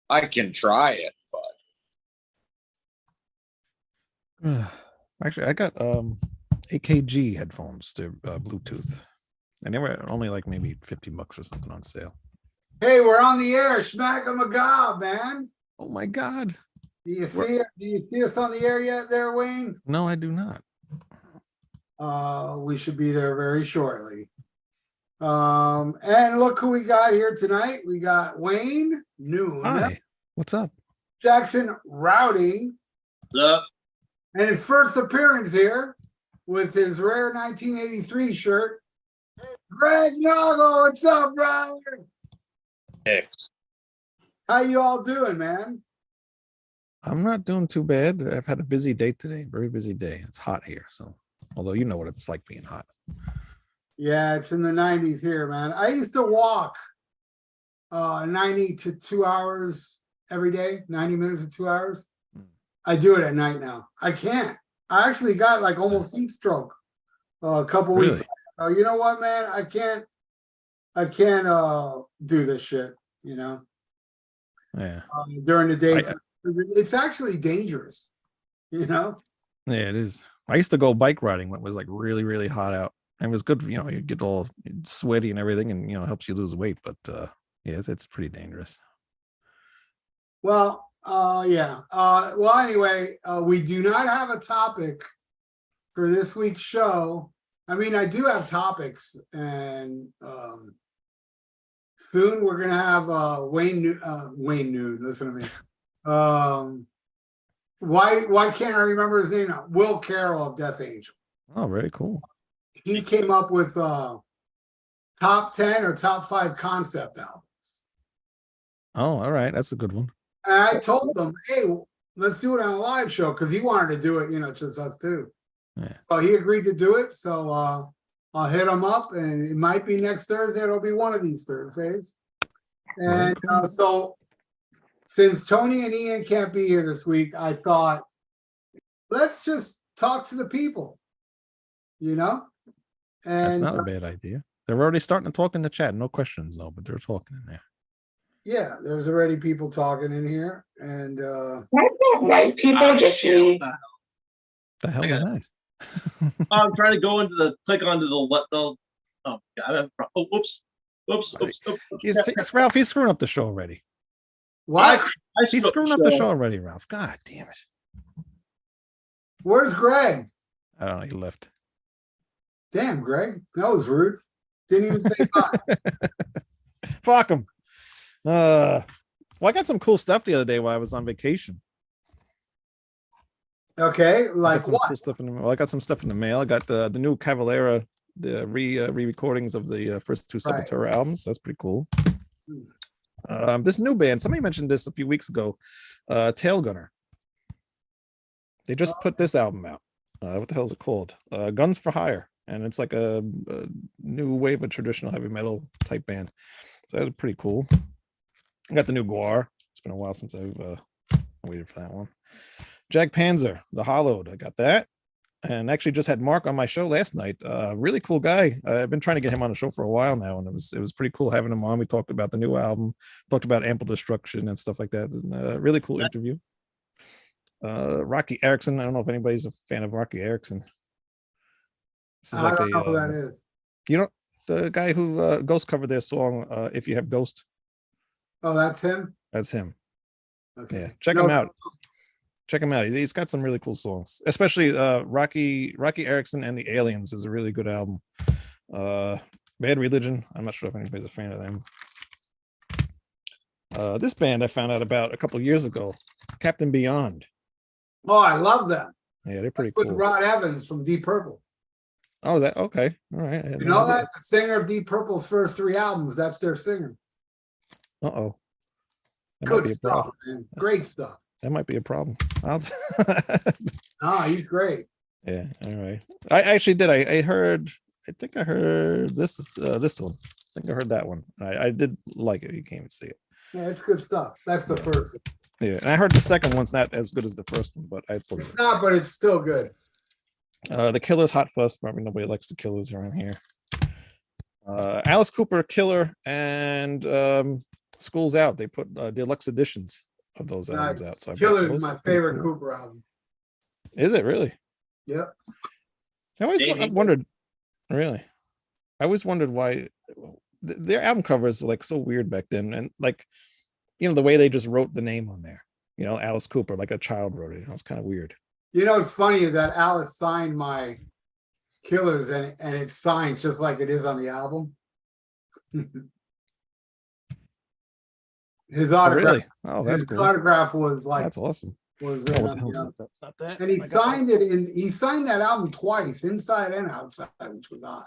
I can try it, but Actually, I got AKG headphones. They're Bluetooth, and they were only like maybe $50 or something on sale. Hey, we're on the air. Smack 'em a gob, man. Oh my God! Do you see it? Do you see us on the air yet, there, Wayne? No, I do not. We should be there very shortly. And look who we got here tonight. We got Wayne Noon. Hi, what's up? Jackson Rowdy. what's up? And his first appearance here with his rare 1983 shirt. Greg Noggle, what's up, brother? X. How you all doing, man? I'm not doing too bad. I've had a busy day today. Very busy day. It's hot here, so although you know what it's like being hot. Yeah, it's in the 90s here, man. I used to walk 90 to 2 hours every day, 90 minutes to 2 hours. I do it at night now. I can't. I actually got like almost heat stroke a couple weeks ago. You know what, man? I can't do this shit, you know. Yeah. During the day. It's actually dangerous, you know. Yeah, it is. I used to go bike riding when it was like really, really hot out. And it was good, you know, you get all sweaty and everything, and you know, helps you lose weight. But yeah, it's pretty dangerous. Well, yeah. Well, anyway, we do not have a topic for this week's show. I mean, I do have topics, and soon we're gonna have Wayne Noon. Listen to me. Why can't I remember his name now? Will Carroll of Death Angel. Oh, very cool. He came up with top 10 or top 5 concept albums. Oh, all right. That's a good one. And I told him, hey, let's do it on a live show, because he wanted to do it, you know, just us two. Yeah. So he agreed to do it. So I'll hit him up, and it might be next Thursday. It'll be one of these Thursdays. And cool. So since Tony and Ian can't be here this week, I thought, let's just talk to the people, you know? And that's not a bad idea. They're already starting to talk in the chat. No questions though, but they're talking in there. Yeah, there's already people talking in here, and white people just need. The hell is that? I'm trying to go into click onto the oh god, oops. It's Ralph. He's screwing up the show already. what? He's screwing up the show already, Ralph. God damn it. Where's Greg? I don't know. He left. Damn, Greg, that was rude. Didn't even say bye. Fuck him. Well, I got some cool stuff the other day while I was on vacation. Okay, like some what? cool stuff I got some stuff in the mail. I got the new Cavalera, the re-recordings of the first 2 Sepultura albums. That's pretty cool. This new band, somebody mentioned this a few weeks ago, Tail Gunner. They just put this album out. What the hell is it called? Guns for Hire. And it's like a new wave of traditional heavy metal type band. So that was pretty cool. I got the new Guar. It's been a while since I've waited for that one. Jag Panzer, The Hollowed. I got that. And actually just had Mark on my show last night. Really cool guy. I've been trying to get him on the show for a while now, and it was pretty cool having him on. We talked about the new album, talked about Ample Destruction and stuff like that. And, really cool interview. Rocky Erickson. I don't know if anybody's a fan of Rocky Erickson. This is I don't know who that is. You know, the guy who Ghost covered their song If You Have Ghost. Oh, that's him? That's him. Okay. Yeah, check him out. Check him out. He's got some really cool songs, especially Rocky Erickson and the Aliens is a really good album. Bad Religion. I'm not sure if anybody's a fan of them. This band I found out about a couple of years ago, Captain Beyond. Oh, I love them. Yeah, they're pretty With cool. Rod Evans from Deep Purple. Oh, that okay. All right. You know that? The singer of Deep Purple's first 3 albums, that's their singer. Uh-oh. Good stuff, man. Great stuff. That might be a problem. He's great. Yeah, all right. I actually did. I think I heard this one. I think I heard that one. I did like it. You can't even see it. Yeah, it's good stuff. That's the first. Yeah, and I heard the second one's not as good as the first one, but it's not, but it's still good. The Killers, Hot Fuss. Probably nobody likes the Killers around here. Alice Cooper, Killer, and School's Out, they put deluxe editions of those albums Nice. out. So I bought Killer is those. my Pretty favorite cool. Cooper album. Is it really? Yep. I always Same here. wondered, really. I always wondered why their album covers were like so weird back then, and like, the way they just wrote the name on there. Alice Cooper, like a child wrote it. It's kind of weird. It's funny that Alice signed my Killers and it's signed just like it is on the album. His Oh, autograph, really? Oh, that's his cool. autograph was like That's awesome. was Oh, written what on the hell's the album. that? That's not that. And he I got signed it he signed that album twice, inside and outside, which was odd.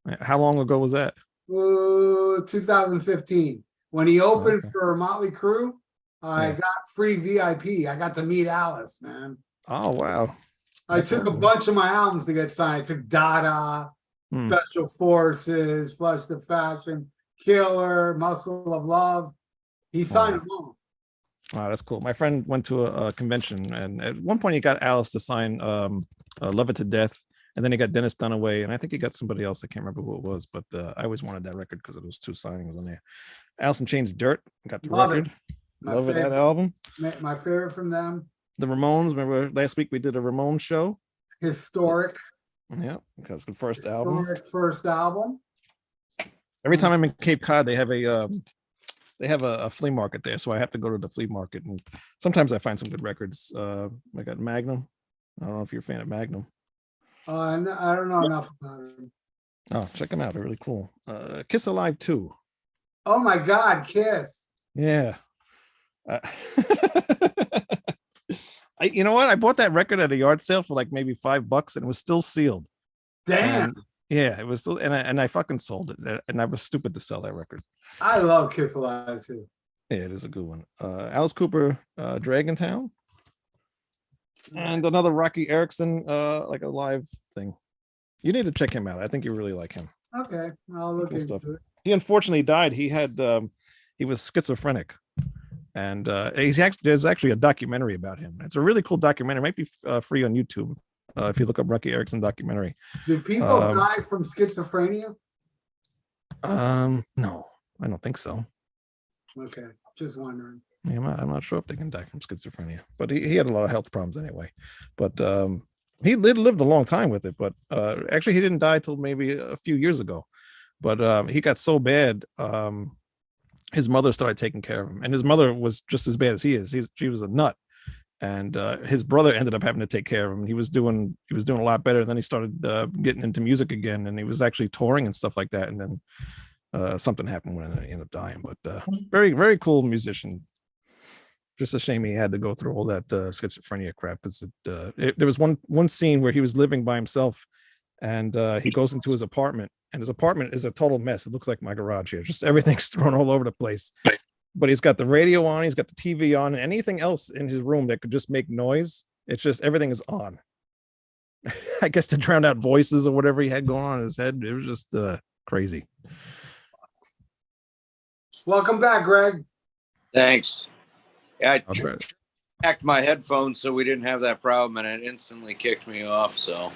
some- How long ago was that? 2015. When he opened Okay. for Motley Crue, I Yeah. got free VIP. I got to meet Alice, man. Oh, wow. I That's took a awesome. bunch of my albums to get signed. I took Dada, Hmm. Special Forces, Flush the Fashion, Killer, Muscle of Love. He signed Wow. them all. Wow, that's cool. My friend went to a convention, and at one point he got Alice to sign Love It to Death, and then he got Dennis Dunaway, and I think he got somebody else. I can't remember who it was, but I always wanted that record because it was 2 signings on there. Alice in Chains Dirt, got the Love it. record. My Love it, that favorite. album. My favorite from them. The Ramones, remember last week we did a Ramones show? Historic. Yeah, because the first album. Historic first album. Every time I'm in Cape Cod, they have a flea market there, so I have to go to the flea market, and sometimes I find some good records. I got Magnum. I don't know if you're a fan of Magnum. I don't know enough about it. Oh, check them out. They're really cool. Kiss Alive 2. Oh my God, Kiss. Yeah. You know what? I bought that record at a yard sale for like maybe $5 and it was still sealed. Damn. And, yeah, it was still, and I fucking sold it. And I was stupid to sell that record. I love Kiss Alive too. Yeah, it is a good one. Alice Cooper, Dragon Town. And another Rocky Erickson, like a live thing. You need to check him out. I think you really like him. Okay, I'll Some look cool into stuff. it. He unfortunately died. He was schizophrenic, and there's actually a documentary about him. It's a really cool documentary. It might be free on YouTube if you look up Rocky Erickson documentary. Did people die from schizophrenia? No, I don't think so. Okay, just wondering. Yeah, I'm not sure if they can die from schizophrenia, but he had a lot of health problems anyway. But he lived a long time with it. But actually, he didn't die till maybe a few years ago. But he got so bad, his mother started taking care of him, and his mother was just as bad as he is. She was a nut, and his brother ended up having to take care of him. He was doing a lot better. Then he started getting into music again, and he was actually touring and stuff like that. And then something happened when he ended up dying. But very, very cool musician. Just a shame he had to go through all that schizophrenia crap. Because there was one scene where he was living by himself, and he goes into his apartment, and his apartment is a total mess. It looks like my garage here. Just everything's thrown all over the place. But he's got the radio on, he's got the TV on, and anything else in his room that could just make noise. It's just everything is on. I guess to drown out voices or whatever he had going on in his head. It was just crazy. Welcome back, Greg. Thanks. Yeah, I'll I bet. hacked my headphones so we didn't have that problem, and it instantly kicked me off. So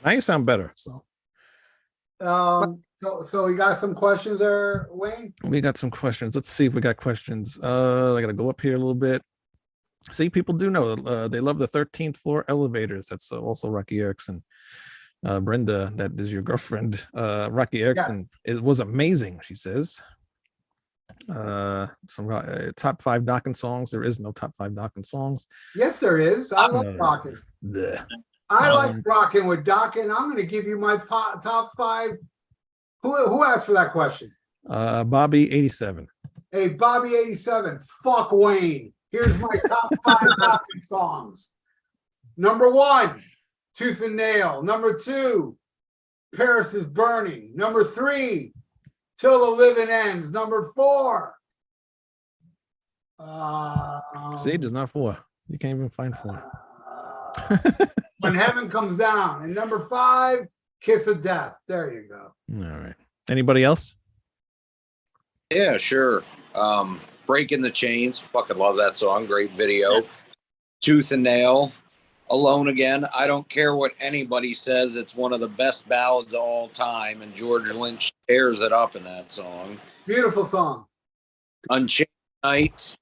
Now you sound better. So So we got some questions there, Wayne. we got some questions. Let's see if we got questions. I gotta go up here a little bit. See, people do know they love the 13th floor elevators. That's also Rocky Erickson. Brenda, that is your girlfriend. Rocky Erickson. It was amazing, she says. Some top 5 docking songs. There is no top 5 docking songs. Yes, there is. I No, love rocking. Bleh. I like rocking with Docking. I'm going to give you my top 5. Who asked for that question? Bobby 87. Hey, Bobby 87. Fuck Wayne. Here's my top 5 Docking songs. Number 1, Tooth and Nail. Number 2, Paris is Burning. Number 3, Till the Living Ends. Number 4. See, there's not 4. You can't even find 4. When Heaven Comes Down. And number 5, Kiss of Death. There you go. All right. Anybody else? yeah, sure. Breaking the Chains. Fucking love that song. Great video. Tooth and Nail. Alone Again. I don't care what anybody says. It's one of the best ballads of all time, and George Lynch tears it up in that song. Beautiful song. Unchained Knight,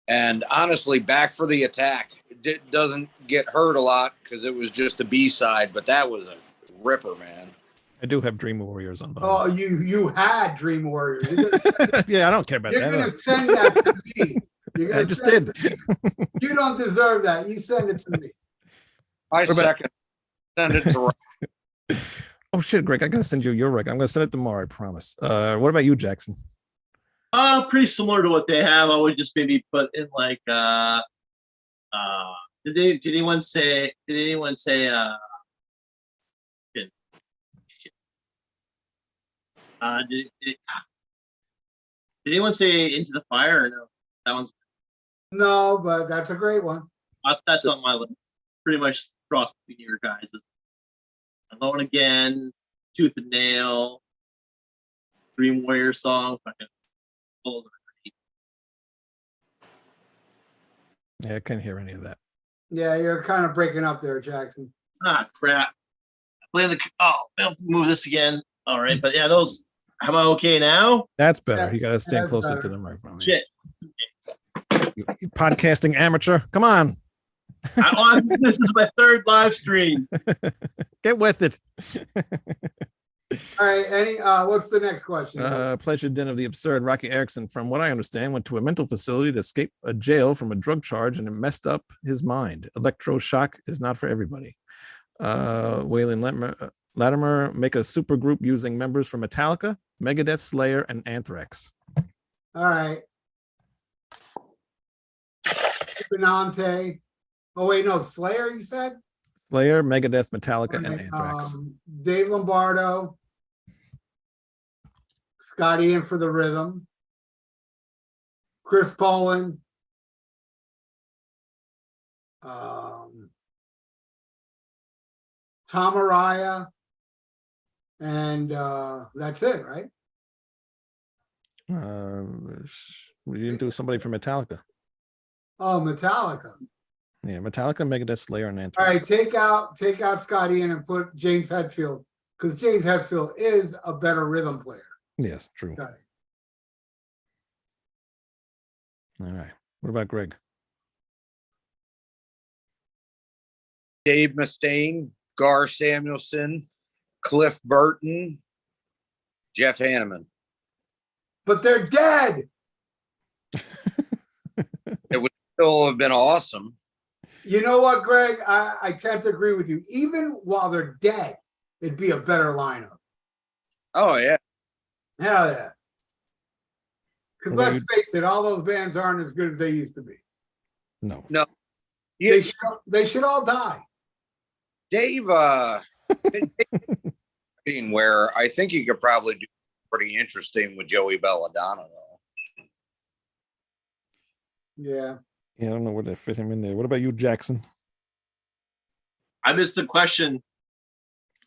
and honestly, Back for the Attack. It doesn't get heard a lot because it was just a B-side, but that was a ripper, man. I do have Dream Warriors on Oh, vinyl. you had Dream Warriors. Yeah, I don't care about You're that. gonna send that to me. You're I gonna just send did. it to me. You don't deserve that. You send it to me. I What about- second. Send it to Oh shit, Greg, I gotta send you your record. I'm gonna send it tomorrow, I promise. What about you, Jackson? Pretty similar to what they have. I would just maybe put in like did anyone say shit. Did anyone say Into the Fire or no? That one's No, but that's a great one. that's on my list. Pretty much cross between your guys. It's Alone Again, Tooth and Nail, Dream Warrior song, fucking all of them. Yeah, I couldn't hear any of that. Yeah, you're kind of breaking up there, Jackson. Ah, crap. Play the. Oh, I have to move this again. All right, but yeah, those. Am I okay now? That's better. Yeah, You gotta stand that's closer better. to the microphone. Shit. You podcasting amateur. Come on. This is my third live stream. Get with it. All right, what's the next question? Pleasure Den of the Absurd. Rocky Erickson, from what I understand, went to a mental facility to escape a jail from a drug charge and it messed up his mind. Electroshock is not for everybody. Waylon Latimer, make a super group using members from Metallica, Megadeth, Slayer, and Anthrax. All right. Benante. Oh wait, no, Slayer, you said? Slayer, Megadeth, Metallica, All and right, Anthrax. Dave Lombardo. Scott Ian for the rhythm. Chris Poland. Tom Araya. And that's it, right? We didn't do somebody from Metallica. Oh, Metallica. Yeah, Metallica, Megadeth, Slayer, and All Anthrax. right, take out Scott Ian and put James Hetfield, because James Hetfield is a better rhythm player. Yes, true. Got it. All right. What about Greg? Dave Mustaine, Gar Samuelson, Cliff Burton, Jeff Hanneman. But they're dead. It would still have been awesome. You know what, Greg? I tend to agree with you. Even while they're dead, it'd be a better lineup. Oh, yeah. Hell yeah. Because What about let's face it, all those bands aren't as good as they used to be. No. No. They should all die. Dave, where I think you could probably do pretty interesting with Joey Belladonna, though. Yeah. Yeah, I don't know where they fit him in there. What about you, Jackson? I missed the question.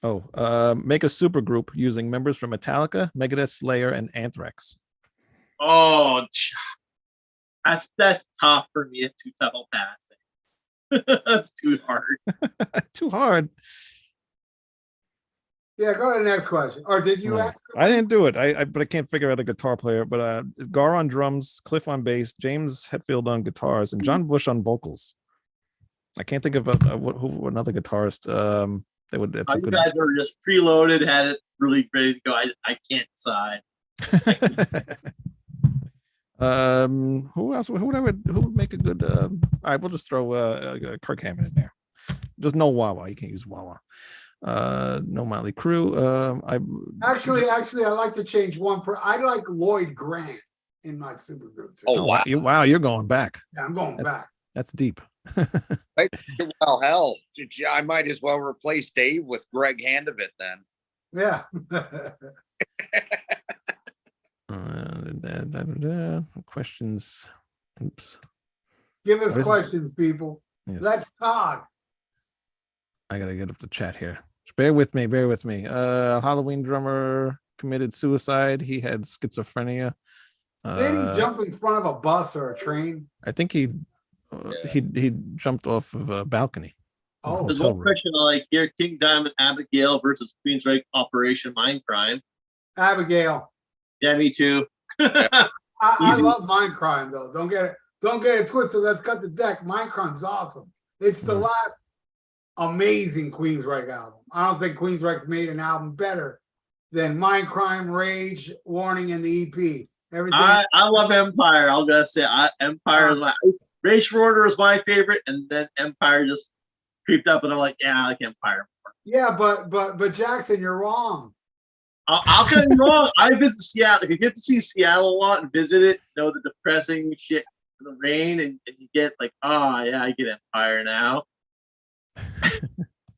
Oh, make a super group using members from Metallica, Megadeth, Slayer, and Anthrax. Oh, that's tough for me. It's too tough. I'll pass it. That's too hard. Too hard. Yeah, go to the next question. Or did you No, ask? I didn't do it. But I can't figure out a guitar player. But Gar on drums, Cliff on bass, James Hetfield on guitars, and John Bush on vocals. I can't think of who another guitarist. They would. That's a You good. guys were just preloaded, had it really ready to go. I can't decide. Who else? Who would make a good? All right, we'll just throw Kirk Hammett in there. Just no Wawa. You can't use Wawa. No Motley Crue. Actually, I like to change one. I like Lloyd Grant in my super group. Too. Oh, wow. Wow, you're going back. Yeah, I'm going back. That's deep. Well, hell, I might as well replace Dave with Greg Handovit then. Yeah. Questions. Oops. Give us What is- questions, people. Yes. Let's talk. I gotta get up the chat here. Bear with me. Halloween drummer committed suicide. He had schizophrenia. Did he jump in front of a bus or a train? I think he jumped off of a balcony. Oh, There's hotel one room. question I like here: King Diamond Abigail versus Queensryche Operation Mindcrime. Abigail. Yeah, me too. I Easy. love Mindcrime though. Don't get it twisted. Let's cut the deck. Mindcrime's awesome. It's the last amazing Queensryche album. I don't think Queensryche made an album better than Mindcrime, Rage, Warning, and the EP. Everything. I love Empire. I'm gonna say Empire. Rage for Order is my favorite, and then Empire just creeped up, and I'm like, yeah, I like Empire more. Yeah, but Jackson, you're wrong. I'll get it wrong. I visit Seattle. If you get to see Seattle a lot and visit it, know the depressing shit in the rain, and you get like, oh yeah, I get Empire now.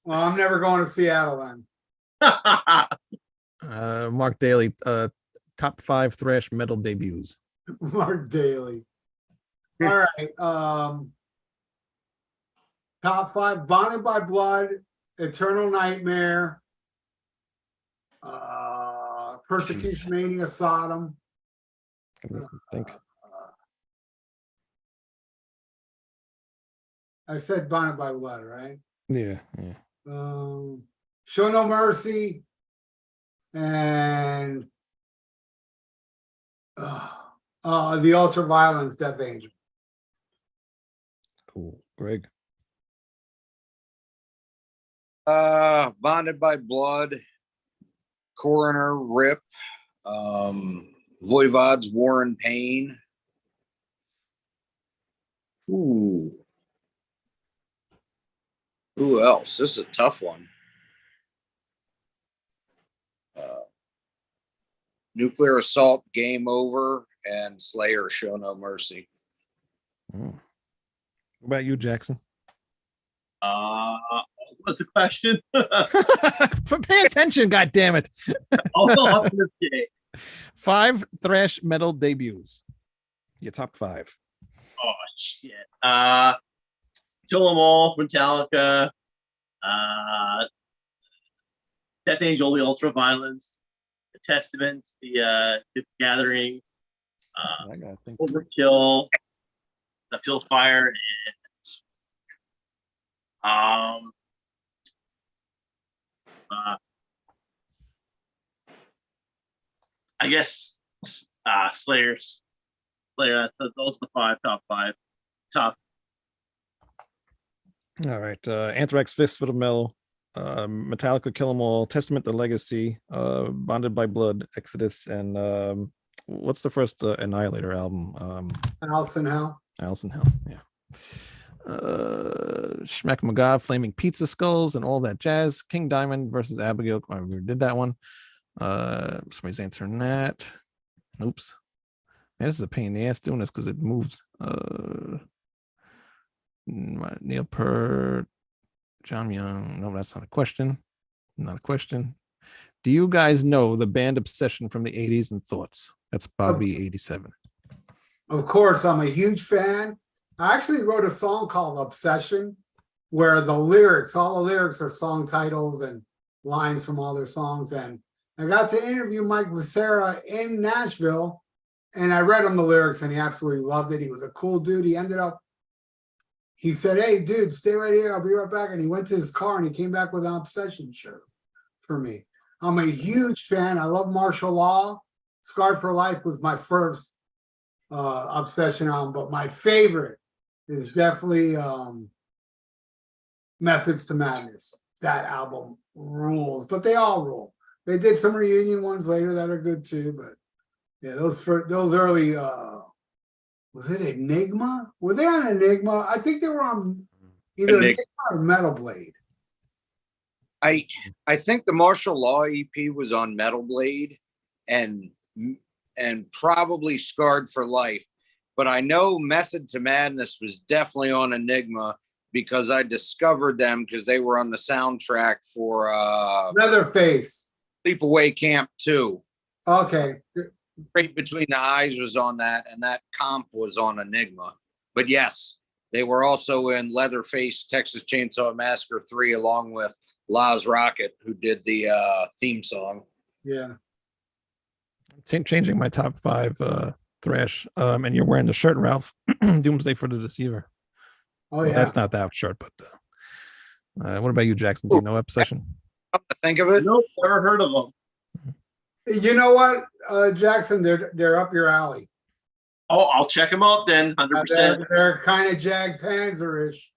Well, I'm never going to Seattle then. Mark Daly, top 5 thrash metal debuts. Mark Daly. All right. Top 5: Bonded by Blood, Eternal Nightmare, Persecution Mania, Sodom. I think. I said Bonded by Blood, right? Yeah. Show No Mercy and the Ultraviolence Death Angel. Cool. Greg. Bonded by Blood, Coroner, Rip, Voivod's War and Pain. Ooh. Who else? This is a tough one. Nuclear Assault, Game Over, and Slayer, Show No Mercy. What about you, Jackson? What's the question? Pay attention, God damn it! Oh, 5 thrash metal debuts. Your top 5. oh shit. Kill 'Em All, Metallica, Death Angel, the Ultraviolence, the Testament, the Gathering, I gotta think. Overkill, the Field Fire, and I guess Slayer. Those are the 5 top 5. Top. All right. Anthrax, Fist for the Metal, Metallica, Kill 'Em All, Testament, The Legacy, Bonded by Blood, Exodus, and what's the first Annihilator album? Alice in Hell. Alice in Hell, yeah. Schmeck McGobb, Flaming Pizza Skulls, and all that jazz. King Diamond versus Abigail. We did that one. Somebody's answering that. Oops. Man, this is a pain in the ass doing this because it moves. Neil Peart, John Young. No, that's not a question. Not a question. Do you guys know the band Obsession from the 80s and thoughts? That's Bobby 87. Of course, I'm a huge fan. I actually wrote a song called Obsession, where all the lyrics are song titles and lines from all their songs. And I got to interview Mike Becerra in Nashville, and I read him the lyrics, and he absolutely loved it. He was a cool dude. He said, hey, dude, stay right here. I'll be right back. And he went to his car, and he came back with an Obsession shirt for me. I'm a huge fan. I love martial law. Scarred for Life was my first Obsession album, but my favorite is definitely Methods to Madness. That album rules, but they all rule. They did some reunion ones later that are good too, but yeah, those early was it Enigma? Were they on Enigma? I think they were on either Enigma or Metal Blade. I think the Martial Law EP was on Metal Blade and probably Scarred for Life. But I know Method to Madness was definitely on Enigma because I discovered them because they were on the soundtrack for Leatherface. Sleepaway Camp 2. Okay. Right Between the Eyes was on that, and that comp was on Enigma. But yes, they were also in Leatherface, Texas Chainsaw Massacre 3, along with Laz Rocket, who did the theme song. Yeah. Changing my top 5 thrash, and you're wearing the shirt, Ralph. Doomsday for the Deceiver. Oh, well, yeah. that's not that shirt, but what about you, Jackson? Do you know Obsession? Think of it. Nope, never heard of them. You know what, Jackson? They're up your alley. Oh, I'll check them out then. 100%. They're kind of Jag Panzer-ish.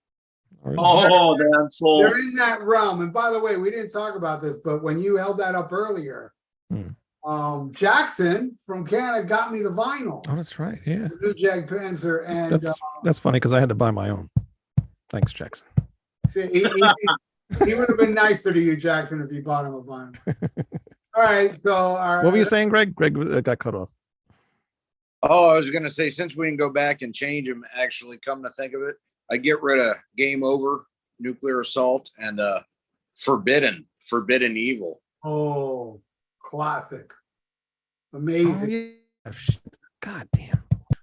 Oh, then I'm sold. They're in that realm. And by the way, we didn't talk about this, but when you held that up earlier, Jackson from Canada got me the vinyl. Oh, that's right. Yeah. The new Jag Panzer. And that's funny because I had to buy my own. Thanks, Jackson. see, he would have been nicer to you, Jackson, if you bought him a vinyl. All right. So what were you saying, Greg? Greg got cut off. Oh, I was going to say, since we can go back and change them, actually, come to think of it, I get rid of Game Over, Nuclear Assault, and Forbidden Evil. Oh, classic. Amazing. Oh, yeah. God damn.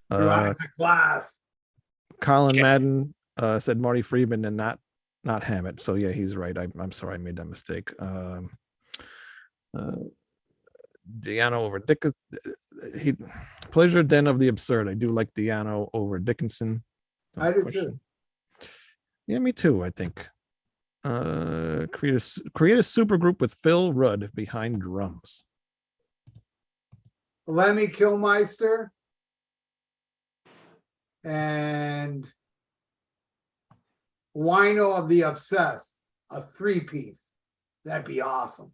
The class. Colin Madden said Marty Friedman and not Hammett. So yeah, he's right. I'm sorry I made that mistake. Diano over Dickinson. Pleasure Den of the Absurd. I do like Diano over Dickinson. I do too. Yeah, me too. I think. Create a supergroup with Phil Rudd behind drums. Lemmy Kilmeister and Wino of the Obsessed, a 3-piece. That'd be awesome.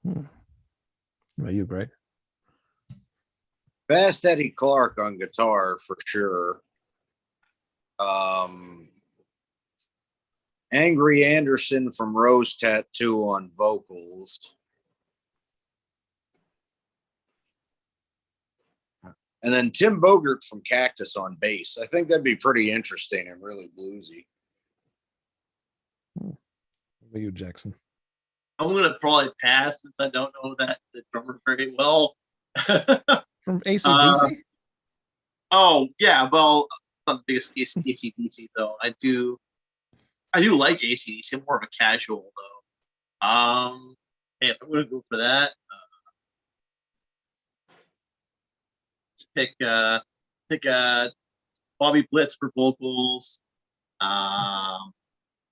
What about you, Greg? Fast Eddie Clark on guitar for sure. Angry Anderson from Rose Tattoo on vocals. And then Tim Bogert from Cactus on bass. I think that'd be pretty interesting and really bluesy. What about you, Jackson? I'm gonna probably pass since I don't know the drummer very well. From AC/DC? Oh yeah, well, I'm not the biggest AC/DC though. I do like AC/DC. I'm more of a casual though. Hey, if I'm gonna go for that, let's pick Bobby Blitz for vocals.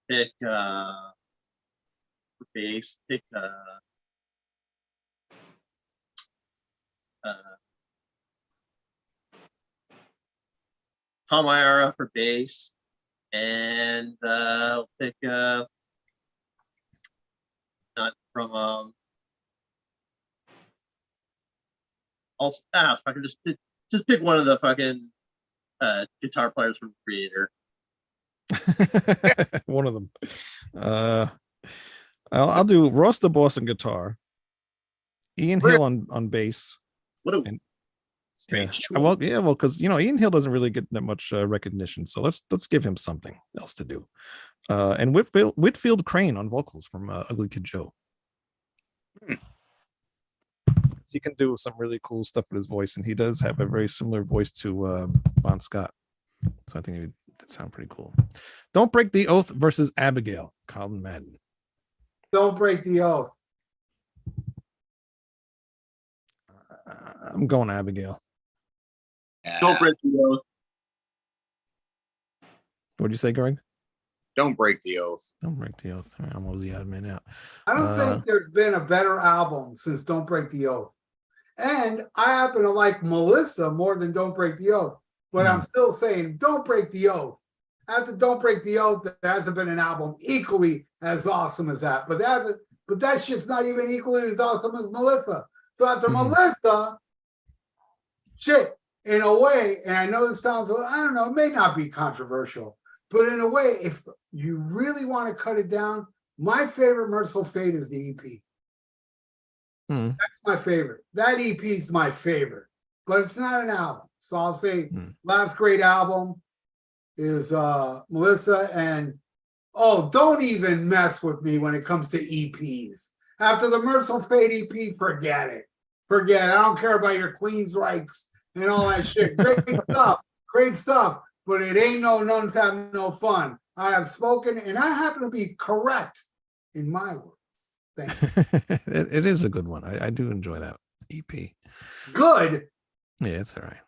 Pick for bass. Pick Tom Ira for bass, and pick not from if I can just pick one of the fucking guitar players from Creator. One of them. I'll do Ross the Boss on guitar, Ian Hill on bass. What a strange choice. Well, because Ian Hill doesn't really get that much recognition, so let's give him something else to do. And Whitfield Crane on vocals from Ugly Kid Joe. He can do some really cool stuff with his voice, and he does have a very similar voice to Bon Scott. So I think it would sound pretty cool. Don't Break the Oath versus Abigail, Colin Madden. Don't Break the Oath. I'm going Abigail. Don't Break the Oath. What'd you say, Greg? Don't Break the Oath. Don't Break the Oath. I'm Ozzy out, man out. I don't think there's been a better album since Don't Break the Oath. And I happen to like Melissa more than Don't Break the Oath. But I'm still saying Don't Break the Oath. After Don't Break the Oath, there hasn't been an album equally as awesome as that. But that shit's not even equally as awesome as Melissa. So after Melissa, shit, in a way, and I know this sounds, I don't know, it may not be controversial, but in a way, if you really want to cut it down, my favorite Merciful Fate is the EP. That's my favorite. That EP is my favorite, but it's not an album. So I'll say last great album is Melissa, and don't even mess with me when it comes to EPs. After the Merciful Fate EP, forget it. Forget it. I don't care about your Queensryches and all that shit. Great stuff. But it ain't no nuns have no fun. I have spoken, and I happen to be correct in my work. Thank you. It is a good one. I do enjoy that EP. Good. Yeah, it's all right.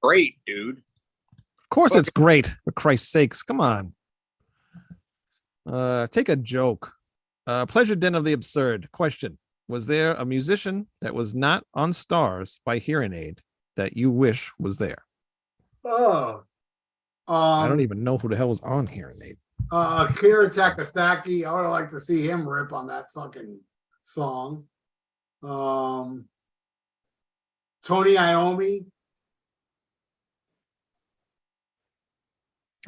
Great, dude. Of course it's great, for Christ's sakes. Come on. Take a joke. Pleasure Den of the Absurd. Question. Was there a musician that was not on Stars by Hearing Aid that you wish was there? Oh. I don't even know who the hell was on here, Nate. Akira Takasaki. I would have liked to see him rip on that fucking song. Tony Iommi.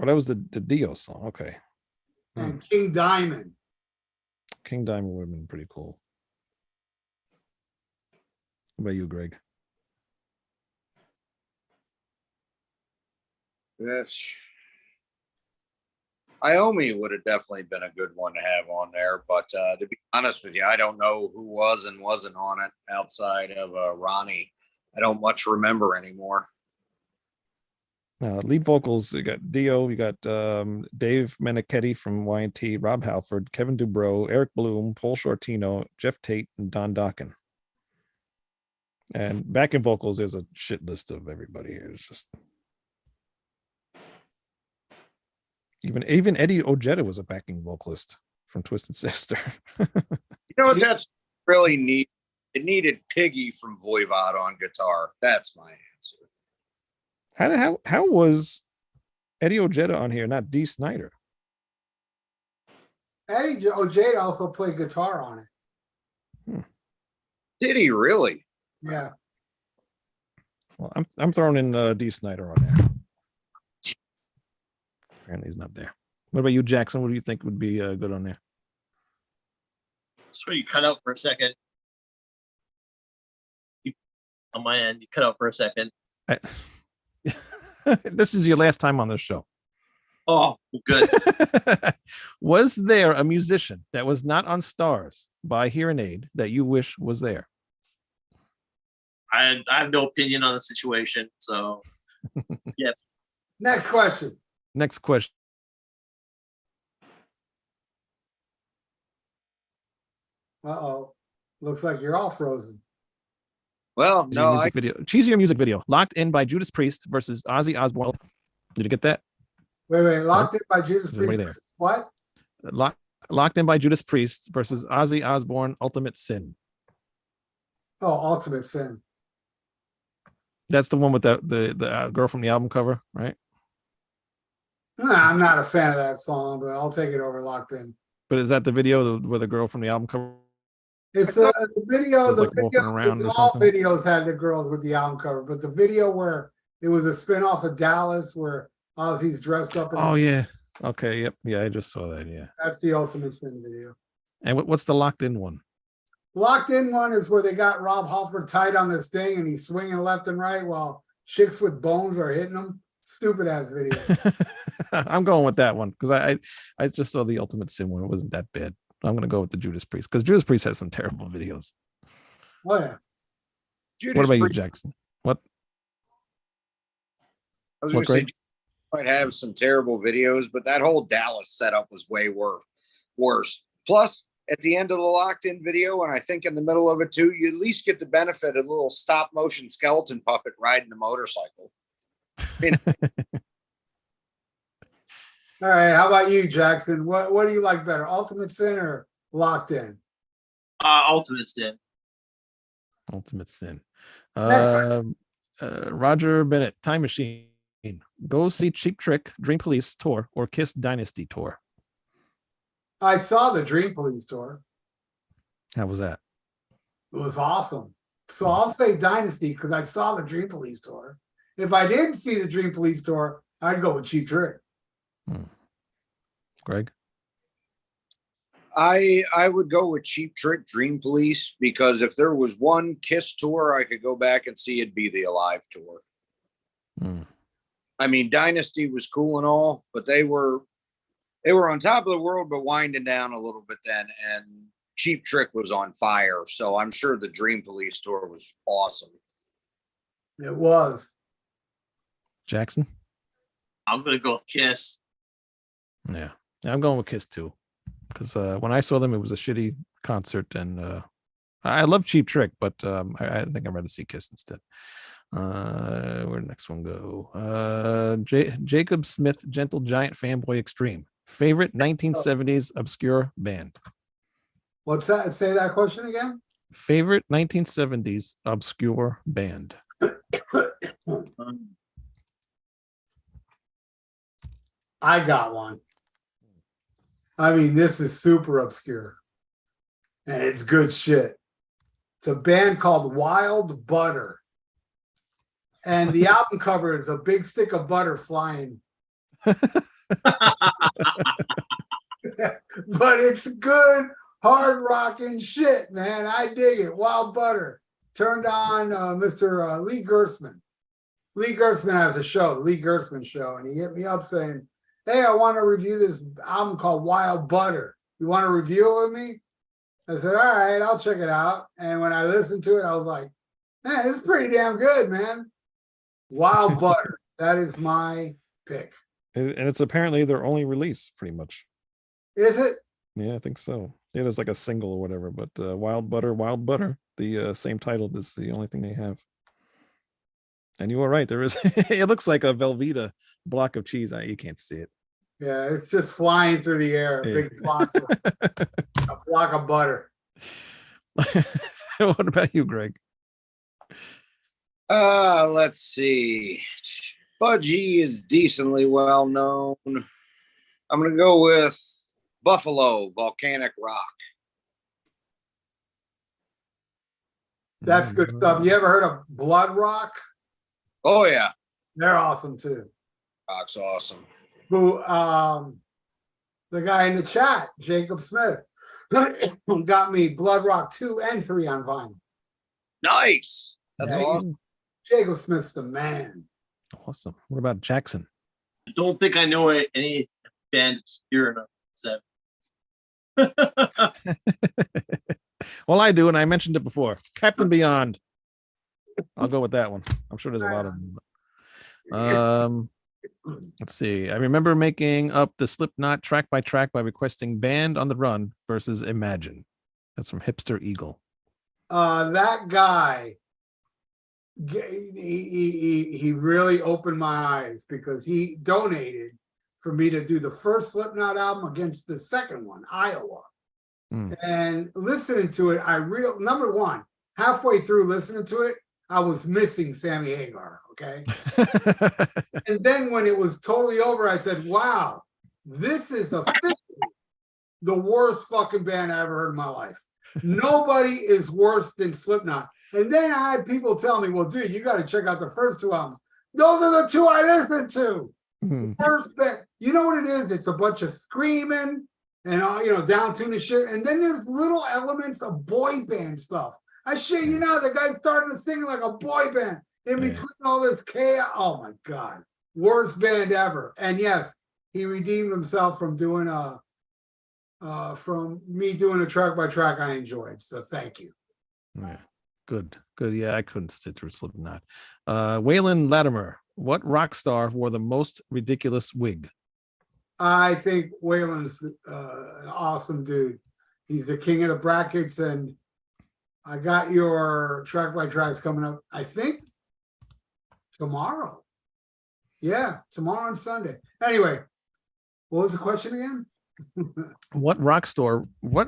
Oh, that was the Dio song. Okay. And King Diamond. King Diamond would have been pretty cool. What about you, Greg? Yes. Iommi would have definitely been a good one to have on there, but to be honest with you, I don't know who was and wasn't on it outside of Ronnie. I don't much remember anymore. Lead vocals, you got Dio, you got Dave Meniketti from Y&T, Rob Halford, Kevin Dubrow, Eric Bloom, Paul Shortino, Jeff Tate, and Don Dokken. And backing vocals, there's a shit list of everybody here. It's just even Eddie Ojeda was a backing vocalist from Twisted Sister. You know what that's really neat? It needed Piggy from Voivod on guitar. That's my answer. How was Eddie Ojeda on here, not Dee Snider? Eddie Ojeda also played guitar on it. Did he really? Yeah. Well, I'm throwing in Dee Snider on there. Apparently he's not there. What about you, Jackson? What do you think would be good on there? So you cut out for a second. On my end, you cut out for a second. This is your last time on this show. Oh, good. Was there a musician that was not on Stars by Hearing Aid that you wish was there? I have no opinion on the situation, so yeah. Next question. Next question. Uh-oh. Looks like you're all frozen. Well, no, music video. Cheesier music video. Locked In by Judas Priest versus Ozzy Osbourne. Did you get that? Wait. Locked In by Judas Is anybody Priest. there? What? Locked In by Judas Priest versus Ozzy Osbourne, Ultimate Sin. Oh, Ultimate Sin. That's the one with the girl from the album cover, right? Nah, I'm not a fan of that song, but I'll take it over Locked In. But is that the video where the girl from the album cover? It's the video. It was The like walking around or all something? videos had the girls with the album cover, but the video where it was a spin-off of Dallas where Ozzy's dressed up. Oh yeah. Okay. Yep. Yeah, I just saw that. Yeah. That's the Ultimate Sin video. And what's the Locked In one? Locked In one is where they got Rob Halford tied on this thing and he's swinging left and right while chicks with bones are hitting him. Stupid ass video. I'm going with that one because I just saw the Ultimate Sin one. It wasn't that bad. I'm going to go with the Judas Priest because Judas Priest has some terrible videos. Oh yeah. What about you, Jackson? What? I was going to say, might have some terrible videos, but that whole Dallas setup was way worse. Plus, at the end of the Locked In video, and I think in the middle of it too, you at least get the benefit of a little stop motion skeleton puppet riding the motorcycle. All right. How about you, Jackson? What do you like better, Ultimate Sin or Locked In? Ultimate Sin. Ultimate Sin. Roger Bennett, Time Machine. Go see Cheap Trick, Dream Police tour, or Kiss Dynasty tour. I saw the Dream Police tour. How was that? It was awesome. So I'll say Dynasty because I saw the Dream Police tour. If I didn't see the Dream Police tour, I'd go with Cheap Trick. Greg? I would go with Cheap Trick, Dream Police, because if there was one Kiss tour I could go back and see, it'd be the Alive tour. I mean, Dynasty was cool and all, but they were on top of the world, but winding down a little bit then. And Cheap Trick was on fire. So I'm sure the Dream Police tour was awesome. It was. Jackson? I'm gonna go with Kiss. Yeah, I'm going with Kiss too. Because when I saw them, it was a shitty concert, and I love Cheap Trick, but I think I'd rather see Kiss instead. Where'd the next one go? Jacob Smith, Gentle Giant Fanboy Extreme. Favorite 1970s obscure band. What's that? Say that question again. Favorite 1970s obscure band. I got one. I mean, this is super obscure. And it's good shit. It's a band called Wild Butter. And the album cover is a big stick of butter flying. But it's good, hard rocking shit, man. I dig it. Wild Butter. Turned on Mr. Lee Gersman. Lee Gersman has a show, the Lee Gersman Show, and he hit me up saying, hey, I want to review this album called Wild Butter. You want to review it with me? I said, all right, I'll check it out. And when I listened to it, I was like, man, it's pretty damn good, man. Wild Butter. That is my pick. And it's apparently their only release, pretty much. Is it? Yeah, I think so. It is like a single or whatever, but Wild Butter, the same title is the only thing they have. And you were right. There is, it looks like a Velveeta block of cheese. You can't see it. Yeah, it's just flying through the air. A big block of butter. What about you, Greg? Let's see. Budgie is decently well known. I'm gonna go with Buffalo Volcanic Rock. That's good stuff. You ever heard of Blood Rock? Oh yeah, They're awesome too. Rock's awesome. Who the guy in the chat, Jacob Smith, got me Blood Rock 2 and 3 on vinyl. Nice. That's Yeah, awesome. Jacob Smith's the man. Awesome. What about Jackson? I don't think I know any band obscure enough. Well, I do, and I mentioned it before. Captain Beyond. I'll go with that one. I'm sure there's a lot of them. Let's see. I remember making up the Slipknot track by track by requesting Band on the Run versus Imagine. That's from Hipster Eagle. That guy, he really opened my eyes because he donated for me to do the first Slipknot album against the second one, Iowa. And listening to it, number one, halfway through listening to it, I was missing Sammy Hagar, okay? And then when it was totally over, I said, wow, this is officially the worst fucking band I ever heard in my life. Nobody is worse than Slipknot. And then I had people tell me, well, dude, you got to check out the first two albums. Those are the two I listened to. First band. You know what it is? It's a bunch of screaming and all, down tuning shit. And then there's little elements of boy band stuff. I shit you know, the guy's starting to sing like a boy band in between all this chaos. Oh my God. Worst band ever. And yes, he redeemed himself from doing from me doing a track by track I enjoyed. So thank you. Yeah. Good. Yeah, I couldn't sit through Slipknot. Waylon Latimer, what rock star wore the most ridiculous wig? I think Waylon's an awesome dude. He's the king of the brackets, and I got your track by tracks coming up, I think, tomorrow. Yeah, tomorrow and Sunday. Anyway, what was the question again? What rock star wore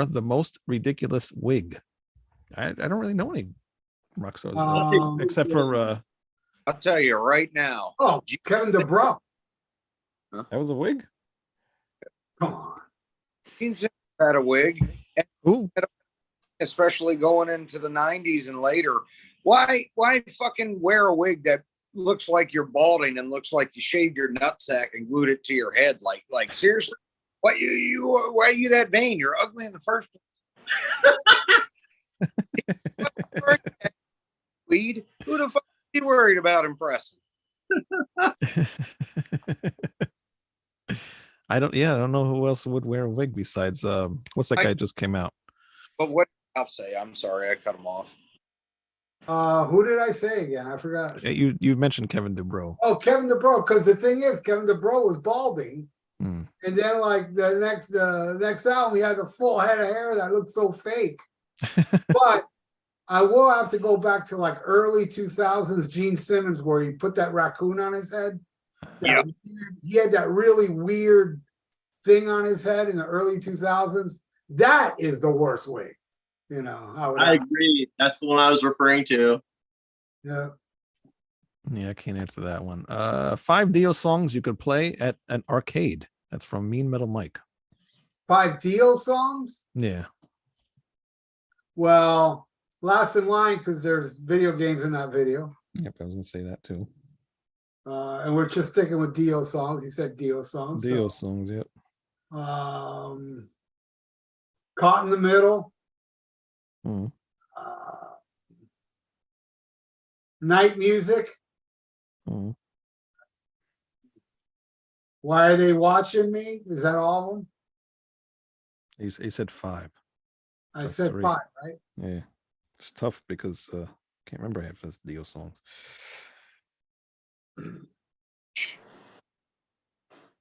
the most ridiculous wig? I don't really know any rock stars except for I'll tell you right now. Oh, Kevin DeBro. that was a wig. Come on. He's had a wig, Ooh. especially going into the 90s and later. Why fucking wear a wig that looks like you're balding and looks like you shaved your nutsack and glued it to your head? Like seriously, why are you that vain? You're ugly in the first place. Weed. Who the fuck are you worried about impressing? I don't know who else would wear a wig besides what's that guy just came out? But what I'll say, I'm sorry, I cut him off. Who did I say again? I forgot. You mentioned Kevin DeBro. Oh, Kevin DeBro, because the thing is, Kevin DeBro was balding. And then like the next album, he had a full head of hair that looked so fake. But I will have to go back to like early 2000s Gene Simmons, where he put that raccoon on his head. Yeah. He had that really weird thing on his head in the early 2000s. That is the worst wig. You know, how it I agree. That's the one I was referring to. Yeah. Yeah, I can't answer that one. 5 Dio songs you could play at an arcade. That's from Mean Metal Mike. 5 Dio songs? Yeah. Well, Last in Line, because there's video games in that video. Yep, I was gonna say that too. And we're just sticking with Dio songs. He said Dio songs. Dio So, songs, yep. Caught in the Middle. Mm. Night Music. Mm. Why Are They Watching Me? Is that all of them? He said 5. I That's said 3. 5, right? Yeah. It's tough because can't remember half his Dio songs.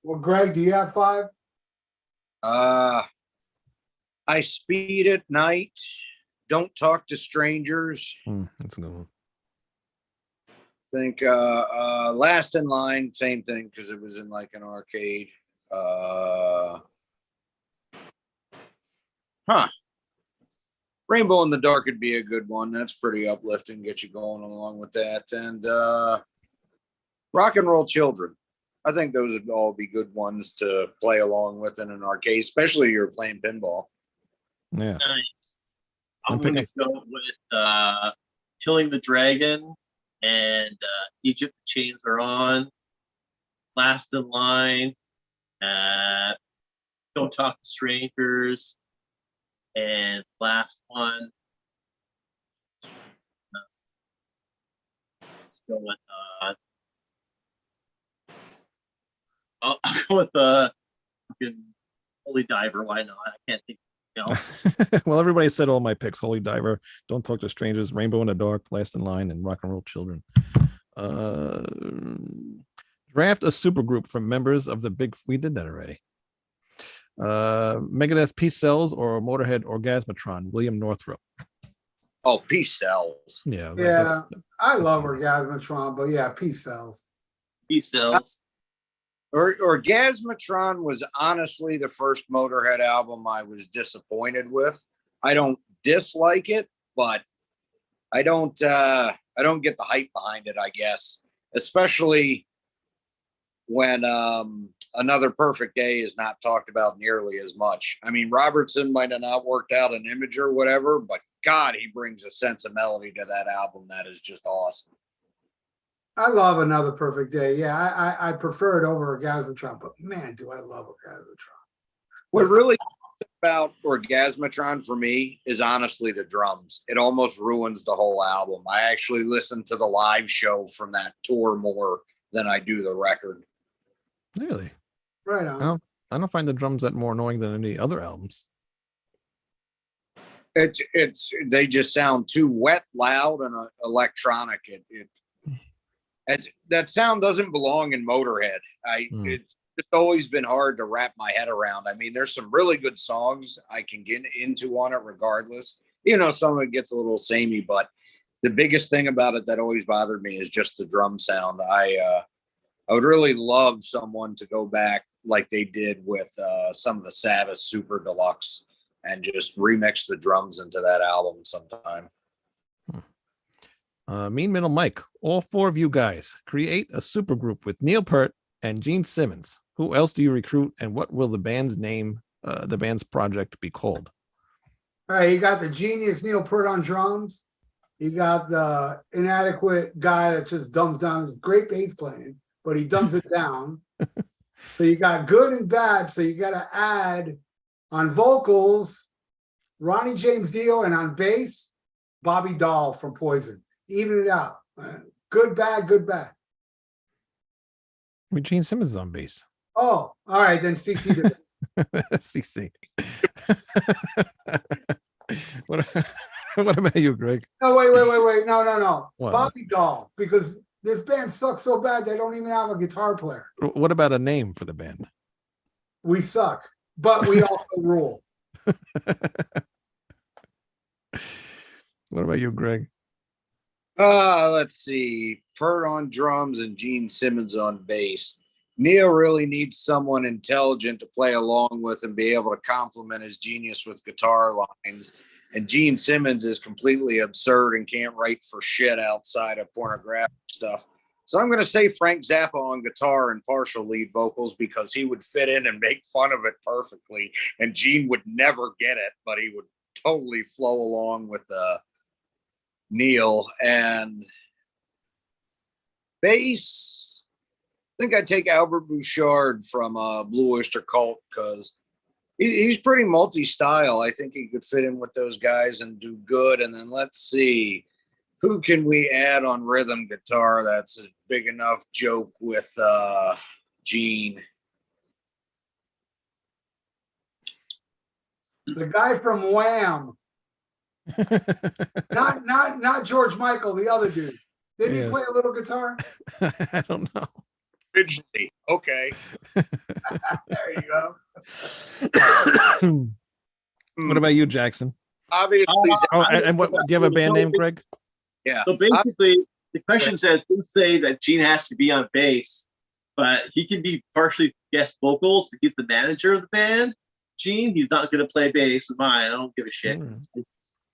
Well, Greg, do you have 5? I Speed at Night. Don't Talk to Strangers. That's a good one. Think Last in Line, same thing because it was in like an arcade. Rainbow in the Dark would be a good one. That's pretty uplifting, get you going along with that. And Rock and Roll Children. I think those would all be good ones to play along with in an arcade, especially if you're playing pinball. Yeah. Nice. I'm I'm going to picking- go with Killing the Dragon and Egypt Chains Are On. Last in Line. Don't Talk to Strangers. And last one. Let's go with I'll go with fucking Holy Diver. Why not? I can't think of anything else. Well, everybody said all my picks: Holy Diver, Don't Talk to Strangers, Rainbow in the Dark, Last in Line, and Rock and Roll Children. Draft a supergroup from members of the big. We did that already. Megadeth Peace Cells or Motorhead Orgasmatron. William Northrop. Oh, Peace Cells. Yeah. Yeah, I love easy. Orgasmatron, but yeah, Peace Cells. Peace Cells. Orgasmatron was honestly the first Motorhead album I was disappointed with. I don't dislike it, but I don't get the hype behind it, I guess. Especially when Another Perfect Day is not talked about nearly as much. I mean, Robertson might have not worked out an image or whatever, but God, he brings a sense of melody to that album that is just awesome. I love Another Perfect Day. Yeah, I prefer it over Orgasmatron, but man, do I love Orgasmatron. What really about Orgasmatron for me is honestly the drums. It almost ruins the whole album. I actually listen to the live show from that tour more than I do the record. Really? Right on. I don't find the drums that more annoying than any other albums. They just sound too wet, loud, and electronic. That sound doesn't belong in Motorhead. It's always been hard to wrap my head around. I mean, there's some really good songs I can get into on it regardless. You know, some of it gets a little samey, but the biggest thing about it that always bothered me is just the drum sound. I would really love someone to go back like they did with some of the Sabbath Super Deluxe and just remix the drums into that album sometime. Mean Middle Mike, all 4 of you guys create a supergroup with Neil Peart and Gene Simmons. Who else do you recruit, and what will the band's name, the band's project, be called? All right, you got the genius Neil Peart on drums. You got the inadequate guy that just dumbs down his great bass playing, but he dumbs it down. So you got good and bad. So you got to add on vocals, Ronnie James Dio, and on bass, Bobby Dahl from Poison. Even it out. Good, bad, good, bad. I mean, Gene Simmons is on bass. Oh, all right, then CC did it. CC. What about you, Greg? No, wait. No. What? Bobby Dahl, because this band sucks so bad they don't even have a guitar player. What about a name for the band? We suck, but we also rule. What about you, Greg? Let's see. Peart on drums and Gene Simmons on bass. Neil really needs someone intelligent to play along with and be able to complement his genius with guitar lines. And Gene Simmons is completely absurd and can't write for shit outside of pornographic stuff. So I'm going to say Frank Zappa on guitar and partial lead vocals because he would fit in and make fun of it perfectly. And Gene would never get it, but he would totally flow along with Neil. And bass, I think I'd take Albert Bouchard from Blue Oyster Cult because he's pretty multi-style. I think he could fit in with those guys and do good. And then let's see, who can we add on rhythm guitar that's a big enough joke with Gene? The guy from Wham. Not George Michael, the other dude. Did he play a little guitar? I don't know. Originally, okay. There you go. What about you, Jackson? Obviously, Oh, and what? Do you have a band name, Greg? yeah. So basically, the question says, didn't say that Gene has to be on bass, but he can be partially guest vocals. He's the manager of the band. Gene, he's not going to play bass. Mine, I don't give a shit.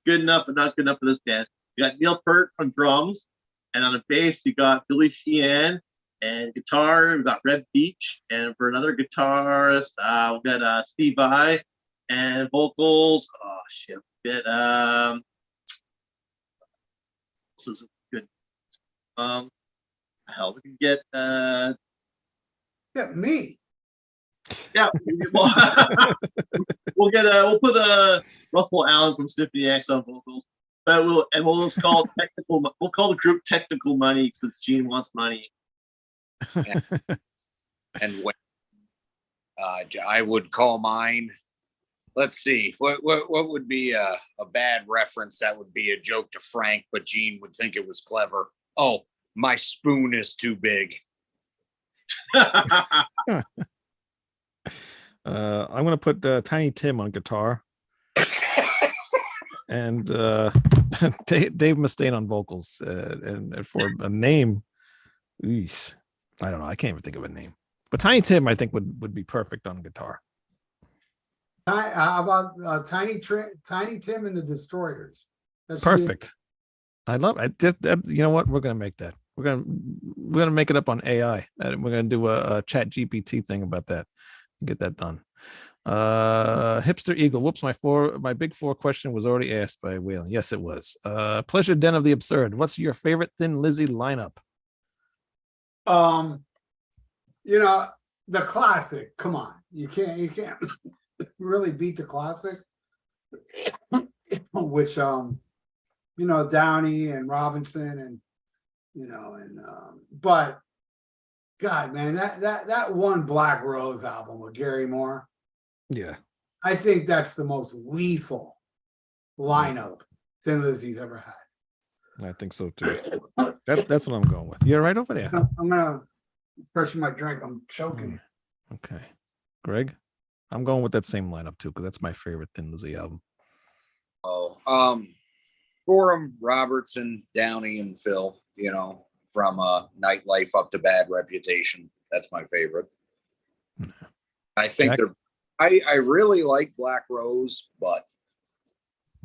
Good enough, but not good enough for this band. You got Neil Peart on drums, and on the bass, you got Billy Sheehan, and guitar, we got Red Beach, and for another guitarist, we'll get Steve Vai, and vocals. Oh shit, we'll get this is good. Hell, we can get Yeah, me. yeah, we'll put Russell Allen from Symphony X on vocals, but we'll just call technical. We'll call the group Technical Money because Gene wants money. And when I would call mine, let's see, what would be a bad reference that would be a joke to Frank, but Gene would think it was clever. Oh, my spoon is too big. I'm gonna put Tiny Tim on guitar, and Dave Mustaine on vocals, and for a name, eesh, I don't know. I can't even think of a name. But Tiny Tim, I think would be perfect on guitar. How about Tiny Tim and the Destroyers? That's Perfect. I love it. You know what? We're gonna make that. We're gonna make it up on AI, and we're gonna do a Chat GPT thing about that. Get that done. Hipster Eagle. Whoops, my big four question was already asked by Whalen. Yes, it was. Pleasure Den of the Absurd. What's your favorite Thin Lizzy lineup? You know, the classic. Come on, you can't really beat the classic. Which you know, Downey and Robinson and but God, man, that one Black Rose album with Gary Moore. Yeah, I think that's the most lethal lineup Thin Lizzy's ever had. I think so too. That's what I'm going with. You're right over there. I'm gonna pressure my drink. I'm choking. Okay, Greg, I'm going with that same lineup too because that's my favorite Thin Lizzy album. Oh, Gorham, Robertson, Downey, and Phil. You know, from Nightlife up to Bad Reputation. That's my favorite. I think Jack? I really like Black Rose, but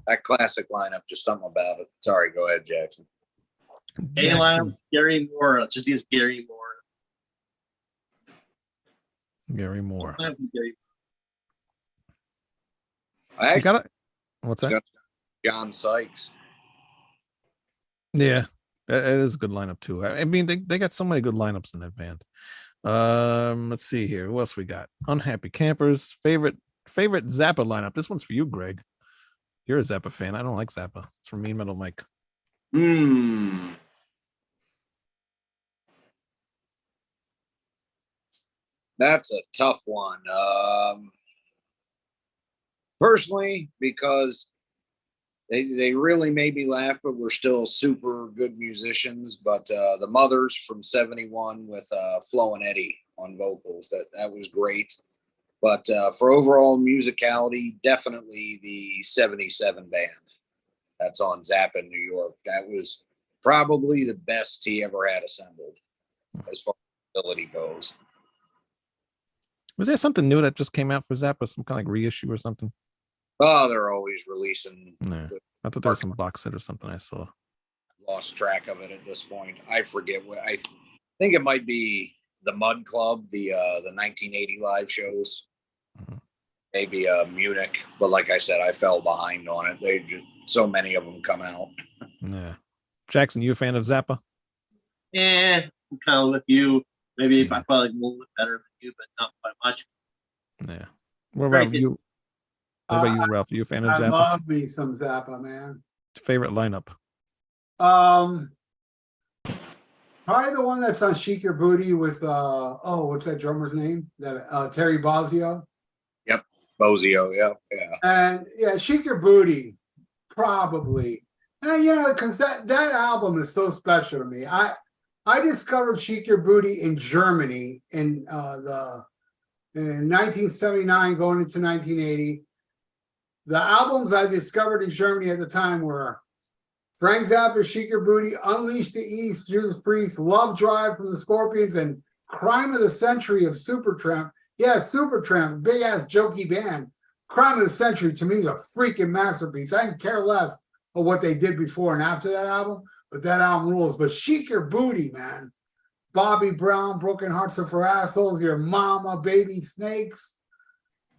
that classic lineup, just something about it. Sorry, go ahead, Jackson. Gary Moore. Let's just use Gary Moore. Gary Moore. I got it. What's that? John Sykes. Yeah, it is a good lineup too. I mean, they got so many good lineups in that band. Let's see here. Who else we got? Unhappy Campers. Favorite Zappa lineup. This one's for you, Greg. You're a Zappa fan. I don't like Zappa. It's from Mean Metal Mike. That's a tough one. Personally, because they really made me laugh, but we're still super good musicians. But the Mothers from '71 with Flo and Eddie on vocals, that was great. But for overall musicality, definitely the '77 band that's on Zappa in New York. That was probably the best he ever had assembled as far as ability goes. Was there something new that just came out for Zappa? Some kind of like reissue or something? Oh, they're always releasing. Yeah. I thought there was some box set or something I saw. Lost track of it at this point. I forget what I think it might be the Mud Club, the 1980 live shows. Mhm. Maybe Munich, but like I said, I fell behind on it. They just so many of them come out. Yeah. Jackson, you a fan of Zappa? I'm kind of with you. Maybe Yeah. I probably like a little bit better than you, but not by much. Yeah. What Very about good. you? What about you, Ralph? Are you a fan of I Zappa? love me some Zappa, man. Favorite lineup? Probably the one that's on Shake Your Booty with what's that drummer's name? That Terry Bozzio. Yep, Bozio. Yep, yeah. And yeah, Shake Your Booty, probably. And you know, because that album is so special to me. I discovered Shake Your Booty in Germany in 1979 going into 1980. The albums I discovered in Germany at the time were Frank Zappa, Shake Your Booty, Unleash the East, Judas Priest, Love Drive from the Scorpions, and Crime of the Century of Supertramp. Yeah, Supertramp, big ass jokey band. Crime of the Century to me is a freaking masterpiece. I can care less of what they did before and after that album, but that album rules. But Shake Your Booty, man. Bobby Brown, Broken Hearts Are for Assholes, Your Mama, Baby Snakes.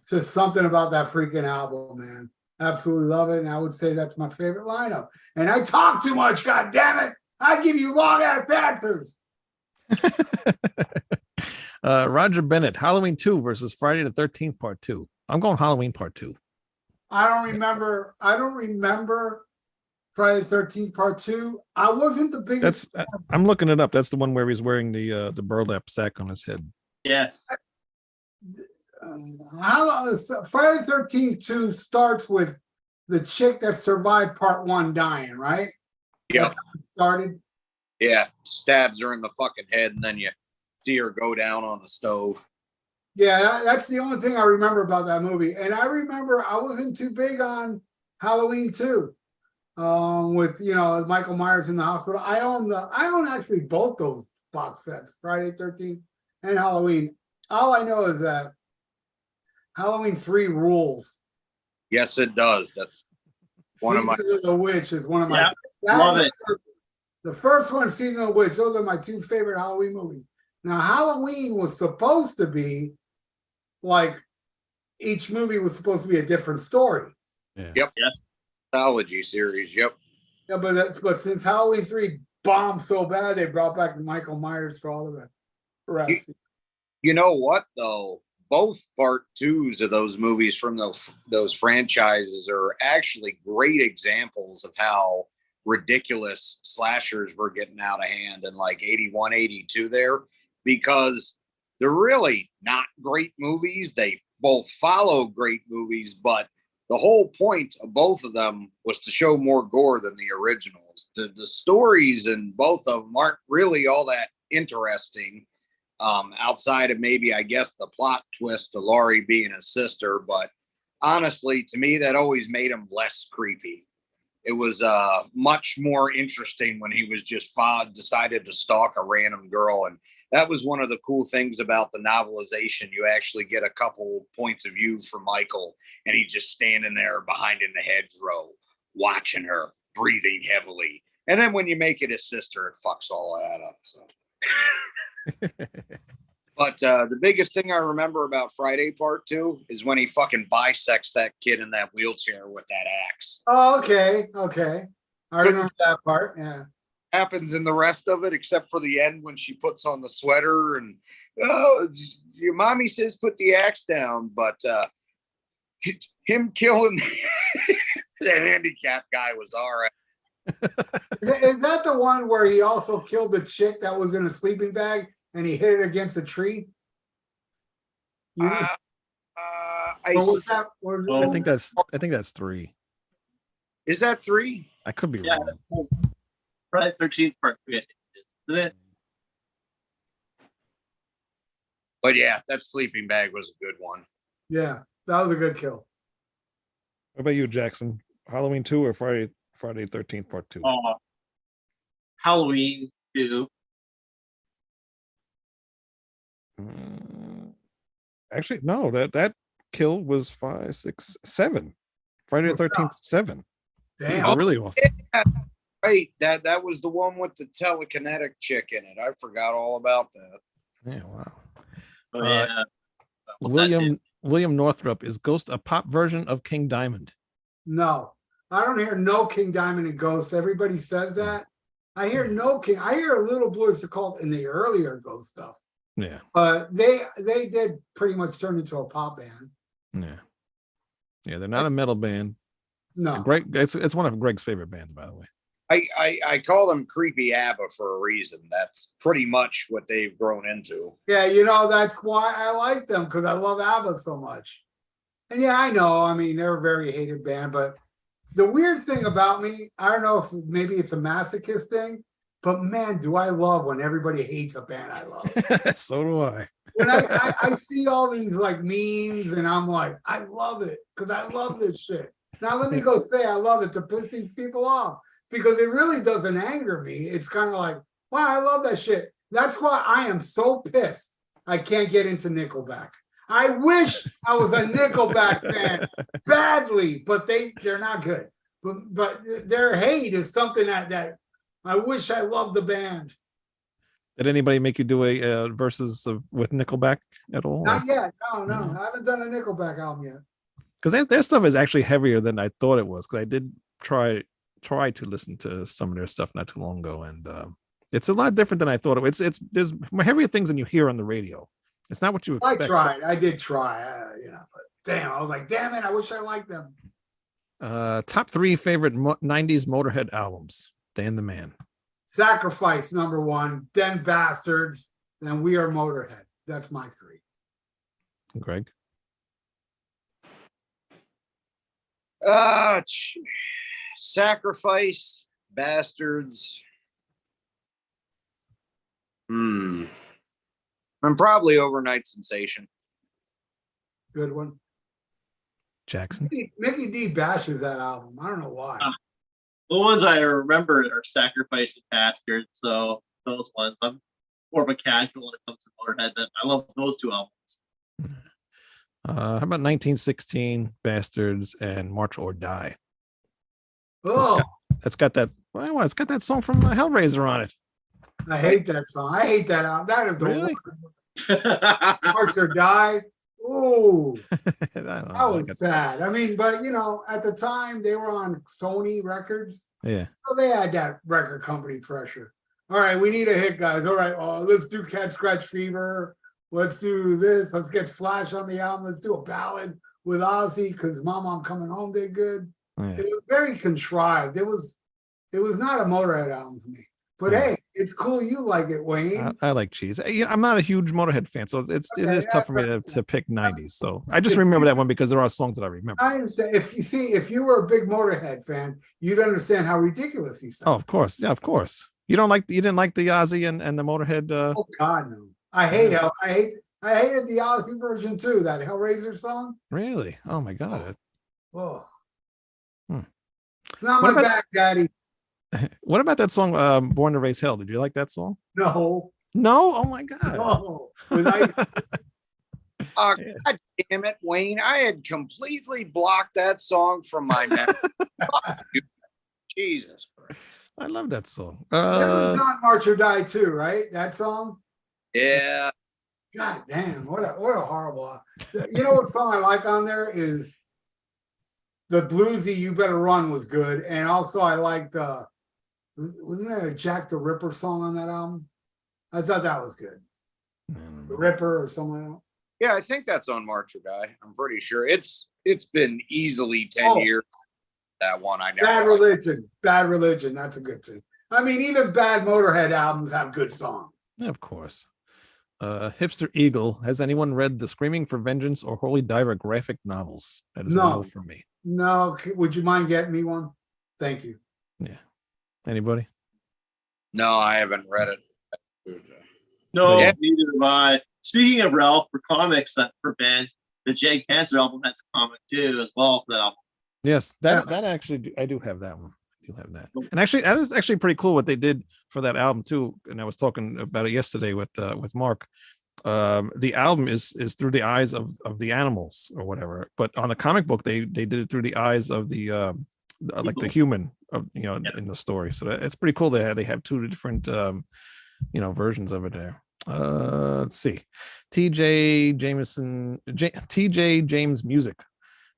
It's just something about that freaking album, man. Absolutely love it. And I would say that's my favorite lineup. And I talk too much, god damn it. I give you long ass answers. Roger Bennett, Halloween 2 versus Friday the 13th Part 2. I'm going Halloween Part 2. I don't remember Friday the 13th Part 2. I wasn't the biggest. I'm looking it up. That's the one where he's wearing the burlap sack on his head. Yes. Friday the 13th 2 starts with the chick that survived Part 1 dying, right? Yep. That's how it started. Yeah, stabs her in the fucking head, and then you see her go down on the stove. Yeah, that's the only thing I remember about that movie. And I remember I wasn't too big on Halloween 2. With Michael Myers in the hospital. I own actually both those box sets, Friday 13th and Halloween. All I know is that Halloween 3 rules. Yes, it does. That's one of my. Season of the Witch is one of my. Love it. The first one, Season of the Witch. Those are my two favorite Halloween movies. Now, Halloween was supposed to be like each movie was supposed to be a different story. Yeah. Yep. Yes. Anthology series. Yep. Yeah, but since Halloween 3 bombed so bad, they brought back Michael Myers for all of the rest. You know what though? Both part twos of those movies from those franchises are actually great examples of how ridiculous slashers were getting out of hand in like 81, 82 there, because they're really not great movies. They both follow great movies, but the whole point of both of them was to show more gore than the originals. The stories in both of them aren't really all that interesting, outside of maybe, I guess, the plot twist of Laurie being a sister. But honestly, to me, that always made him less creepy. It was much more interesting when he was just decided to stalk a random girl. And that was one of the cool things about the novelization. You actually get a couple points of view from Michael, and he's just standing there behind in the hedgerow, watching her, breathing heavily. And then when you make it his sister, it fucks all that up. So. But the biggest thing I remember about Friday Part 2 is when he fucking bisects that kid in that wheelchair with that axe. Oh, okay. I remember that part. Yeah. Happens in the rest of it, except for the end when she puts on the sweater and your mommy says put the axe down, but him killing the handicapped guy was all right. Is that the one where he also killed the chick that was in a sleeping bag and he hit it against a tree? I think that's 3. Is that 3? I could be wrong. Friday 13th Part 3, isn't it? But yeah, that sleeping bag was a good one. Yeah, that was a good kill. What about you, Jackson? Halloween 2 or Friday 13th Part 2? Halloween 2. Actually, no, that kill was 5, 6, 7. Friday the 13th 7. Damn. They're really off. Right. That was the one with the telekinetic chick in it. I forgot all about that. Yeah, wow. Oh, yeah. Well, William Northrup, is Ghost a pop version of King Diamond? No, I don't hear no King Diamond and Ghost. Everybody says that. I hear no King. I hear a Little Blue is called in the earlier Ghost stuff. Yeah. But they did pretty much turn into a pop band. Yeah. Yeah, they're not a metal band. No. Greg, it's one of Greg's favorite bands, by the way. I call them creepy ABBA for a reason. That's pretty much what they've grown into. Yeah, that's why I like them, because I love ABBA so much. And yeah, I know. I mean, they're a very hated band, but the weird thing about me, I don't know if maybe it's a masochist thing, but man, do I love when everybody hates a band I love. So do I. When I see all these like memes and I'm like, I love it because I love this shit. Now let me go say I love it to piss these people off, because it really doesn't anger me. It's kind of like, wow, I love that shit. That's why I am so pissed I can't get into Nickelback. I wish I was a Nickelback fan badly, but they're not good. But their hate is something that I wish I loved the band. Did anybody make you do a versus with Nickelback at all? Not yet. No. No. I haven't done a Nickelback album yet. Because their stuff is actually heavier than I thought it was. Because I did try to listen to some of their stuff not too long ago, and it's a lot different than I thought it was. There's more heavier things than you hear on the radio. It's not what you expect. I did try, but damn, I was like, damn it, I wish I liked them. Top 3 favorite 90s Motorhead albums. Dan the Man. Sacrifice, number 1, then Bastards, then We Are Motorhead. That's my 3. Greg. Sacrifice, Bastards. I'm probably Overnight Sensation. Good one. Jackson. Mickey D bashes that album. I don't know why. The ones I remember are Sacrifice and Bastards, so those ones. I'm more of a casual when it comes to Motorhead, but I love those 2 albums. How about 1916, Bastards, and March or Die? Oh, It's got that. Well, it's got that song from Hellraiser on it. I hate that song. I hate that album. That is the Really? worst. March or Die. Oh, That was sad. I mean, but at the time they were on Sony Records. Yeah. So they had that record company pressure. All right, we need a hit, guys. All right, let's do Cat Scratch Fever. Let's do this. Let's get Slash on the album. Let's do a ballad with Ozzy because Mama, I'm Coming Home did good. Yeah. It was very contrived. It was not a Motorhead album to me. But hey, it's cool you like it, Wayne. I like Cheese. I'm not a huge Motorhead fan, so it is tough for me to pick 90s. So I just remember that one because there are songs that I remember. I understand. If you were a big Motorhead fan, you'd understand how ridiculous he sounds. Oh, of course. Yeah, of course. You didn't like the Ozzy and the Motorhead. Oh God, no. I hated the Ozzy version too. That Hellraiser song. Really? Oh my God. Oh. Hmm. It's not What my about- back, Daddy. What about that song, Born to Raise Hell? Did you like that song? No. No? Oh my God. No. With Ice- God damn it, Wayne. I had completely blocked that song from my memory. Fuck you. Jesus Christ. I love that song. That was on March or Die too, right? That song. Yeah. God damn! What a horrible. You know what song I like on there is the bluesy "You Better Run" was good, and also I liked wasn't there a Jack the Ripper song on that album? I thought that was good. The Ripper or someone else. Yeah, I think that's on March or Die. I'm pretty sure. It's been easily 10 Oh. years. That one I never Bad liked. Religion. Bad Religion. That's a good thing. I mean, even bad Motorhead albums have good songs. Yeah, of course. Hipster Eagle. Has anyone read the Screaming for Vengeance or Holy Diver graphic novels? That is a No. no for me. No, would you mind getting me one? Thank you. Yeah. Anybody? No, I haven't read it. No, Yeah. neither have I. Speaking of Ralph, for comics for bands, the Jag Panzer album has a comic too, as well. For that album. Yes, that actually I do have that one. I do have that. And actually, that is actually pretty cool what they did for that album too. And I was talking about it yesterday with Mark. the album is through the eyes of the animals or whatever, but on the comic book they did it through the eyes of the like the human of in the story. So it's pretty cool. They have two different versions of it there. Let's see. TJ James Music.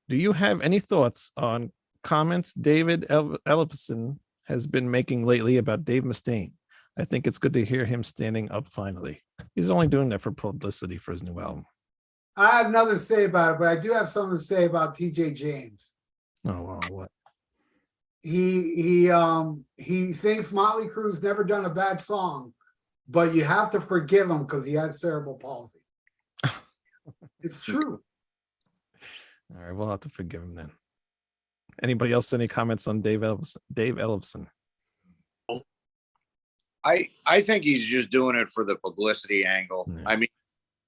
Do you have any thoughts on comments David Ellefson has been making lately about Dave Mustaine? I think it's good to hear him standing up finally. He's only doing that for publicity for his new album. I have nothing to say about it, but I do have something to say about TJ James. Oh, well, what? He thinks Motley Crue's never done a bad song, but you have to forgive him because he had cerebral palsy. It's true. All right, we'll have to forgive him then. Anybody else? Any comments on Dave Ellefson? I think he's just doing it for the publicity angle. Yeah. I mean,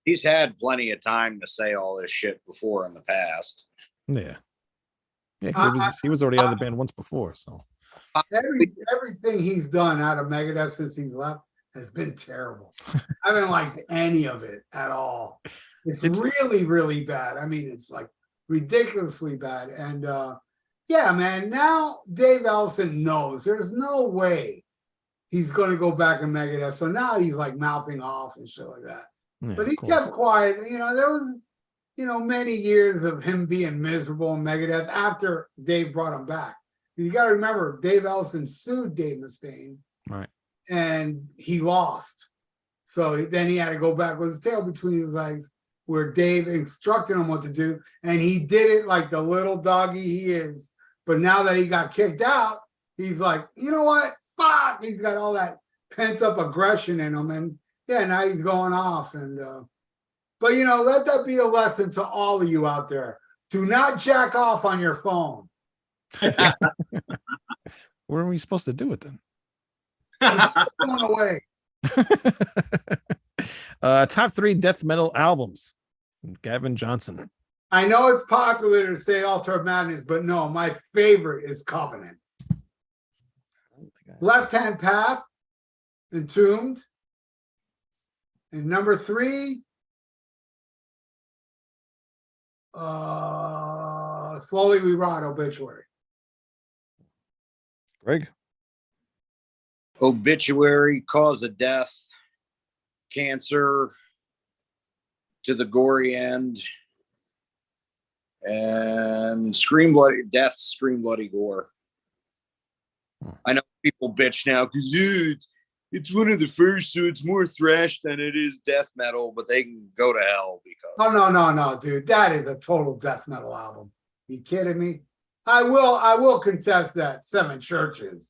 he's had plenty of time to say all this shit before in the past. Yeah. He was already out of the band once before, so Everything he's done out of Megadeth since he's left has been terrible. I haven't liked any of it at all. It's really, really bad. I mean, it's like ridiculously bad. And yeah, man, now Dave Ellefson knows there's no way he's going to go back in Megadeth. So now he's like mouthing off and shit like that. yeah, But he of course. kept quiet. There was, many years of him being miserable in Megadeth after Dave brought him back. You got to remember, Dave Ellefson sued Dave Mustaine. Right. And he lost. So then he had to go back with his tail between his legs, where Dave instructed him what to do. And he did it like the little doggy he is. But now that he got kicked out, he's like, you know what? Fuck! He's got all that pent up aggression in him. And yeah, now he's going off. And but let that be a lesson to all of you out there. Do not jack off on your phone. Where are we supposed to do it then? Going away. Top 3 death metal albums. Gavin Johnson. I know it's popular to say Altar of Madness, but no, my favorite is Covenant. Left Hand Path, Entombed. And number 3, Slowly We Rot, Obituary. Greg. Obituary, Cause of Death, Cancer, To the Gory End, and Scream Bloody Death, Scream Bloody Gore. I know people bitch now because it's one of the first, so it's more thrash than it is death metal, but they can go to hell because. Oh no, dude, that is a total death metal album. You kidding me? I will contest that Seven Churches,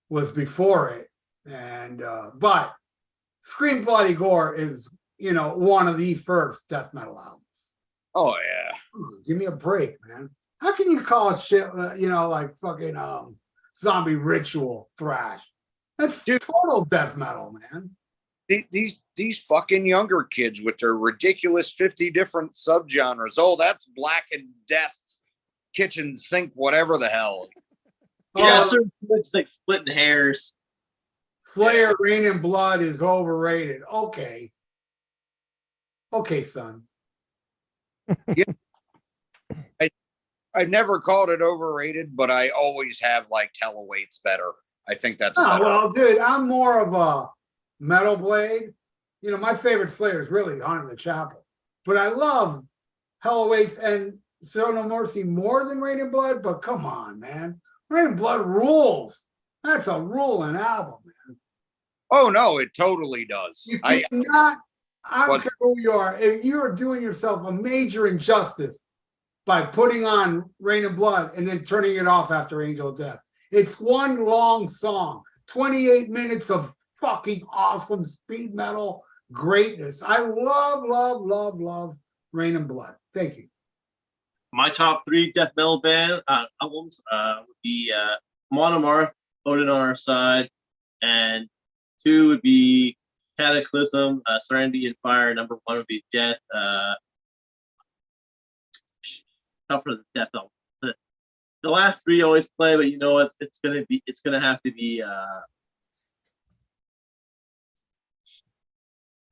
was before it, and but Scream Bloody Gore is one of the first death metal albums. Oh yeah, give me a break, man. How can you call it shit? Like fucking Zombie Ritual thrash. That's total death metal, man. These fucking younger kids with their ridiculous 50 different subgenres. Oh, that's Black and Death, Kitchen Sink, whatever the hell. Yeah, certain it's like splitting hairs. Slayer, Rain and Blood is overrated. Okay, son. Yeah. I never called it overrated, but I always have liked Hell-Awaits better. I think that's better. Well, dude, I'm more of a Metal Blade. My favorite Slayer is really Haunting the Chapel, but I love Hell-Awaits and Show No Mercy more than Rain and Blood. But come on, man, Rain and Blood rules. That's a ruling album, man. Oh no, it totally does. I don't care who you are. If you're doing yourself a major injustice by putting on Rain and Blood and then turning it off after Angel of Death. It's one long song, 28 minutes of fucking awesome speed metal greatness. I love Rain and Blood. Thank you. My top 3 death metal albums would be Monomarth, Odin on Our Side, and 2 would be Cataclysm, Serenity and Fire. Number 1 would be Death. Tough for the death album. The last 3 always play, but it's gonna have to be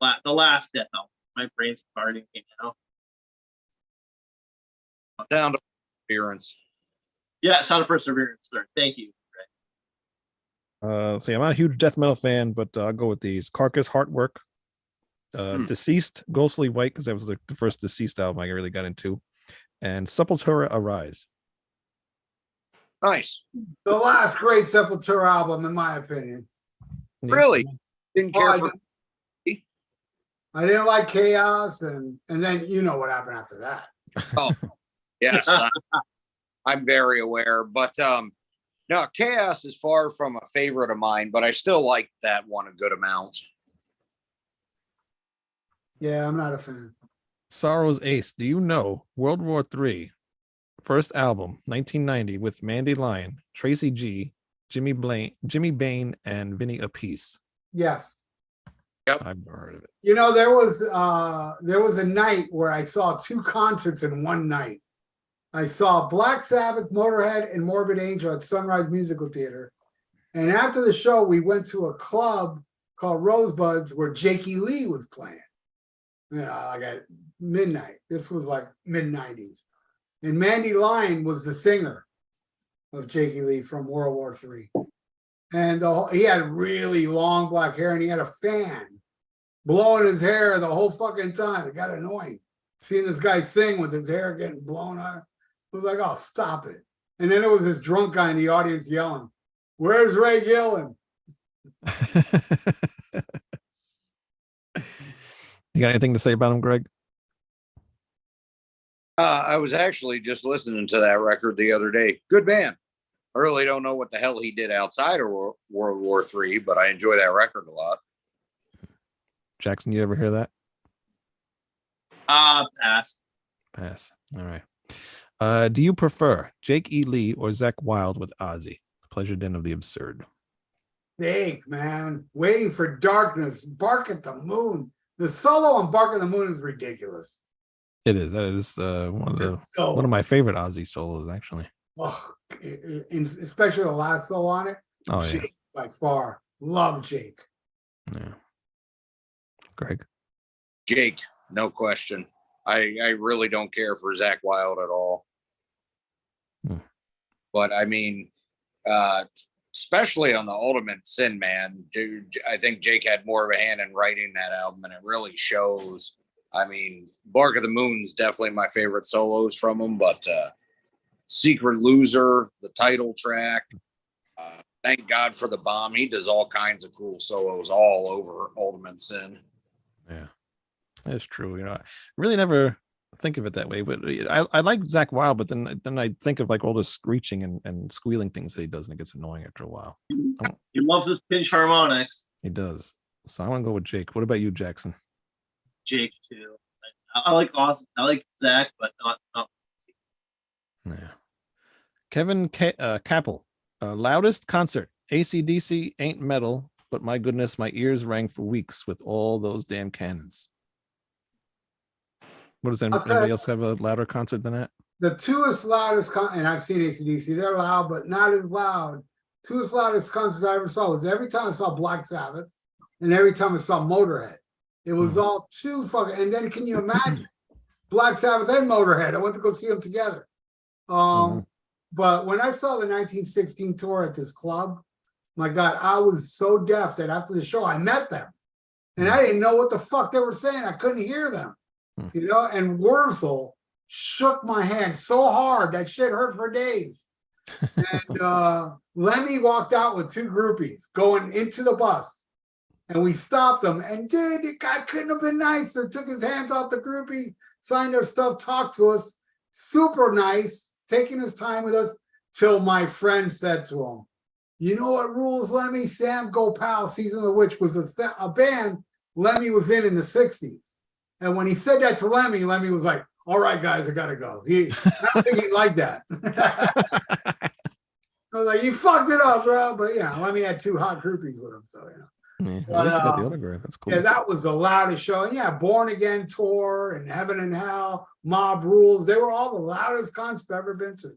The last Death album. My brain's starting, you know. Sound of Perseverance. Yeah, Sound of Perseverance. Sir. Thank you. See, I'm not a huge death metal fan, but I'll go with these: Carcass, Heartwork, Deceased, Ghostly White, because that was the first Deceased album I really got into, and Sepultura, Arise. Nice. The last great Sepultura album, in my opinion. Yeah. Really? Didn't care Oh, for. I didn't like Chaos, and then you know what happened after that. Oh, yes. I'm very aware. But no, Chaos is far from a favorite of mine, but I still like that one a good amount. Yeah, I'm not a fan. Sorrow's Ace. Do you know World War III, first album, 1990, with Mandy Lyon, Tracy G, Jimmy Bain, and Vinny Appice? Yes. I've never heard of it. You know, there was a night where I saw 2 concerts in one night. I saw Black Sabbath, Motorhead, and Morbid Angel at Sunrise Musical Theater. And after the show, we went to a club called Rosebuds where Jakey Lee was playing. Like at midnight. This was like mid-90s. And Mandy Lyon was the singer of Jakey Lee from World War III. And he had really long black hair, and he had a fan blowing his hair the whole fucking time. It got annoying. Seeing this guy sing with his hair getting blown out. I was like, oh, stop it. And then there was this drunk guy in the audience yelling, "Where's Ray Gillen?" You got anything to say about him, Greg? I was actually just listening to that record the other day. Good band. I really don't know what the hell he did outside of World War III, but I enjoy that record a lot. Jackson, you ever hear that? Pass. Pass. All right. Do you prefer Jake E. Lee or Zach Wilde with Ozzy? Pleasure Den of the Absurd. Jake, man. Waiting for Darkness. Bark at the Moon. The solo on Bark at the Moon is ridiculous. It is. That is one of my favorite Ozzy solos, actually. Oh, especially the last solo on it. Oh, yeah. Jake, by far. Love Jake. Yeah. Greg? Jake, no question. I really don't care for Zach Wilde at all. But I mean, especially on the Ultimate Sin, man, dude, I think Jake had more of a hand in writing that album, and it really shows. I mean, Bark of the Moon's definitely my favorite solos from him, but Secret Loser, the title track, Thank God for the Bomb. He does all kinds of cool solos all over Ultimate Sin. Yeah, that's true. You know, I really never think of it that way, but I like Zach Wilde, but then I think of like all the screeching and squealing things that he does, and it gets annoying after a while. He loves his pinch harmonics. He does. So I want to go with Jake. What about you, Jackson? Jake too. I like Austin. I like Zach, but not. Yeah. Kevin Capel, loudest concert. AC/DC ain't metal, but my goodness, my ears rang for weeks with all those damn cannons. What does anybody else have a louder concert than that? The 2 loudest, and I've seen AC/DC, they're loud, but not as loud. 2 loudest concerts I ever saw was every time I saw Black Sabbath and every time I saw Motorhead. It was all too fucking, and then can you imagine Black Sabbath and Motorhead? I went to go see them together. But when I saw the 1916 tour at this club, my God, I was so deaf that after the show, I met them. And I didn't know what the fuck they were saying. I couldn't hear them. You know, and Wurzel shook my hand so hard that shit hurt for days. And Lemmy walked out with 2 groupies going into the bus. And we stopped them. And dude, the guy couldn't have been nicer. Took his hands off the groupie, signed their stuff, talked to us. Super nice, taking his time with us, till my friend said to him, "You know what rules, Lemmy? Sam Gopal, Season of the Witch, was a band Lemmy was in the 60s. And when he said that to Lemmy, Lemmy was like, "All right, guys, I gotta go." I don't think he liked that. I was like, "You fucked it up, bro." But you know, Lemmy had 2 hot groupies with him, so you know. Yeah, at least I got the autograph. That's cool. Yeah, that was the loudest show. And yeah, Born Again tour and Heaven and Hell, Mob Rules. They were all the loudest concerts I've ever been to.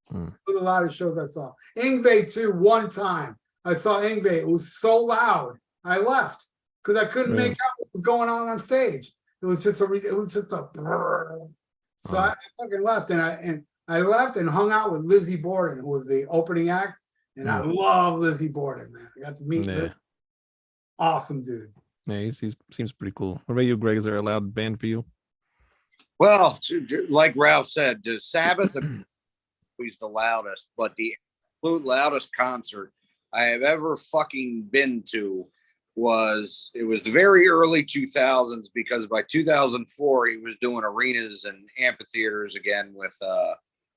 One of the loudest shows I saw. Ingve too, one time. I saw Ingve. It was so loud. I left because I couldn't make out what was going on stage. It was just a. So I fucking left, and I left and hung out with Lizzie Borden, who was the opening act, and I love Lizzie Borden, man. I got to meet Liz. Awesome dude. Yeah, he seems pretty cool. What about you, Greg? Is there a loud band for you? Well, like Ralph said, the Sabbath is the loudest, but the absolute loudest concert I have ever fucking been to was the very early 2000s, because by 2004 he was doing arenas and amphitheaters again with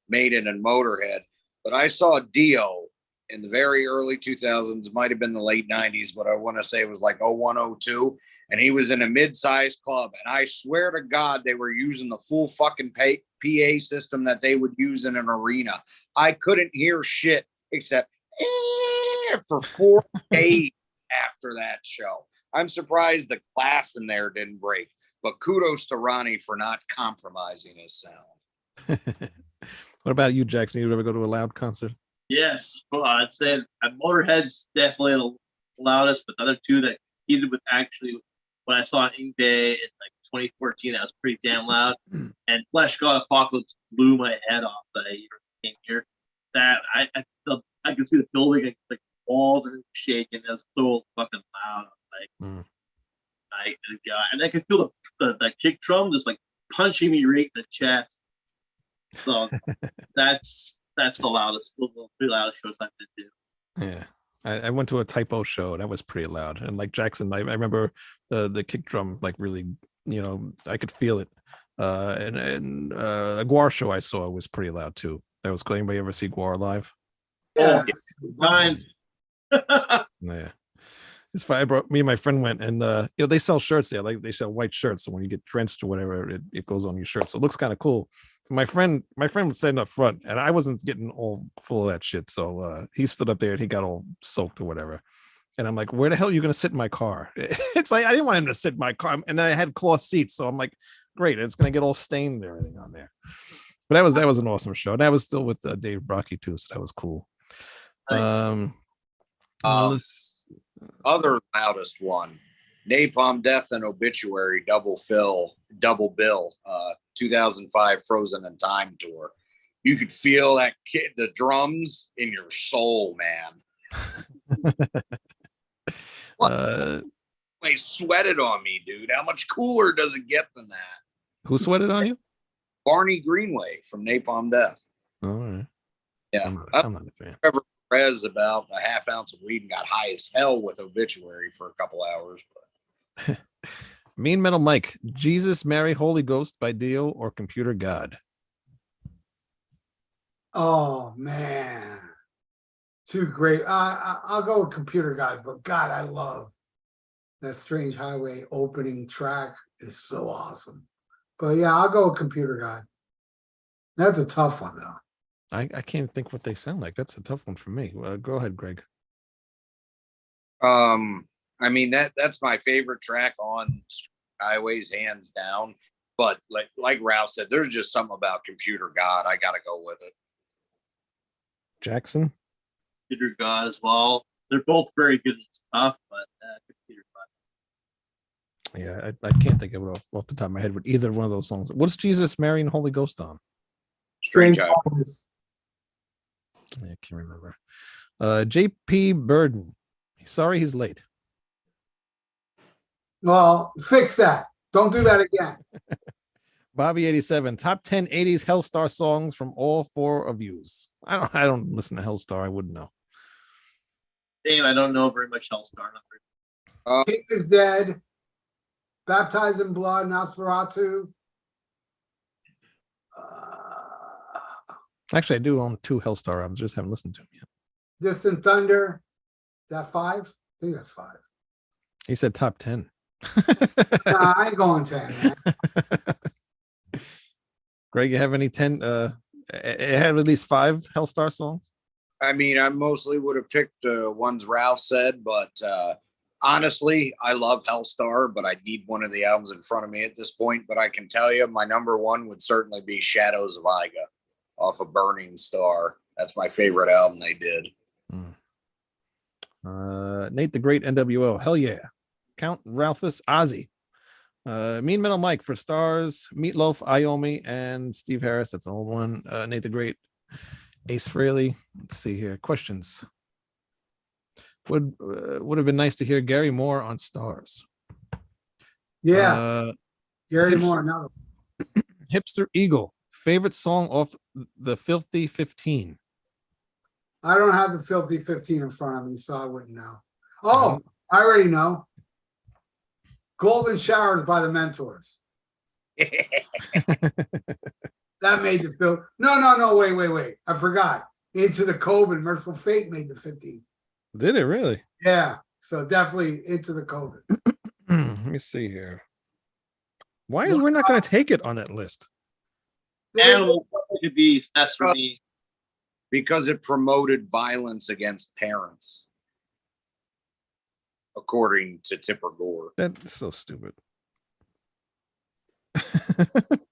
Maiden and Motorhead. But I saw Dio in the very early 2000s, might have been the late 90s, but I want to say it was like 01, 02. And he was in a mid-sized club. And I swear to God, they were using the full fucking PA system that they would use in an arena. I couldn't hear shit except for 4 days after that show. I'm surprised the glass in there didn't break. But kudos to Ronnie for not compromising his sound. What about you, Jackson? You ever go to a loud concert? Yes, well, I'd say Motorhead's definitely the loudest, but the other two that competed with, actually, when I saw Ink Day in like 2014, that was pretty damn loud. And Flesh God Apocalypse blew my head off the year I came here. That I could see the building, like walls are shaking. It was so fucking loud. And I could feel the kick drum just like punching me right in the chest. So that's the loudest, the three loudest shows I've been to. Yeah. I went to a Typo show. That was pretty loud. And like Jackson, I remember the kick drum, like really, I could feel it. And a Guar show I saw was pretty loud too. That was cool. Anybody ever see Guar live? Yeah. Times. Yeah. It's fine. Me and my friend went, and they sell shirts there. Like they sell white shirts, so when you get drenched or whatever, it goes on your shirt. So it looks kind of cool. So my friend was standing up front, and I wasn't getting all full of that shit. So he stood up there and he got all soaked or whatever. And I'm like, where the hell are you gonna sit in my car? It's like I didn't want him to sit in my car, and I had cloth seats, so I'm like, great, it's gonna get all stained and everything on there. But that was an awesome show. And that was still with Dave Brockie too, so that was cool. Nice. Other loudest one, Napalm Death and Obituary double bill, 2005 Frozen in Time tour. You could feel that the drums in your soul, man. They sweated on me, dude. How much cooler does it get than that? Who sweated on you? Barney Greenway from Napalm Death. All right. Yeah, I'm not a fan. Prez about a half ounce of weed and got high as hell with Obituary for a couple hours. But Mean Metal Mike, Jesus, Mary, Holy Ghost by Dio or Computer God? Oh man, too great. I'll go with Computer God, but God, I love that Strange Highway opening track. Is so awesome. But yeah, I'll go with Computer God. That's a tough one though. I can't think what they sound like. That's a tough one for me. Go ahead, Greg. I mean that's my favorite track on Highways, hands down. But like Ralph said, there's just something about Computer God. I gotta go with it. Jackson? Computer God as well. They're both very good and tough, but Computer God. Yeah, I can't think of it off the top of my head with either one of those songs. What's Jesus, Mary, and Holy Ghost on? Strange Highways. I can't remember. JP Burden. Sorry he's late. Well, fix that. Don't do that again. Bobby 87. Top 10 80s Hellstar songs from all four of yous. I don't listen to Hellstar. I wouldn't know. Dave, I don't know very much Hellstar. King is Dead. Baptized in Blood. Nosferatu. Actually, I do own 2 Hellstar albums. Just haven't listened to them yet. Distant Thunder. Is that 5? I think that's 5. He said top 10. Nah, I ain't going 10, man. Greg, you have any 10? It had at least 5 Hellstar songs. I mean, I mostly would have picked the ones Ralph said, but honestly, I love Hellstar, but I need one of the albums in front of me at this point. But I can tell you, my number one would certainly be Shadows of Iga off of Burning Star. That's my favorite album they did. Nate the Great NWO. Hell yeah. Count Ralphus Ozzy. Mean Metal Mike for stars, Meatloaf, Iommi, and Steve Harris. That's an old one. Nate the Great, Ace Frehley. Let's see here. Questions. Would have been nice to hear Gary Moore on stars. Yeah, Gary Hips- Moore, another. Hipster Eagle. Favorite song off the Filthy 15. I don't have the Filthy 15 in front of me, so I wouldn't know. Oh, I already know. Golden Showers by the Mentors. That made the film. No, wait. I forgot. Into the COVID, Merciful Fate made the 15. Did it really? Yeah, so definitely Into the COVID. Let me see here. Why is we're not going to take it on that list? Animal could be. That's for me. Because it promoted violence against parents, according to Tipper Gore. That's so stupid.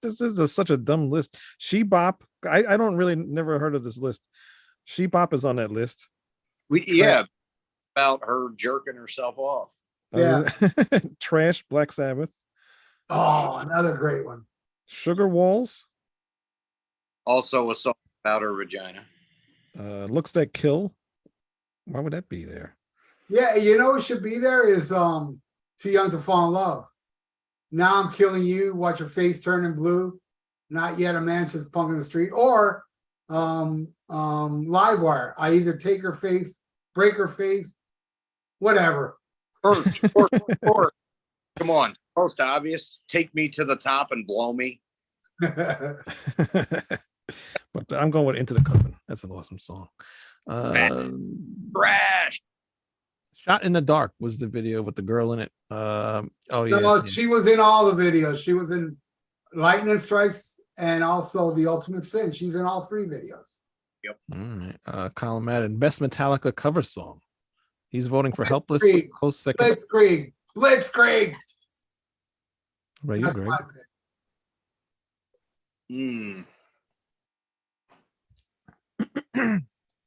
This is such a dumb list. She Bop. I don't really never heard of this list. She Bop is on that list. Yeah, about her jerking herself off. Yeah. Trash, Black Sabbath. Oh, another great one. Sugar Walls. Also a song about her vagina. Looks That Kill. Why would that be there? Yeah, you know what should be there is Too Young to Fall in Love. Now I'm Killing You, Watch Your Face Turning Blue. Not Yet a Man Just Punk in the Street. Or Livewire. I either take her face, break her face, whatever. Or, come on, most obvious. Take me to the top and blow me. But I'm going with Into the Coven. That's an awesome song. Trash. Shot in the Dark was the video with the girl in it. Oh yeah. No, she was in all the videos. She was in Lightning Strikes and also The Ultimate Sin. She's in all three videos. All right. Colin Madden, best Metallica cover song. He's voting for Helpless. Blitzkrieg. Close second. Blitzkrieg. Right, you, That's Greg. my pick.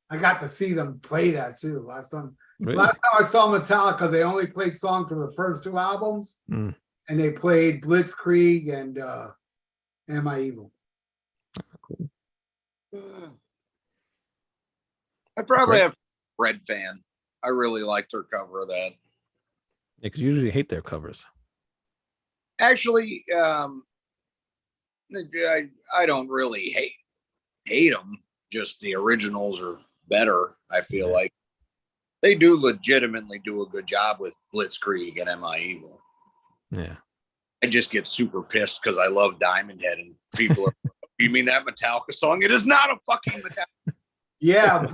I got to see them play that too. Last time I saw Metallica, they only played songs from the first two albums, and they played Blitzkrieg and Am I Evil? Cool. I probably have Red fan. I really liked her cover of that. Yeah, because you usually hate their covers. Actually, I don't really hate them. Just the originals are better. I feel like they do legitimately do a good job with Blitzkrieg and Am I Evil. Yeah. I just get super pissed because I love Diamond Head and people are. You mean that Metallica song? It is not a fucking Metallica. Yeah,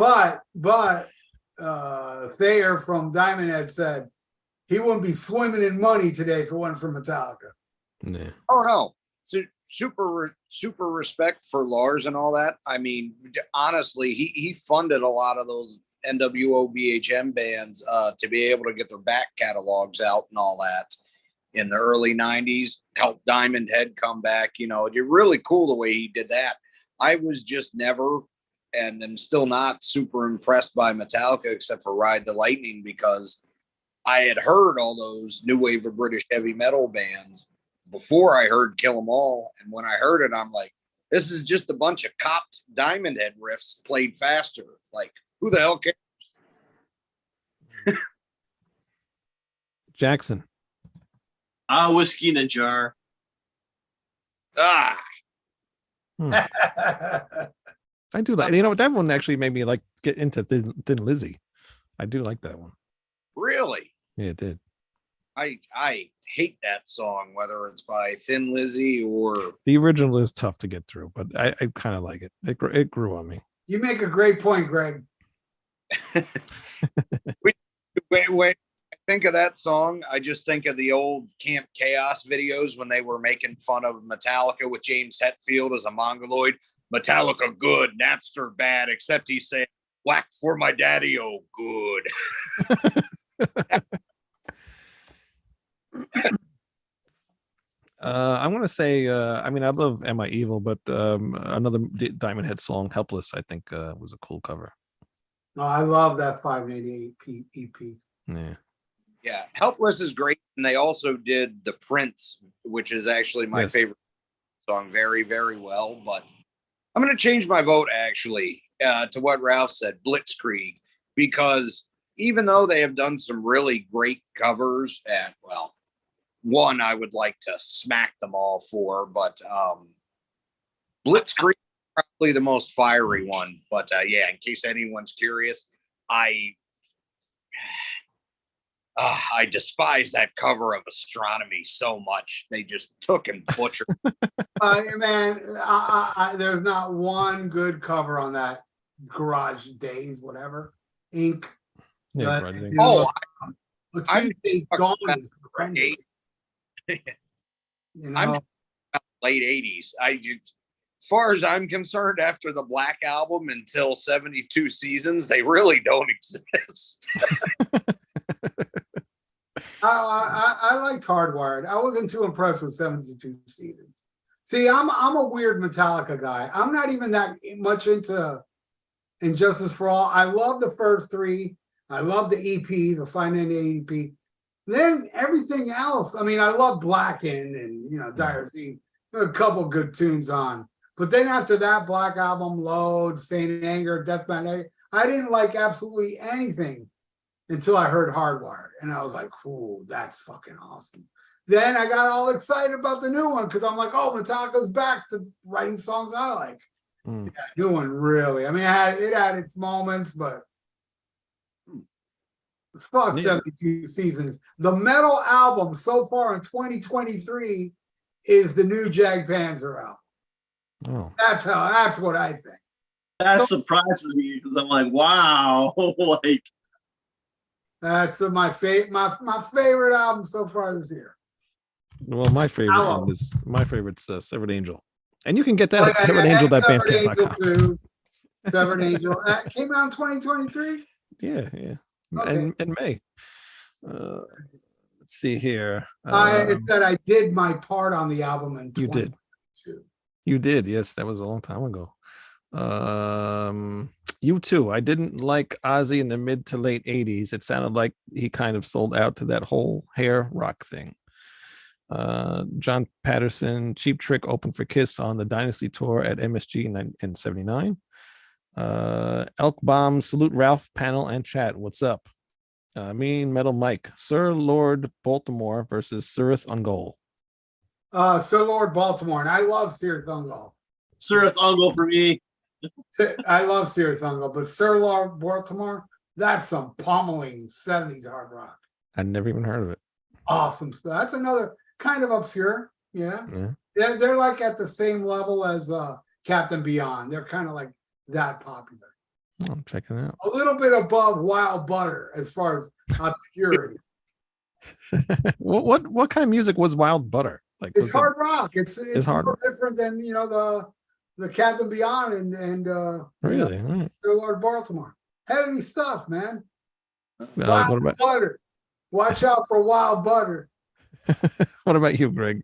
but Thayer from Diamond Head said he wouldn't be swimming in money today if it wasn't for Metallica. Yeah. Oh no. So super respect for Lars and all that. I mean, honestly, he funded a lot of those NWO BHM bands to be able to get their back catalogs out and all that in the early 90s, helped Diamond Head come back. You know, it's really cool the way he did that. I was just never, and I'm still not super impressed by Metallica except for Ride the Lightning, because I had heard all those new wave of British heavy metal bands before I heard Kill 'Em All. And when I heard it, I'm like, this is just a bunch of copped Diamond Head riffs played faster. Like, who the hell cares? Jackson. Whiskey in a Jar. I do like, you know what, that one actually made me like get into Thin Lizzy. I do like that one. Really? Yeah, it did. I hate that song, whether it's by Thin Lizzy or The original is tough to get through, but I kind of like it. It grew on me. You make a great point, Greg. When I think of that song, I just think of the old Camp Chaos videos when they were making fun of Metallica with James Hetfield as a mongoloid. Metallica good, Napster bad, except he said, whack for my daddy, oh good. I want to say, I mean, I love Am I Evil, but another Diamond Head song, Helpless, I think was a cool cover. No, I love that 588 EP. Yeah. Yeah, Helpless is great. And they also did the Prince which is actually my Yes. favorite song, very, very well. But I'm going to change my vote actually to what Ralph said, Blitzkrieg, because even though they have done some really great covers, and well, one I would like to smack them all for, but Blitzkrieg is probably the most fiery one. But yeah, in case anyone's curious, I despise that cover of Astronomy so much. They just took and butchered. Man, there's not one good cover on that. Garage Days, whatever. Ink. Yeah, But, Garage Days. you know, I'm Tuesday's Gone is horrendous. You I'm know, late 80s. As far as I'm concerned, after the Black Album until 72 Seasons, they really don't exist. I liked Hardwired. I wasn't too impressed with 72 Seasons. See, I'm a weird Metallica guy. I'm not even that much into Injustice for All. I love the first three. I love the EP, the 598 EP. Then everything else. I mean, I love Blackened and Dire Straits. There are a couple good tunes on. But then after that Black Album, Load, Saint Anger, Death Band, I didn't like absolutely anything until I heard Hardwired. And I was like, cool, that's fucking awesome. Then I got all excited about the new one because I'm like, oh, Metallica's back to writing songs I like. Yeah, new one, really. I mean, it had its moments, but fuck 72 Seasons. The metal album so far in 2023 is the new Jag Panzer album. Oh. That's what I think. That surprises me because I'm like, wow, like that's my favorite album so far this year. Well, my favorite's Severed Angel, and you can get that at Severed Angel severedangel.bandcamp.com. too. Severed Angel that came out in 2023. Yeah. Okay. In May. Let's see here. I said I did my part on the album in 2022. You did, yes, that was a long time ago. U2. I didn't like Ozzy in the mid to late 80s. It sounded like he kind of sold out to that whole hair rock thing. John Patterson, Cheap Trick opened for Kiss on the Dynasty tour at MSG in 79. Elk Bomb, Salute Ralph, panel and chat. What's up? Mean Metal Mike, Sir Lord Baltimore versus Sirith Ungol. Sir Lord Baltimore, and I love Sirith Ungol. Sirith Ungol for me. I love Sirith Ungol, but Sir Lord Baltimore, that's some pummeling 70s hard rock. I never even heard of it. Awesome stuff. That's another kind of obscure. Yeah. They're like at the same level as Captain Beyond. They're kind of like that popular. I'm checking it out. A little bit above Wild Butter as far as obscurity. What kind of music was Wild Butter? Like It's hard rock. It's hard more different than the Captain Beyond and really right. Sir Lord Baltimore. Heavy stuff, man. What about Butter? Watch out for Wild Butter. what about you, Greg?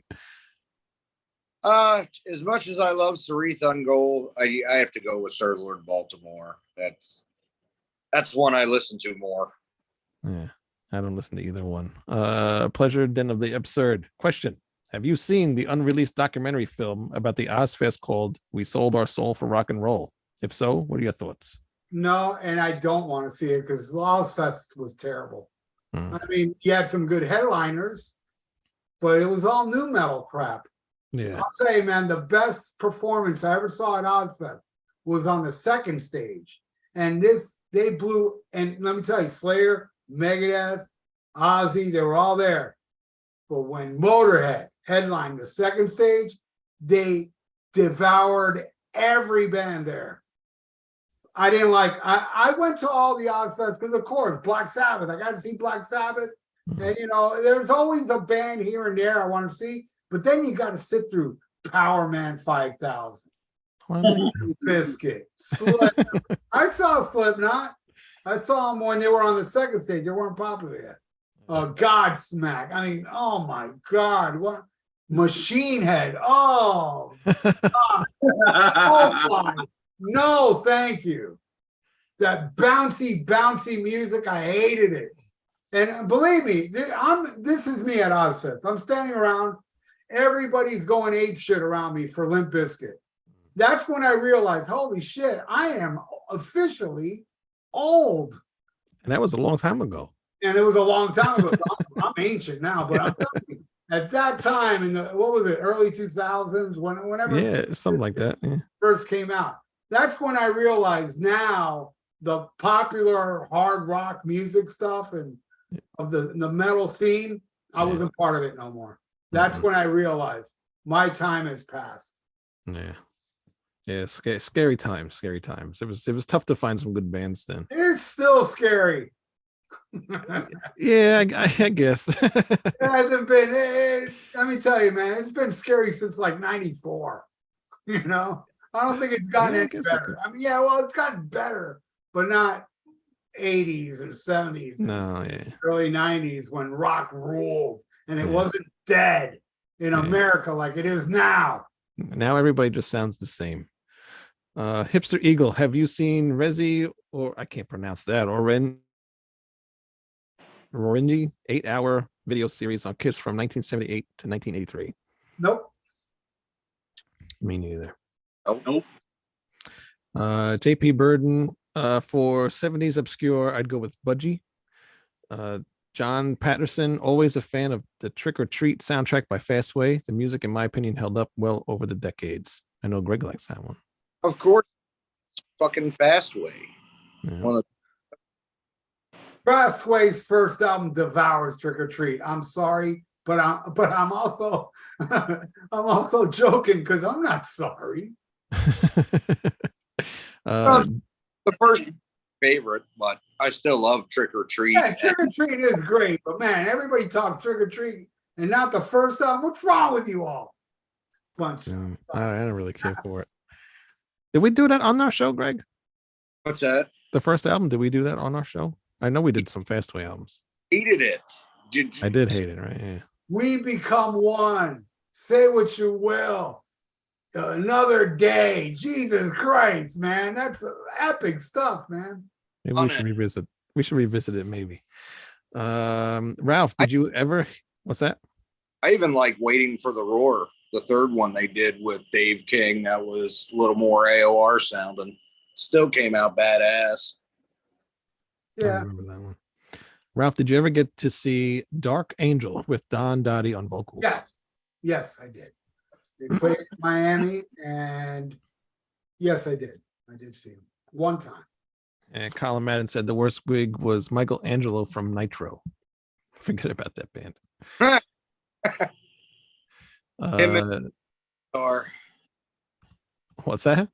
As much as I love Sirith Ungol, I have to go with Sir Lord Baltimore. That's one I listen to more. Yeah, I don't listen to either one. Pleasure Den of the Absurd. Question: have you seen the unreleased documentary film about the Ozfest called "We Sold Our Soul for Rock and Roll"? If so, what are your thoughts? No, and I don't want to see it because Ozfest was terrible. I mean, you had some good headliners, but it was all new metal crap. Yeah, I'll tell you, man, the best performance I ever saw at Ozfest was on the second stage. And they blew, and let me tell you, Slayer, Megadeth, Ozzy, they were all there. But when Motorhead headlined the second stage, they devoured every band there. I didn't like, I went to all the Ozfest because, of course, Black Sabbath. I got to see Black Sabbath. And, there's always a band here and there I want to see. But then you got to sit through Power Man 5000, Biscuit, Slipknot. I saw Slipknot. I saw them when they were on the second stage. They weren't popular yet. Godsmack. I mean, oh my God, what Machine Head? Oh, God. No, thank you. That bouncy music, I hated it. And believe me, this is me at Ozfest. I'm standing around. everybody's going ape shit around me for Limp Bizkit. That's when I realized, holy shit, I am officially old. And that was a long time ago. And it was a long time ago. I'm ancient now, but I'm telling you, at that time in the, what was it, early 2000s, whenever Yeah, something like that. Yeah. first came out. That's when I realized now the popular hard rock music stuff and of the metal scene, I wasn't part of it no more. That's when I realized my time has passed. Yeah. Yeah, scary times, scary times. It was tough to find some good bands then. It's still scary. Yeah, I guess. It hasn't been, let me tell you, man, it's been scary since like 94. You know, I don't think it's gotten Yeah, I any guess better. I mean, yeah, well, it's gotten better, but not 80s and 70s, No, yeah. early 90s when rock ruled and it Yeah. wasn't dead in Yeah. America like it is now. Now everybody just sounds the same. Hipster Eagle, have you seen Rezi, or I can't pronounce that, or Rorinji 8-hour video series on Kiss from 1978 to 1983? Nope. Me neither. Nope. JP Burden, for 70s obscure, I'd go with Budgie. John Patterson, always a fan of the Trick or Treat soundtrack by Fastway. The music, in my opinion, held up well over the decades. I know Greg likes that one. Of course, it's fucking Fastway. Yeah. One of Fastway's first album devours Trick or Treat. I'm sorry, but I'm also I'm also joking because I'm not sorry. the first favorite, but I still love Trick or Treat. Yeah, Trick or Treat is great, but man, everybody talks Trick or Treat and not the first album. What's wrong with you all? Bunch. I don't really care for it. Did we do that on our show, Greg? What's that? The first album, did we do that on our show? I know we did some Fastway albums. Hated it. I did hate it, right? Yeah. We become one. Say what you will. Another day. Jesus Christ, man. That's epic stuff, man. Maybe we should revisit. We should revisit it, maybe. Ralph, did you ever? What's that? I even like Waiting for the Roar, the third one they did with Dave King. That was a little more AOR sounding. Still came out badass. I Yeah. remember that one. Ralph, did you ever get to see Dark Angel with Don Dottie on vocals? Yes. Yes, I did. They played in Miami, and yes, I did. I did see him one time. And Colin Madden said the worst wig was Michael Angelo from Nitro. Forget about that band. Him and guitar. What's that?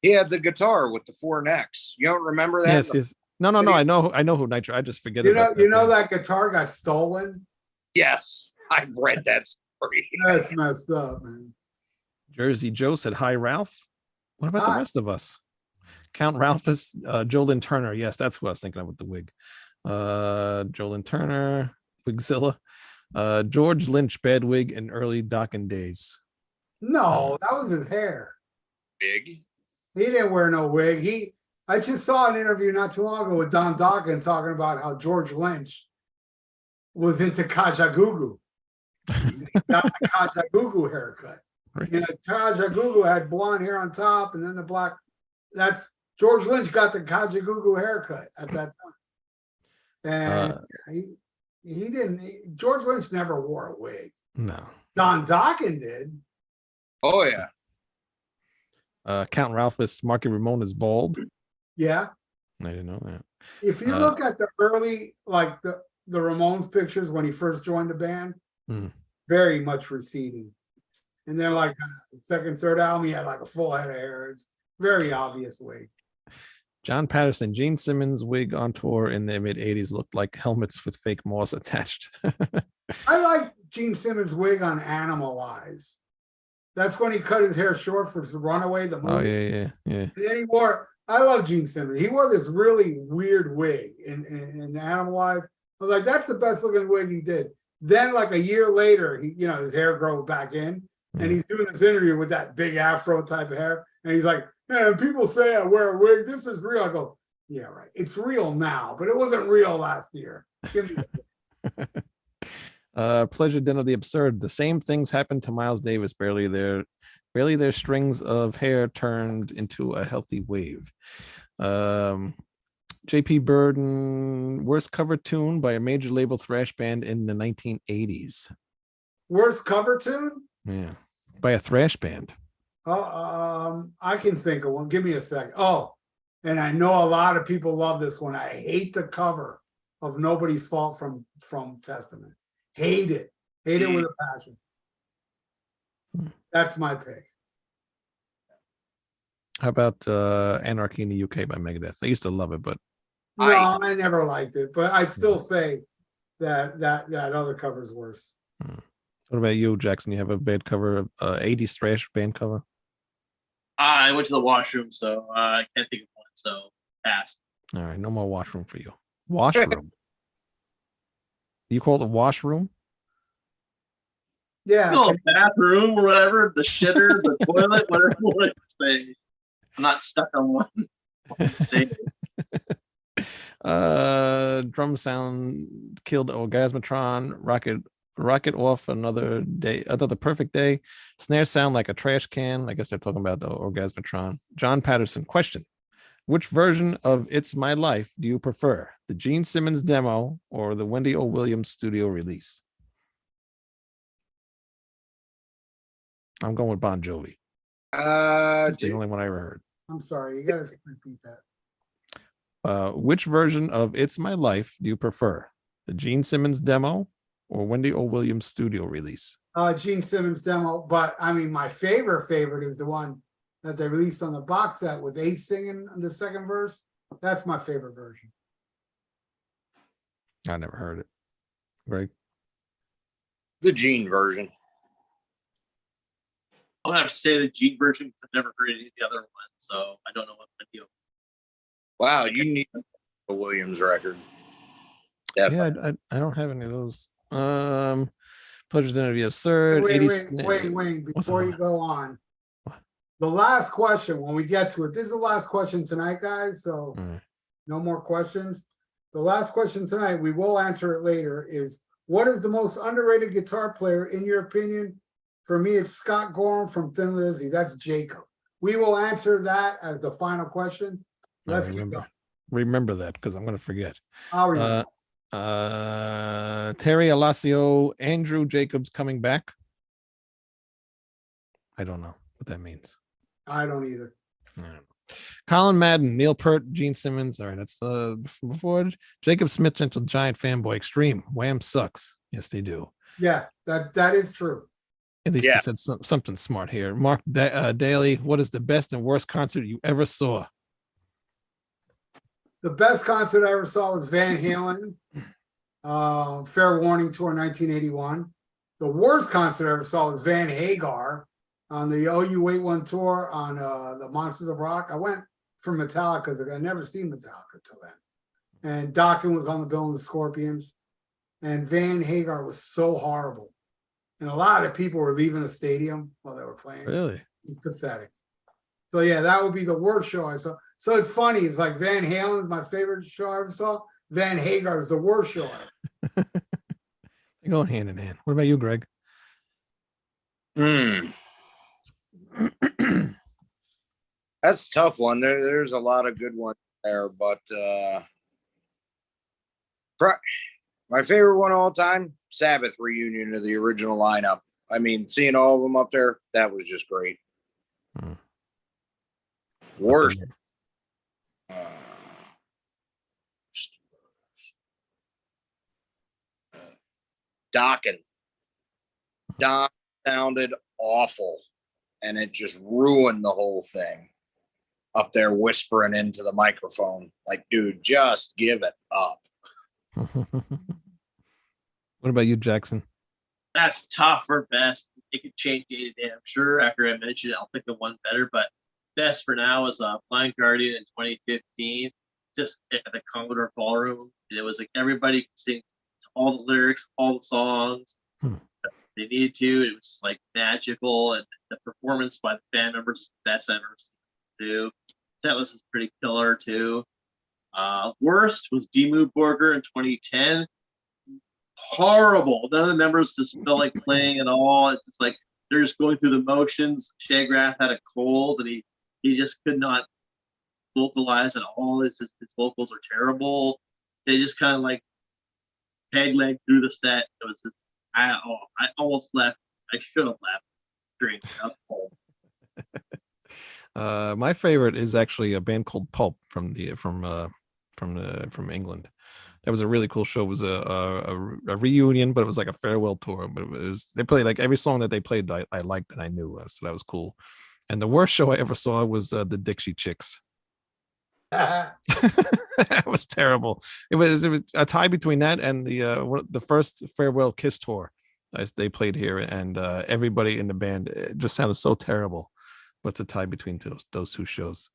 He had the guitar with the four necks. You don't remember that? Yes. No. I know who Nitro. I just forget You know, about that. you know band. that guitar got stolen? Yes, I've read that story. That's messed up, man. Jersey Joe said, hi, Ralph. What about the Hi. rest of us? Count Ralphus, Jolyn Turner. Yes, that's what I was thinking of with the wig. Jolyn Turner, Wigzilla. George Lynch, bad wig in early Dokken days. No, that was his hair. Big. He didn't wear no wig. I just saw an interview not too long ago with Don Dokken talking about how George Lynch was into Kajagoogoo. He got the Kajagoogoo haircut. You know, Kajagoogoo had blonde hair on top and then the black. That's George Lynch got the Kajagoogoo haircut at that time. And he didn't. George Lynch never wore a wig. No. Don Dokken did. Oh yeah. Count Ralphus, Marky Ramone is bald. Yeah. I didn't know that. If you look at the early, like the Ramones pictures when he first joined the band, very much receding. And then like second, third album, he had like a full head of hair. It's very obvious wig. John Patterson, Gene Simmons wig on tour in the mid 80s looked like helmets with fake moss attached. I like Gene Simmons' wig on Animalize. That's when he cut his hair short for Runaway, the movie. Oh, yeah. And then he wore, I love Gene Simmons. He wore this really weird wig in Animalize. I was like, that's the best looking wig he did. Then like a year later, his hair grew back in and he's doing this interview with that big afro type of hair. And he's like, man, people say I wear a wig. This is real. I go, yeah, right. It's real now, but it wasn't real last year. Give me Pleasure Den of the Absurd. The same things happened to Miles Davis. Barely their strings of hair turned into a healthy wave. JP Burden, worst cover tune by a major label thrash band in the 1980s. Worst cover tune? Yeah, by a thrash band. I can think of one. Give me a second. Oh, and I know a lot of people love this one. I hate the cover of Nobody's Fault from Testament. Hate it. Hate it with a passion. That's my pick. How about Anarchy in the UK by Megadeth? I used to love it, but No, I never liked it, but I'd still say that other cover's worse. What about you, Jackson? You have a bad cover, 80s thrash band cover? I went to the washroom, so I can't think of one. So pass. All right, no more washroom for you. Washroom. You call it the washroom? Yeah. No, bathroom or whatever, the shitter, the toilet, whatever you want to say. I'm not stuck on one. Drum sound killed Orgasmatron. Rocket off another day, another perfect day. Snare sound like a trash can. I guess they're talking about the Orgasmatron. John Patterson, question: which version of It's My Life do you prefer, the Gene Simmons demo or the Wendy O. Williams studio release? I'm going with Bon Jovi. That's the only one I ever heard. I'm sorry, you gotta repeat that. Which version of It's My Life do you prefer, the Gene Simmons demo or Wendy O. Williams studio release? Gene Simmons demo, but I mean, my favorite is the one that they released on the box set with Ace singing the second verse. That's my favorite version. I never heard it. Greg? The Gene version. I'll have to say the Gene version because I've never heard any of the other ones, so I don't know what to do. Wow, you need a Williams record. Definitely. Yeah, I don't have any of those. Pleasure Den of the Absurd. Wait, before you go on. The last question, when we get to it, this is the last question tonight, guys, so no more questions. The last question tonight, we will answer it later, is what is the most underrated guitar player in your opinion? For me, it's Scott Gorham from Thin Lizzy. That's Jacob. We will answer that as the final question. Let's remember that because I'm going to forget. I'll remember. Terry Alacio, Andrew Jacobs coming back. I don't know what that means. I don't either. Colin Madden, Neil Peart, Gene Simmons. All right, that's before Jacob Smith, Gentle Giant Fanboy Extreme. Wham sucks. Yes, they do. Yeah, that is true. At least he said something smart here. Mark Daly, what is the best and worst concert you ever saw? The best concert I ever saw was Van Halen, Fair Warning Tour 1981. The worst concert I ever saw was Van Hagar on the Oh You Wait One tour on the Monsters of Rock. I went for Metallica because I'd never seen Metallica till then. And Dokken was on the bill in the Scorpions. And Van Hagar was so horrible. And a lot of people were leaving the stadium while they were playing. Really? It was pathetic. So yeah, that would be the worst show I saw. So it's funny. It's like Van Halen is my favorite show I ever saw. Van Hagar is the worst show ever. They go hand in hand. What about you, Greg? That's a tough one. There's a lot of good ones there, but my favorite one of all time, Sabbath reunion of the original lineup. I mean, seeing all of them up there, that was just great. Worst. Dokken. Don sounded awful, and it just ruined the whole thing. Up there whispering into the microphone, like, dude, just give it up. What about you, Jackson? That's tough for best. It could change day to day, I'm sure. After I mention it, I'll think of one better, but best for now is Blind Guardian in 2015, just at the Commodore Ballroom. It was like everybody could sing all the lyrics, all the songs. They needed to. It was just like magical, and the performance by the band members, best I've ever seen too. That was pretty killer too. Worst was Dimmu Borgir in 2010. horrible. None of the members just felt like playing at all. It's just like they're just going through the motions. Shagrath had a cold, and he just could not vocalize at all. His vocals are terrible. They just kind of like peg leg through the set. It was just, I almost left. I should have left during that cold. My favorite is actually a band called Pulp from England. That was a really cool show. It was a reunion, but it was like a farewell tour. But they played like every song that they played. I liked and I knew, so that was cool. And the worst show I ever saw was the Dixie Chicks. It was terrible. It was a tie between that and the first farewell Kiss tour as they played here, and everybody in the band, it just sounded so terrible. What's a tie between those two shows?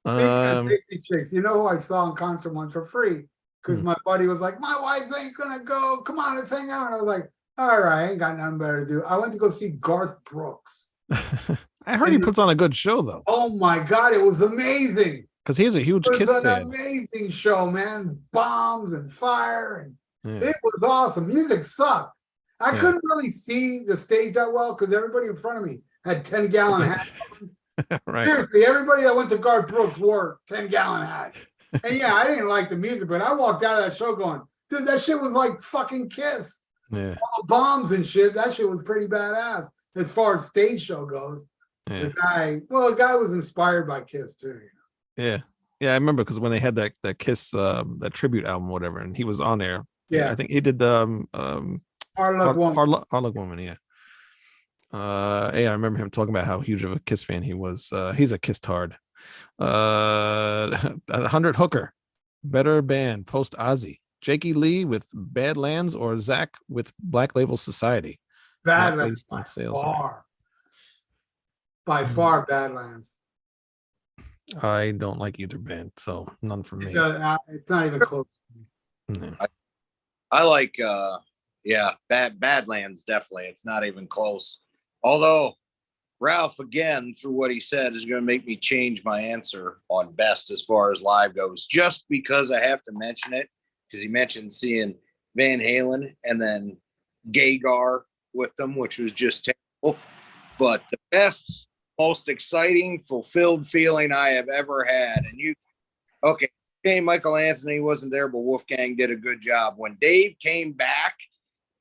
Dixie Chicks, you know who I saw in concert once for free? Because my buddy was like, my wife ain't gonna go. Come on, let's hang out. And I was like, all right, I ain't got nothing better to do. I went to go see Garth Brooks. I heard he puts on a good show though. Oh my God, it was amazing. Because he's a huge Kiss fan. It was an amazing show, man. Bombs and fire, and it was awesome. Music sucked. I couldn't really see the stage that well because everybody in front of me had 10-gallon hats. Right. Seriously, everybody that went to Garth Brooks wore 10-gallon hats. And yeah, I didn't like the music, but I walked out of that show going, dude, that shit was like fucking Kiss. Yeah. All the bombs and shit, that shit was pretty badass as far as stage show goes. Yeah. The guy was inspired by Kiss too. Yeah. I remember because when they had that Kiss that tribute album, whatever, and he was on there. Yeah, I think he did Hard Luck Woman. Hard Luck Woman, yeah. I remember him talking about how huge of a Kiss fan he was. He's a Kiss tard. 100 Hooker, better band post Ozzy. Jakey Lee with Badlands or Zach with Black Label Society. Badlands by far Badlands. I don't like either band, so none for me. It's not even close. No. I like Badlands, definitely. It's not even close. Although Ralph, again, through what he said, is going to make me change my answer on best as far as live goes, just because I have to mention it, because he mentioned seeing Van Halen and then Gagar with them, which was just terrible. But the best, most exciting, fulfilled feeling I have ever had, and Michael Anthony wasn't there, but Wolfgang did a good job. When Dave came back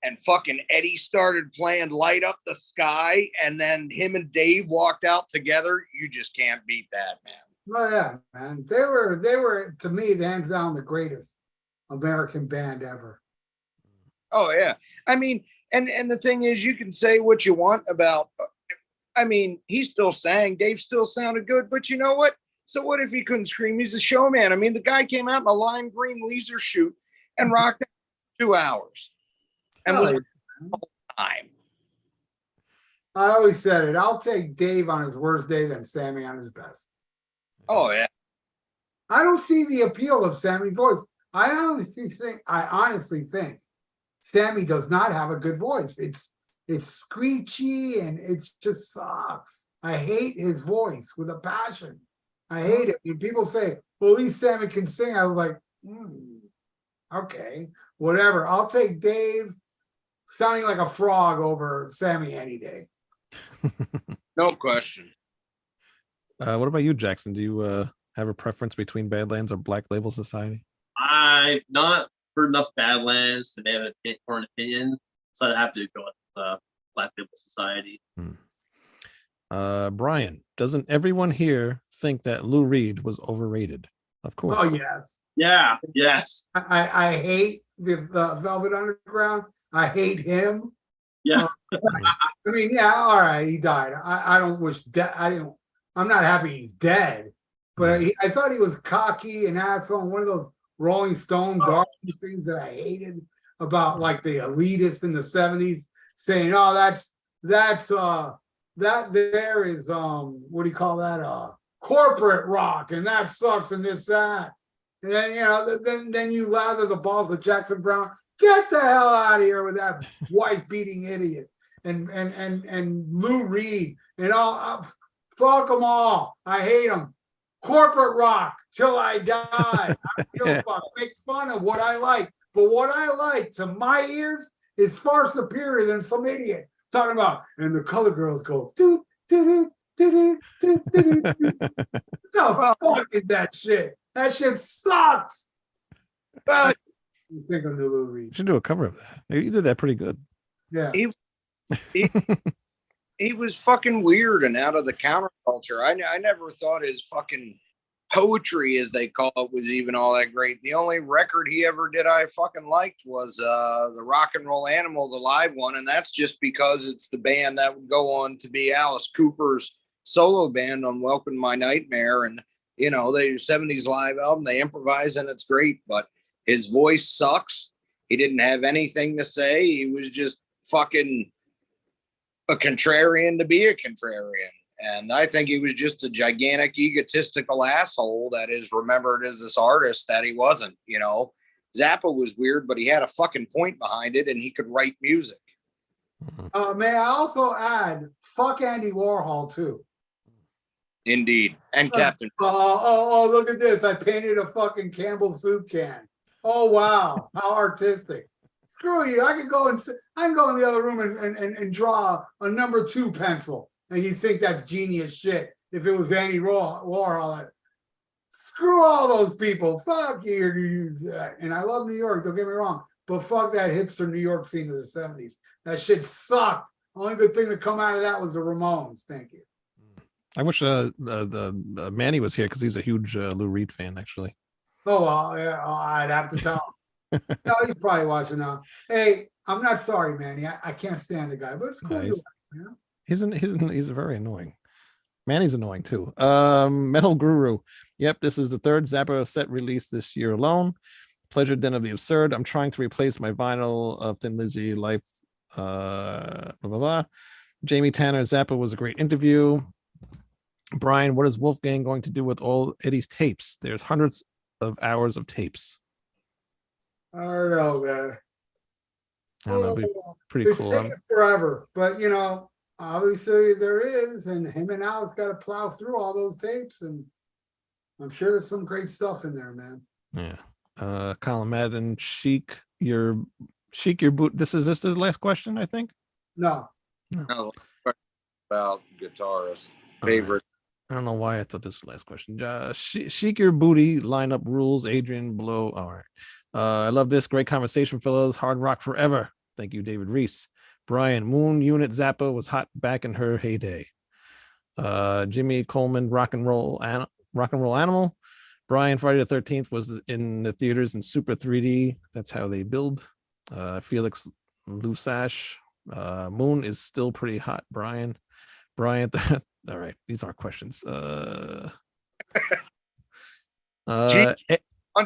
and fucking Eddie started playing Light Up the Sky, and then him and Dave walked out together, you just can't beat that, man. Oh yeah, man. They were to me, hands down, the greatest American band ever. Oh yeah. I mean, and the thing is, you can say what you want about, I mean, he still sang, Dave still sounded good, but you know what? So what if he couldn't scream? He's a showman. I mean, the guy came out in a lime green laser shoot and rocked it for 2 hours. And was all time. I always said it. I'll take Dave on his worst day than Sammy on his best. Oh yeah. I don't see the appeal of Sammy's voice. I honestly think Sammy does not have a good voice. It's screechy and it just sucks. I hate his voice with a passion. I hate it. When people say, well, at least Sammy can sing, I was like, okay, whatever. I'll take Dave sounding like a frog over Sammy any day. No question. What about you, Jackson? Do you have a preference between Badlands or Black Label Society? I've not heard enough Badlands to have an opinion, so I'd have to go with Black Label Society. Brian, doesn't everyone here think that Lou Reed was overrated? Of course. Oh yes. Yeah. Yes. I hate the Velvet Underground. I hate him. Yeah. I mean, yeah, all right, he died. I don't wish I'm not happy he's dead, but I thought he was cocky and asshole and one of those Rolling Stone dark things that I hated about like the elitists in the 70s saying, oh, that there is what do you call that? Corporate rock, and that sucks and this, that. And then then you lather the balls of Jackson Brown. Get the hell out of here with that wife beating idiot and Lou Reed and all. Fuck them all. I hate them. Corporate rock till I die. I don't give a fuck. Make fun of what I like. But what I like to my ears is far superior than some idiot talking about, and the color girls go, doo, doo, doo, doo, doo, doo, doo, doo. The fuck is that shit? That shit sucks. But you think of Lou Reed. You should do a cover of that. You did that pretty good. Yeah. He was fucking weird and out of the counterculture. I never thought his fucking poetry, as they call it, was even all that great. The only record he ever did I fucking liked was the Rock and Roll Animal, the live one, and that's just because it's the band that would go on to be Alice Cooper's solo band on Welcome to My Nightmare. And you know, the 70s live album, they improvise and it's great, but his voice sucks. He didn't have anything to say. He was just fucking a contrarian to be a contrarian. And I think he was just a gigantic egotistical asshole that is remembered as this artist that he wasn't. You know, Zappa was weird, but he had a fucking point behind it and he could write music. May I also add, fuck Andy Warhol too. Indeed. And Captain. Oh, look at this. I painted a fucking Campbell soup can. Oh, wow. How artistic. Screw you. I can go in the other room and draw a number 2 pencil. And you think that's genius shit. If it was Andy Warhol, screw all those people. Fuck you. And I love New York, don't get me wrong. But fuck that hipster New York scene of the 70s. That shit sucked. Only good thing to come out of that was the Ramones. Thank you. I wish the Manny was here because he's a huge Lou Reed fan, actually. Oh, well, yeah, I'd have to tell him. No, he's probably watching now. Hey, I'm not sorry, Manny. I can't stand the guy, but it's cool. He's very annoying. Manny's annoying too. Metal Guru. Yep, this is the 3rd Zappa set released this year alone. Pleasure Den of the Absurd. I'm trying to replace my vinyl of Thin Lizzy Life. Blah, blah, blah. Jamie Tanner, Zappa was a great interview. Brian, what is Wolfgang going to do with all Eddie's tapes? There's hundreds of hours of tapes. I don't know, man. I don't know, pretty cool. Forever, but you know, obviously there is, and him and Al's got to plow through all those tapes, and I'm sure there's some great stuff in there, man. Yeah. Colin Madden, Chic your boot. This the last question, I think. No. About guitarist favorite. I don't know why I thought this was the last question. Chic your booty lineup rules. Adrian below. All right. I love this. Great conversation, fellas. Hard rock forever. Thank you, David Reese. Brian, Moon Unit Zappa was hot back in her heyday. Jimmy Coleman, Rock and Roll Animal. Brian, Friday the 13th was in the theaters in Super 3D. That's how they build. Felix Lusash. Moon is still pretty hot. Brian. All right, these are questions. Punch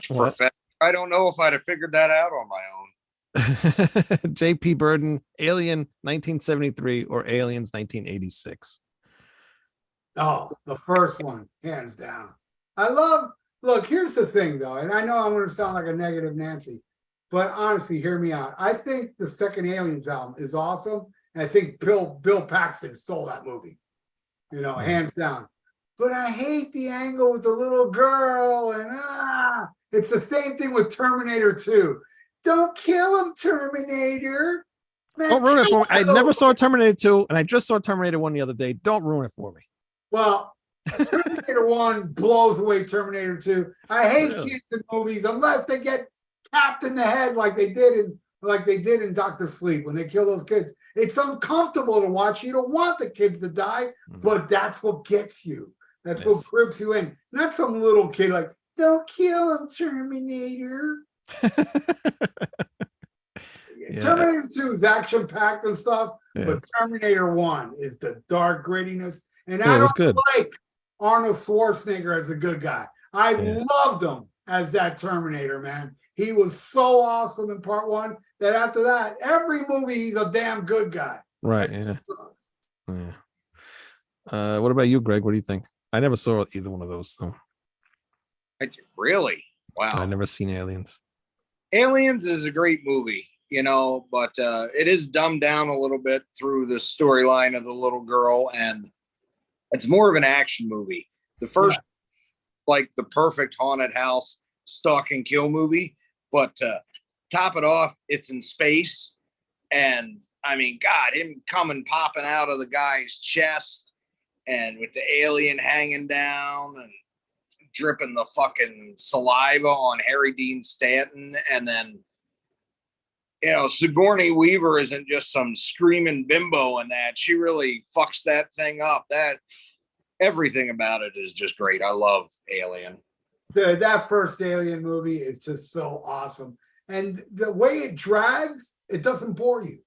perfect. I don't know if I'd have figured that out on my own. J.P. Burden, Alien 1973 or Aliens 1986? Oh, the first one, hands down. Look, here's the thing though, and I know I'm going to sound like a negative Nancy, but honestly, hear me out. I think the second Aliens album is awesome. And I think Bill Paxton stole that movie, you know, hands down. But I hate the angle with the little girl, and it's the same thing with Terminator 2. Don't kill him, Terminator. Man, don't ruin it for me. I never saw Terminator 2, and I just saw Terminator 1 the other day. Don't ruin it for me. Well, Terminator 1 blows away Terminator 2. I hate kids in movies unless they get tapped in the head like they did in Dr. Sleep when they kill those kids. It's uncomfortable to watch. You don't want the kids to die, but that's what gets you. That's what grips you in. Not some little kid like, don't kill him, Terminator. Terminator 2 is action-packed and stuff, but Terminator 1 is the dark grittiness. And I don't like Arnold Schwarzenegger as a good guy. I loved him as that Terminator, man. He was so awesome in part 1 that after that, every movie he's a damn good guy. Right, what about you, Greg? What do you think? I never saw either one of those. So. Really? Wow. I've never seen Aliens. Aliens is a great movie, you know, but it is dumbed down a little bit through the storyline of the little girl, and it's more of an action movie. The first, like the perfect haunted house stalk and kill movie, but top it off, it's in space. And I mean, God, him coming popping out of the guy's chest and with the alien hanging down and dripping the fucking saliva on Harry Dean Stanton. And then, you know, Sigourney Weaver isn't just some screaming bimbo in that. She really fucks that thing up. That everything about it is just great. I love Alien. That first Alien movie is just so awesome. And the way it drags, it doesn't bore you.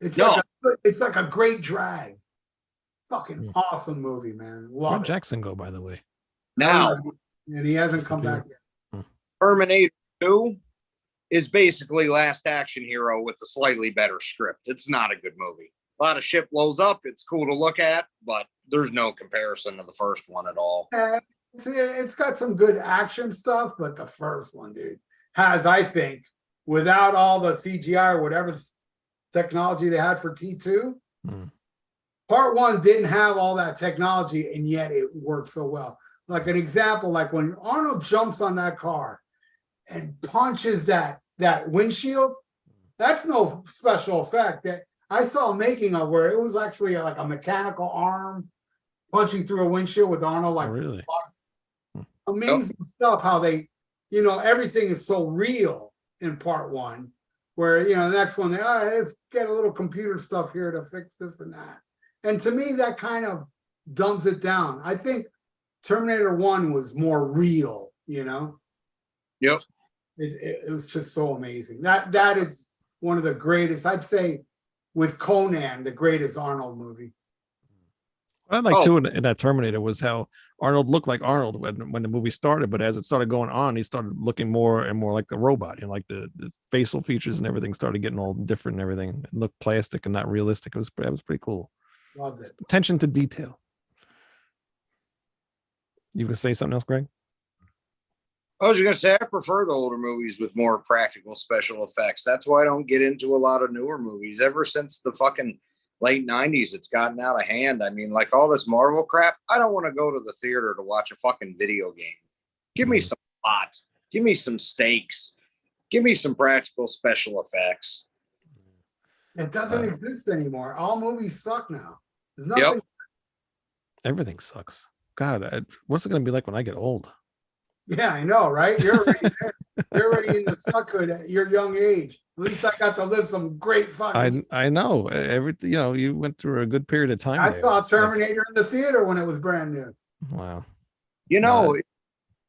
It's like a great drag. Fucking awesome movie, man. Where'd Love it. Jackson go, by the way? Now, And he hasn't come back yet. Terminator 2 is basically Last Action Hero with a slightly better script. It's not a good movie. A lot of shit blows up. It's cool to look at, but there's no comparison to the first one at all. It's got some good action stuff, but the first one, dude, has, I think, without all the CGI or whatever technology they had for T2, part one didn't have all that technology, and yet it worked so well. Like an example, like when Arnold jumps on that car and punches that windshield, that's no special effect. That I saw a making of where it was actually like a mechanical arm punching through a windshield with Arnold. Like, really? Amazing stuff. How they, everything is so real in part one. Where the next one, all right, let's get a little computer stuff here to fix this and that. And to me, that kind of dumbs it down. I think Terminator 1 was more real, Yep. It was just so amazing. That is one of the greatest, I'd say, with Conan, the greatest Arnold movie. What I like too in that Terminator was how Arnold looked like Arnold when the movie started, but as it started going on, he started looking more and more like the robot, like the facial features and everything started getting all different and everything. It looked plastic and not realistic. It was pretty cool. Loved it. Attention to detail. You gonna say something else, Greg? I was gonna say I prefer the older movies with more practical special effects. That's why I don't get into a lot of newer movies. Ever since the fucking late 90s, it's gotten out of hand. I mean, like all this Marvel crap, I don't want to go to the theater to watch a fucking video game. Give me some plot. Give me some stakes. Give me some practical special effects. It doesn't exist anymore. All movies suck now. There's nothing. Everything sucks. God, what's it going to be like when I get old? Yeah, I know, right? You're already there. You're already in the suckhood at your young age. At least I got to live some great fucking. I know. Everything, you went through a good period of time. I saw Terminator in the theater when it was brand new. Wow.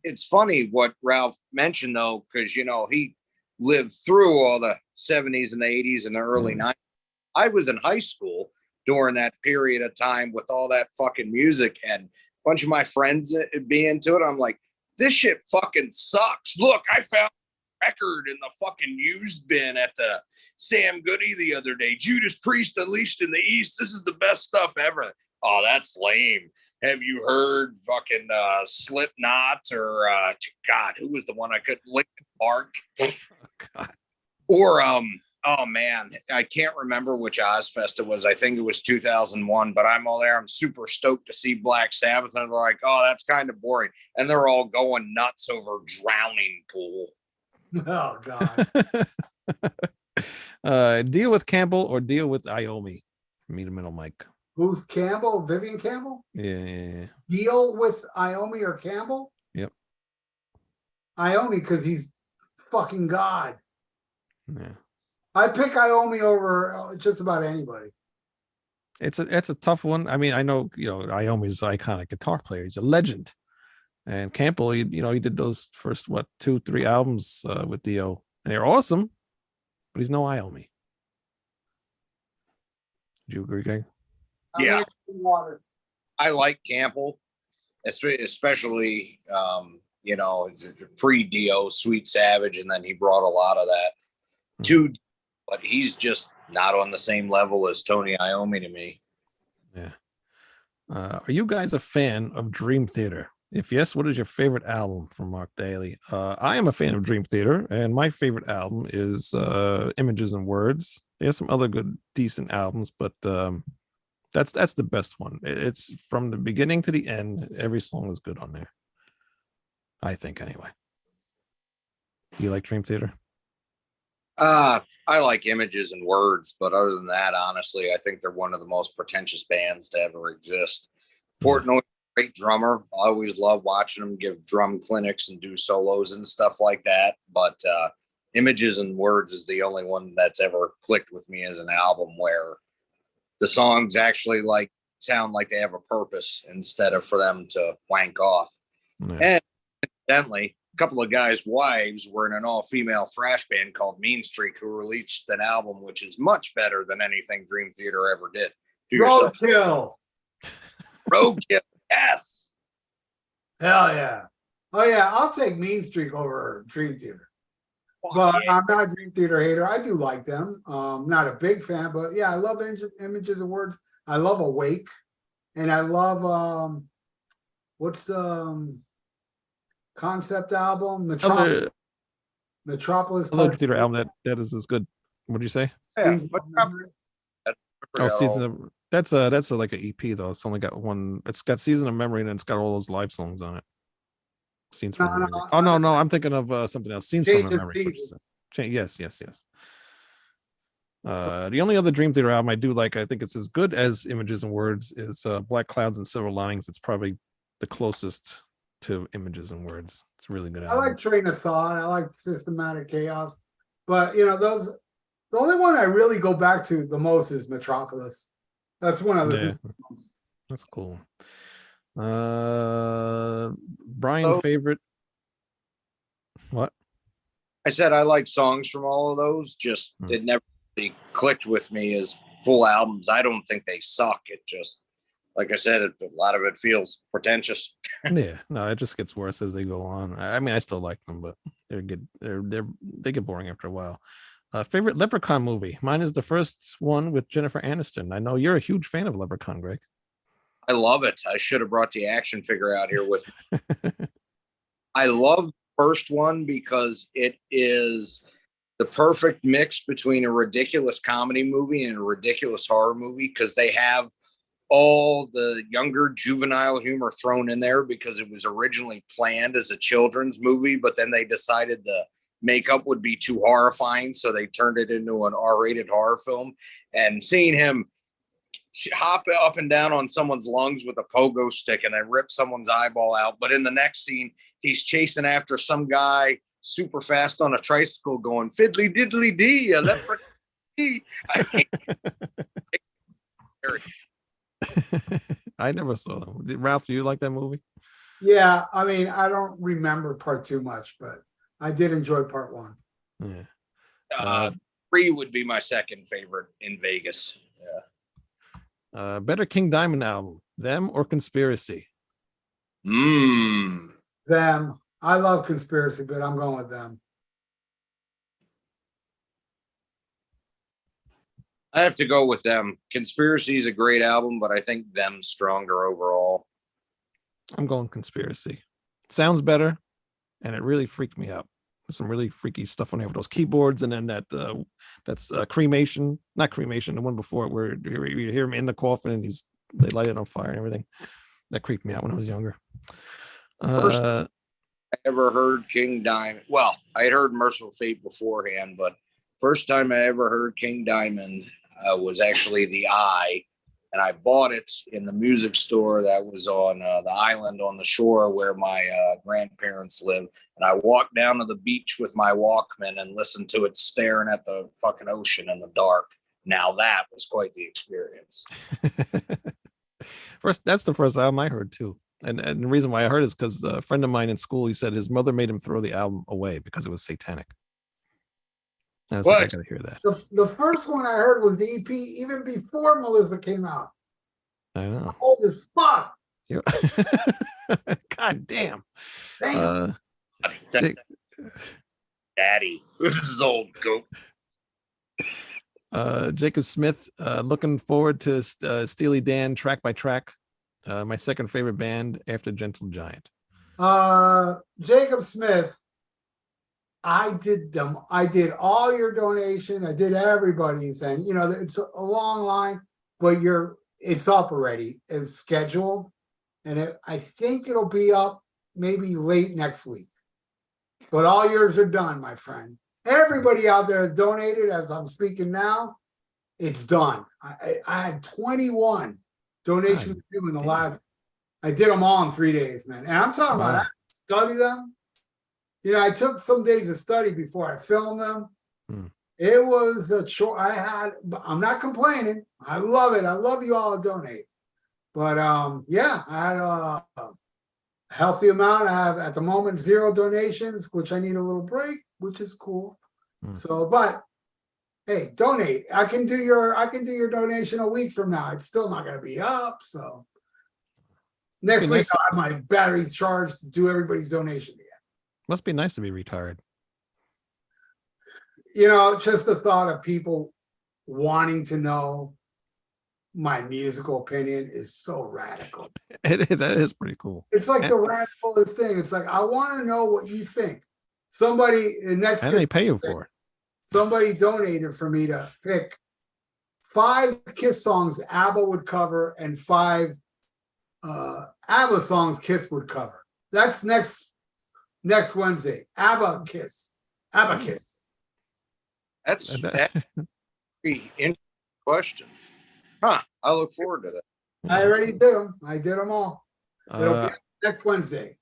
It's funny what Ralph mentioned though, because he lived through all the 70s and the 80s and the early 90s. I was in high school during that period of time with all that fucking music, and a bunch of my friends be into it. I'm like, this shit fucking sucks. Look, I found a record in the fucking used bin at the Sam Goody the other day. Judas Priest Unleashed in the East. This is the best stuff ever. Oh, that's lame. Have you heard fucking Slipknot or God, who was the one I couldn't? Linkin Park. God. Or oh man, I can't remember which Ozfest it was. I think it was 2001, but I'm all there. I'm super stoked to see Black Sabbath. And they're like, oh, that's kind of boring. And they're all going nuts over Drowning Pool. Oh, God. Deal with Campbell or deal with Iommi? Meet him middle, Mike. Who's Campbell? Vivian Campbell? Yeah. Deal with Iommi or Campbell? Yep. Iommi, because he's fucking God. Yeah. I pick Iommi over just about anybody. It's a tough one. I mean, I know, Iommi's an iconic guitar player. He's a legend. And Campbell, he did those first, 2-3 albums with Dio. And they're awesome, but he's no Iommi. Do you agree, Greg? Yeah. I like Campbell, especially, pre-Dio, Sweet Savage, and then he brought a lot of that to, but he's just not on the same level as Tony Iommi to me. Yeah. Are you guys a fan of Dream Theater? If yes, what is your favorite album from Mark Daly? I am a fan of Dream Theater, and my favorite album is Images and Words. There's some other good, decent albums, but that's the best one. It's from the beginning to the end. Every song is good on there. I think, anyway. You like Dream Theater? I like Images and Words, but other than that, honestly, I think they're one of the most pretentious bands to ever exist. Portnoy, great drummer. I always love watching him give drum clinics and do solos and stuff like that. But Images and Words is the only one that's ever clicked with me as an album where the songs actually like sound like they have a purpose instead of for them to wank off. Yeah. And incidentally, a couple of guys' wives were in an all-female thrash band called Mean Streak, who released an album which is much better than anything Dream Theater ever did. Do yourself Roadkill. Roadkill, yes. Hell yeah. Oh yeah, I'll take Mean Streak over Dream Theater. But Yeah. I'm not a Dream Theater hater. I do like them. Not a big fan, but yeah, I love Images and Words. I love Awake, and I love what's the concept album? Metropolis. Another theater album that is as good. What did you say? Yeah, Seasons but of Memory. Oh, Season of that's like an EP though. It's only got one. It's got Season of Memory and it's got all those live songs on it. Scenes from No, Memory. no, Oh no, I'm thinking of something else. Scenes from Change of Memory. is what you Seasons. said. Yes. The only other Dream Theater album I do like, I think it's as good as Images and Words, is Black Clouds and Silver Linings. It's probably the closest to Images and Words. It's a really good I album. like Train of Thought. I like Systematic Chaos. But you know, the only one I really go back to the most is Metropolis. That's one I listen to the most. That's cool. Brian, favorite. What? I said I like songs from all of those. Just it never really clicked with me as full albums. I don't think they suck. It just, like I said, a lot of it feels pretentious. Yeah, no, it just gets worse as they go on. I mean, I still like them, but they get boring after a while. Favorite Leprechaun movie? Mine is the first one with Jennifer Aniston. I know you're a huge fan of Leprechaun, Greg. I love it. I should have brought the action figure out here with me. I love the first one because it is the perfect mix between a ridiculous comedy movie and a ridiculous horror movie, because they have all the younger juvenile humor thrown in there because it was originally planned as a children's movie, but then they decided the makeup would be too horrifying, so they turned it into an R-rated horror film. And seeing him hop up and down on someone's lungs with a pogo stick and then rip someone's eyeball out, but in the next scene he's chasing after some guy super fast on a tricycle going fiddly diddly dee, a leprechaun. I never saw them. Ralph, do you like that movie? Yeah, I mean, I don't remember part 2 much, but I did enjoy part 1. Yeah. 3 would be my second favorite in Vegas. Yeah. Better King Diamond album, Them or Conspiracy? Them. I love Conspiracy, but I'm going with Them. I have to go with Them. Conspiracy is a great album, but I think Them's stronger overall. I'm going Conspiracy. Sounds better, and it really freaked me out. There's some really freaky stuff on there with those keyboards, and then that's Cremation, not Cremation, the one before it, where you hear him in the coffin and they light it on fire and everything. That creeped me out when I was younger. First I ever heard King Diamond. Well, I had heard Merciful Fate beforehand, but first time I ever heard King Diamond was actually The Eye, and I bought it in the music store that was on the island on the shore where my grandparents live. And I walked down to the beach with my Walkman and listened to it staring at the fucking ocean in the dark. Now that was quite the experience. That's the first album I heard too. And the reason why I heard it is because a friend of mine in school, he said his mother made him throw the album away because it was satanic. And I was like, I gotta hear that. The first one I heard was the EP even before Melissa came out. I know. I'm old as fuck. God damn. Damn. Daddy, this is old goat. Jacob Smith, looking forward to Steely Dan track by track. My second favorite band after Gentle Giant. Jacob Smith, I did them. I did all your donation. I did everybody's, and you know it's a long line, but it's up already. It's scheduled, and I think it'll be up maybe late next week. But all yours are done, my friend. Everybody out there donated as I'm speaking now. It's done. I had 21 donations due in the last. I did them all in 3 days, man. And I'm talking about I study them. You know, I took some days to study before I filmed them. It was a chore. I'm not complaining. I love it. I love you all to donate. But yeah, I had a healthy amount. I have at the moment 0 donations, which I need a little break, which is cool. So, but hey, donate. I can do your donation a week from now. It's still not gonna be up. So next week I'll have my batteries charged to do everybody's donation again. Must be nice to be retired. You know, just the thought of people wanting to know my musical opinion is so radical. That is pretty cool. It's like the radicalest thing. It's like, I want to know what you think. Somebody, And they pay you for it. Somebody donated for me to pick 5 Kiss songs ABBA would cover and 5 ABBA songs Kiss would cover. That's next Wednesday. ABBA Kiss. That's a very interesting question. Huh. I look forward to that. I already did them. I did them all. It'll be next Wednesday.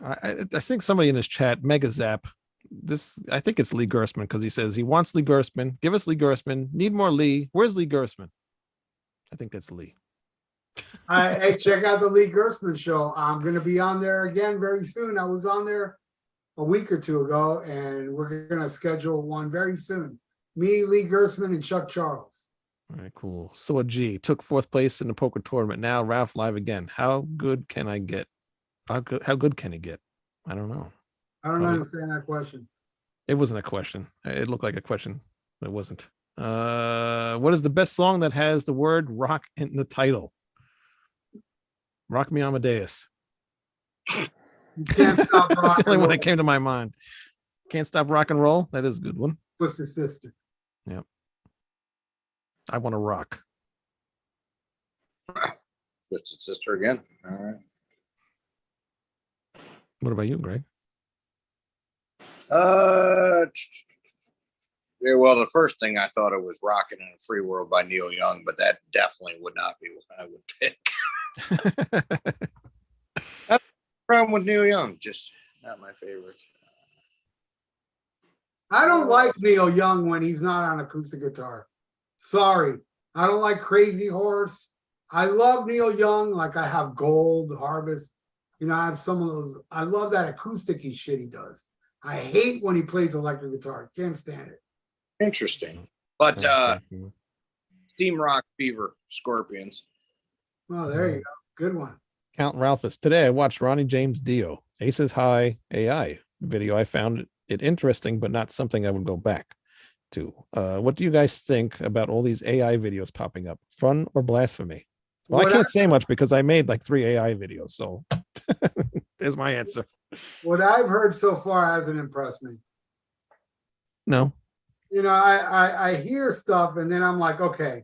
I think somebody in this chat, Mega Zap, I think it's Lee Gersman, because he says he wants Lee Gersman. Give us Lee Gersman. Need more Lee. Where's Lee Gersman? I think that's Lee. Hey, check out the Lee Gersman show. I'm going to be on there again very soon. I was on there a week or 2 ago, and we're going to schedule one very soon. Me, Lee Gersman, and Chuck Charles. All right, cool. So a G took 4th place in the poker tournament. Now Ralph live again. How good can I get? How good can he get? I don't know. I don't understand that question. It wasn't a question. It looked like a question. It wasn't. What is the best song that has the word rock in the title? Rock Me Amadeus. You can't stop rock. That's the only one that came to my mind. Can't Stop Rock and Roll. That is a good one. Twisted Sister. Yep. I Want to Rock. Twisted Sister again. All right. What about you, Greg? Yeah, well, the first thing I thought it was "Rockin' in a Free World" by Neil Young, but that definitely would not be what I would pick. That's the problem with Neil Young, just not my favorite. I don't like Neil Young when he's not on acoustic guitar. Sorry. I don't like Crazy Horse. I love Neil Young, like I have Gold, Harvest. You know, I have some of those. I love that acoustic-y shit he does. I hate when he plays electric guitar. Can't stand it. Interesting. But Steam Rock Fever, Scorpions. Oh, there you go. Good one. Count Ralphus. Today I watched Ronnie James Dio, Aces High AI video. I found it interesting, but not something I would go back to. What do you guys think about all these AI videos popping up? Fun or blasphemy? Well, I can't say much because I made like 3 AI videos, so there's my answer. What I've heard so far hasn't impressed me. No. You know, I hear stuff and then I'm like, okay,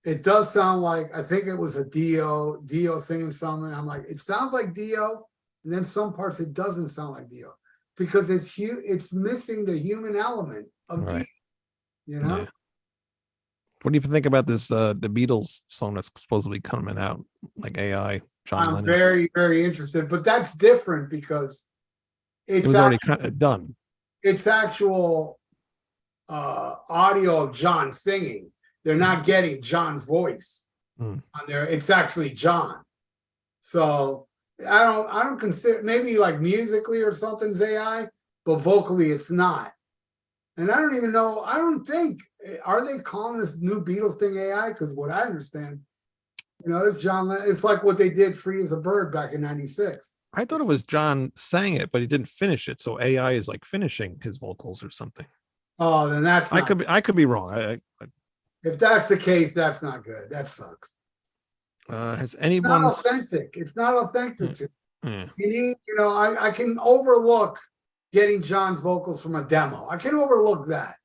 it does sound like, I think it was a Dio singing something. I'm like, it sounds like Dio. And then some parts it doesn't sound like Dio because it's missing the human element of Dio, you know? Yeah. What do you think about this, the Beatles song that's supposedly coming out, like AI, John Lennon? I'm very, very interested, but that's different because it was already kind of done. It's actual audio of John singing. They're not getting John's voice on there. It's actually John. So I don't consider, maybe like musically or something's AI, but vocally it's not. And I don't even know, I don't think, are they calling this new Beatles thing AI? Because what I understand, you know, it's John Lennon. It's like what they did Free as a Bird back in '96. I thought it was John sang it, but he didn't finish it. So AI is like finishing his vocals or something. Oh, then that's not I could be wrong. If that's the case, that's not good. That sucks. Has anyone? It's not authentic. It's not authentic. You need, you know, I can overlook getting John's vocals from a demo. I can overlook that.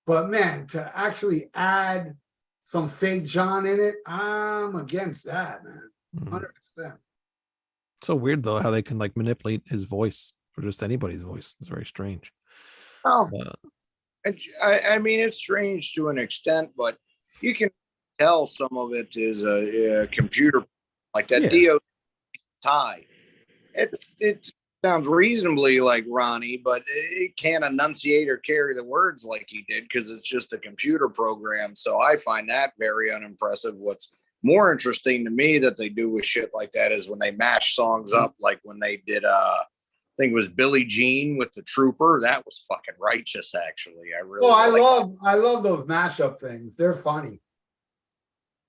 But man, to actually add some fake John in it, I'm against that, man. 100%. So weird though how they can like manipulate his voice or just anybody's voice. It's very strange. Oh, Uh, I mean, it's strange to an extent, but you can tell some of it is a computer, like that Yeah. DO tie. It sounds reasonably like Ronnie, but it can't enunciate or carry the words like he did because it's just a computer program. So I find that very unimpressive. What's more interesting to me that they do with shit like that is when they mash songs up, like when they did I think it was Billie Jean with the Trooper. That was fucking righteous, actually. I really I love those mashup things. They're funny.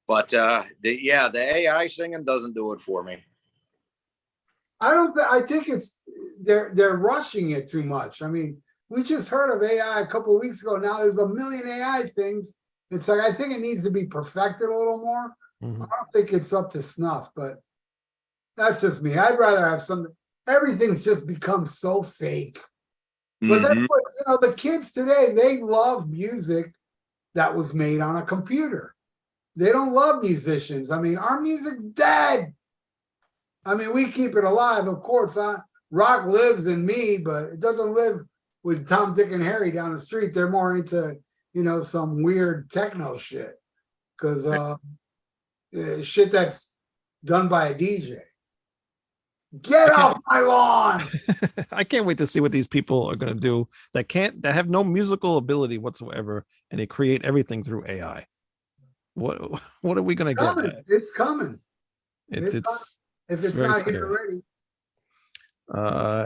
But the AI singing doesn't do it for me. I think it's they're rushing it too much. I mean, we just heard of AI a couple of weeks ago. Now there's a million AI things. It's like I think it needs to be perfected a little more. mhm. I don't think it's up to snuff, but that's just me. I'd rather have some. Everything's just become so fake. But that's Mhm. what the kids today, they love music that was made on a computer. They don't love musicians. I mean, our music's dead. I mean, we keep it alive, of course. Rock lives in me, but it doesn't live with Tom, Dick, and Harry down the street. They're more into, some weird techno shit. Because shit that's done by a DJ. Get off my lawn. I can't wait to see what these people are going to do that have no musical ability whatsoever, and they create everything through AI. What are we going to get? It's coming. It's If it's very not scary. here already.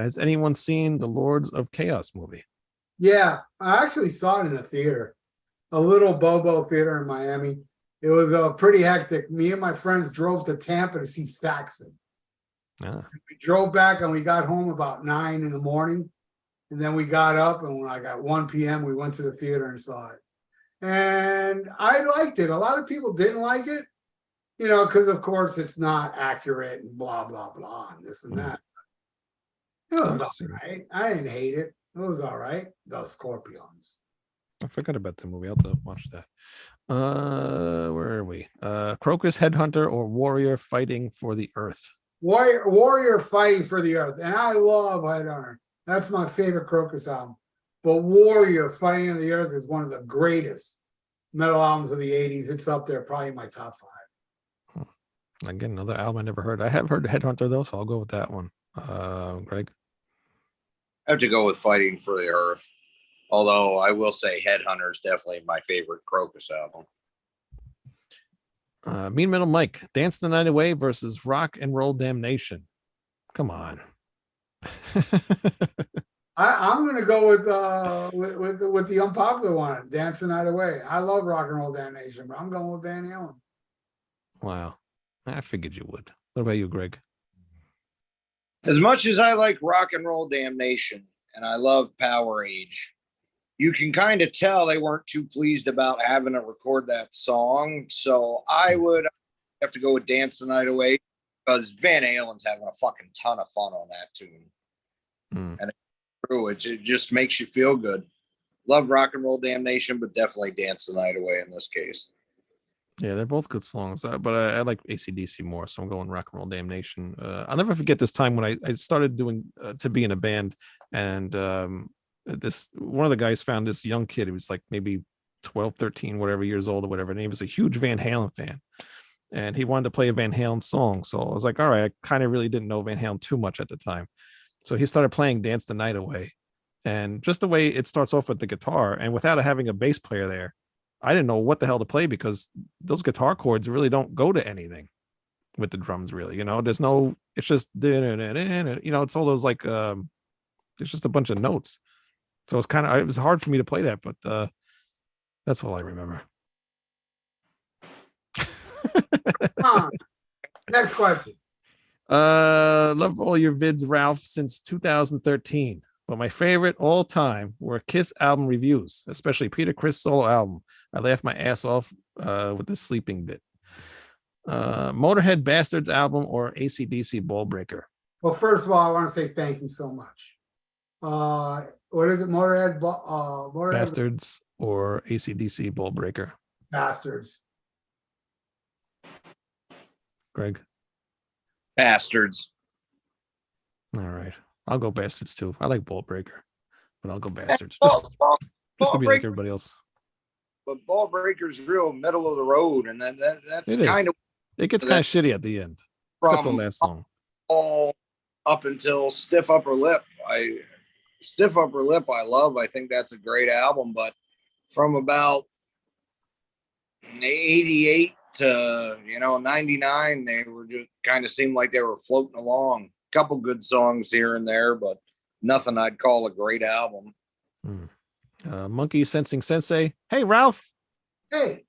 Has anyone seen the Lords of Chaos movie? Yeah, I actually saw it in the theater, a little Bobo theater in Miami. It was pretty hectic. Me and my friends drove to Tampa to see Saxon. Ah. We drove back and we got home about 9 in the morning. And then we got up and when I got 1 p.m., we went to the theater and saw it. And I liked it. A lot of people didn't like it, because of course it's not accurate and blah, blah, blah, and this and that. It was all right. I didn't hate it. It was all right. The Scorpions. I forgot about the movie. I'll have to watch that. Where are we? Crocus Headhunter or Warrior Fighting for the Earth? Warrior Fighting for the Earth. And I love Headhunter. That's my favorite Crocus album. But Warrior Fighting on the Earth is one of the greatest metal albums of the 80s. It's up there, probably my top 5. Again, another album I never heard. I have heard Headhunter though, so I'll go with that one. Greg? I have to go with Fighting for the Earth. Although I will say Headhunter is definitely my favorite Crocus album. Mean Metal Mike, Dance the Night Away versus Rock and Roll Damnation. Come on. I'm gonna go with the unpopular one, Dance the Night Away. I love Rock and Roll Damnation, but I'm going with Van Halen. Wow. I figured you would. What about you, Greg? As much as I like Rock and Roll Damnation and I love Power Age, you can kind of tell they weren't too pleased about having to record that song. So I would have to go with Dance the Night Away because Van Halen's having a fucking ton of fun on that tune. And it just makes you feel good. Love Rock and Roll Damnation, but definitely Dance the Night Away in this case. Yeah, they're both good songs, but I like AC/DC more, so I'm going Rock and Roll Damnation. I'll never forget this time when I started doing to be in a band, and one of the guys found this young kid. He was like maybe 12, 13, whatever years old or whatever, and he was a huge Van Halen fan, and he wanted to play a Van Halen song. So I was like, all right, I kind of really didn't know Van Halen too much at the time. So he started playing Dance the Night Away, and just the way it starts off with the guitar, and without having a bass player there, I didn't know what the hell to play because those guitar chords really don't go to anything with the drums, really. There's no, it's just, it's all those like, it's just a bunch of notes. So it was hard for me to play that, but that's all I remember. Next question. Love all your vids, Ralph, since 2013. But my favorite all time were Kiss album reviews, especially Peter Criss solo album. I laughed my ass off with the sleeping bit. Motorhead Bastards album or AC/DC Ball Breaker? Well, first of all, I want to say thank you so much. What is it, Motorhead? Bastards or AC/DC Ball Breaker? Bastards. Greg? Bastards. All right. I'll go Bastards too. I like Ball Breaker. but I'll go Bastards Ball, just to be like Breaker, everybody else. but Ball Breaker's real middle of the road, and then that's It is. kind of It gets kind of shitty at the end, except for the from last song. all up until Stiff Upper Lip. Stiff Upper Lip I love. I think that's a great album, but from about 88 to 99, they were just kind of seemed like they were floating along. Couple good songs here and there, but nothing I'd call a great album. Monkey Sensing Sensei. Hey, Ralph. Hey,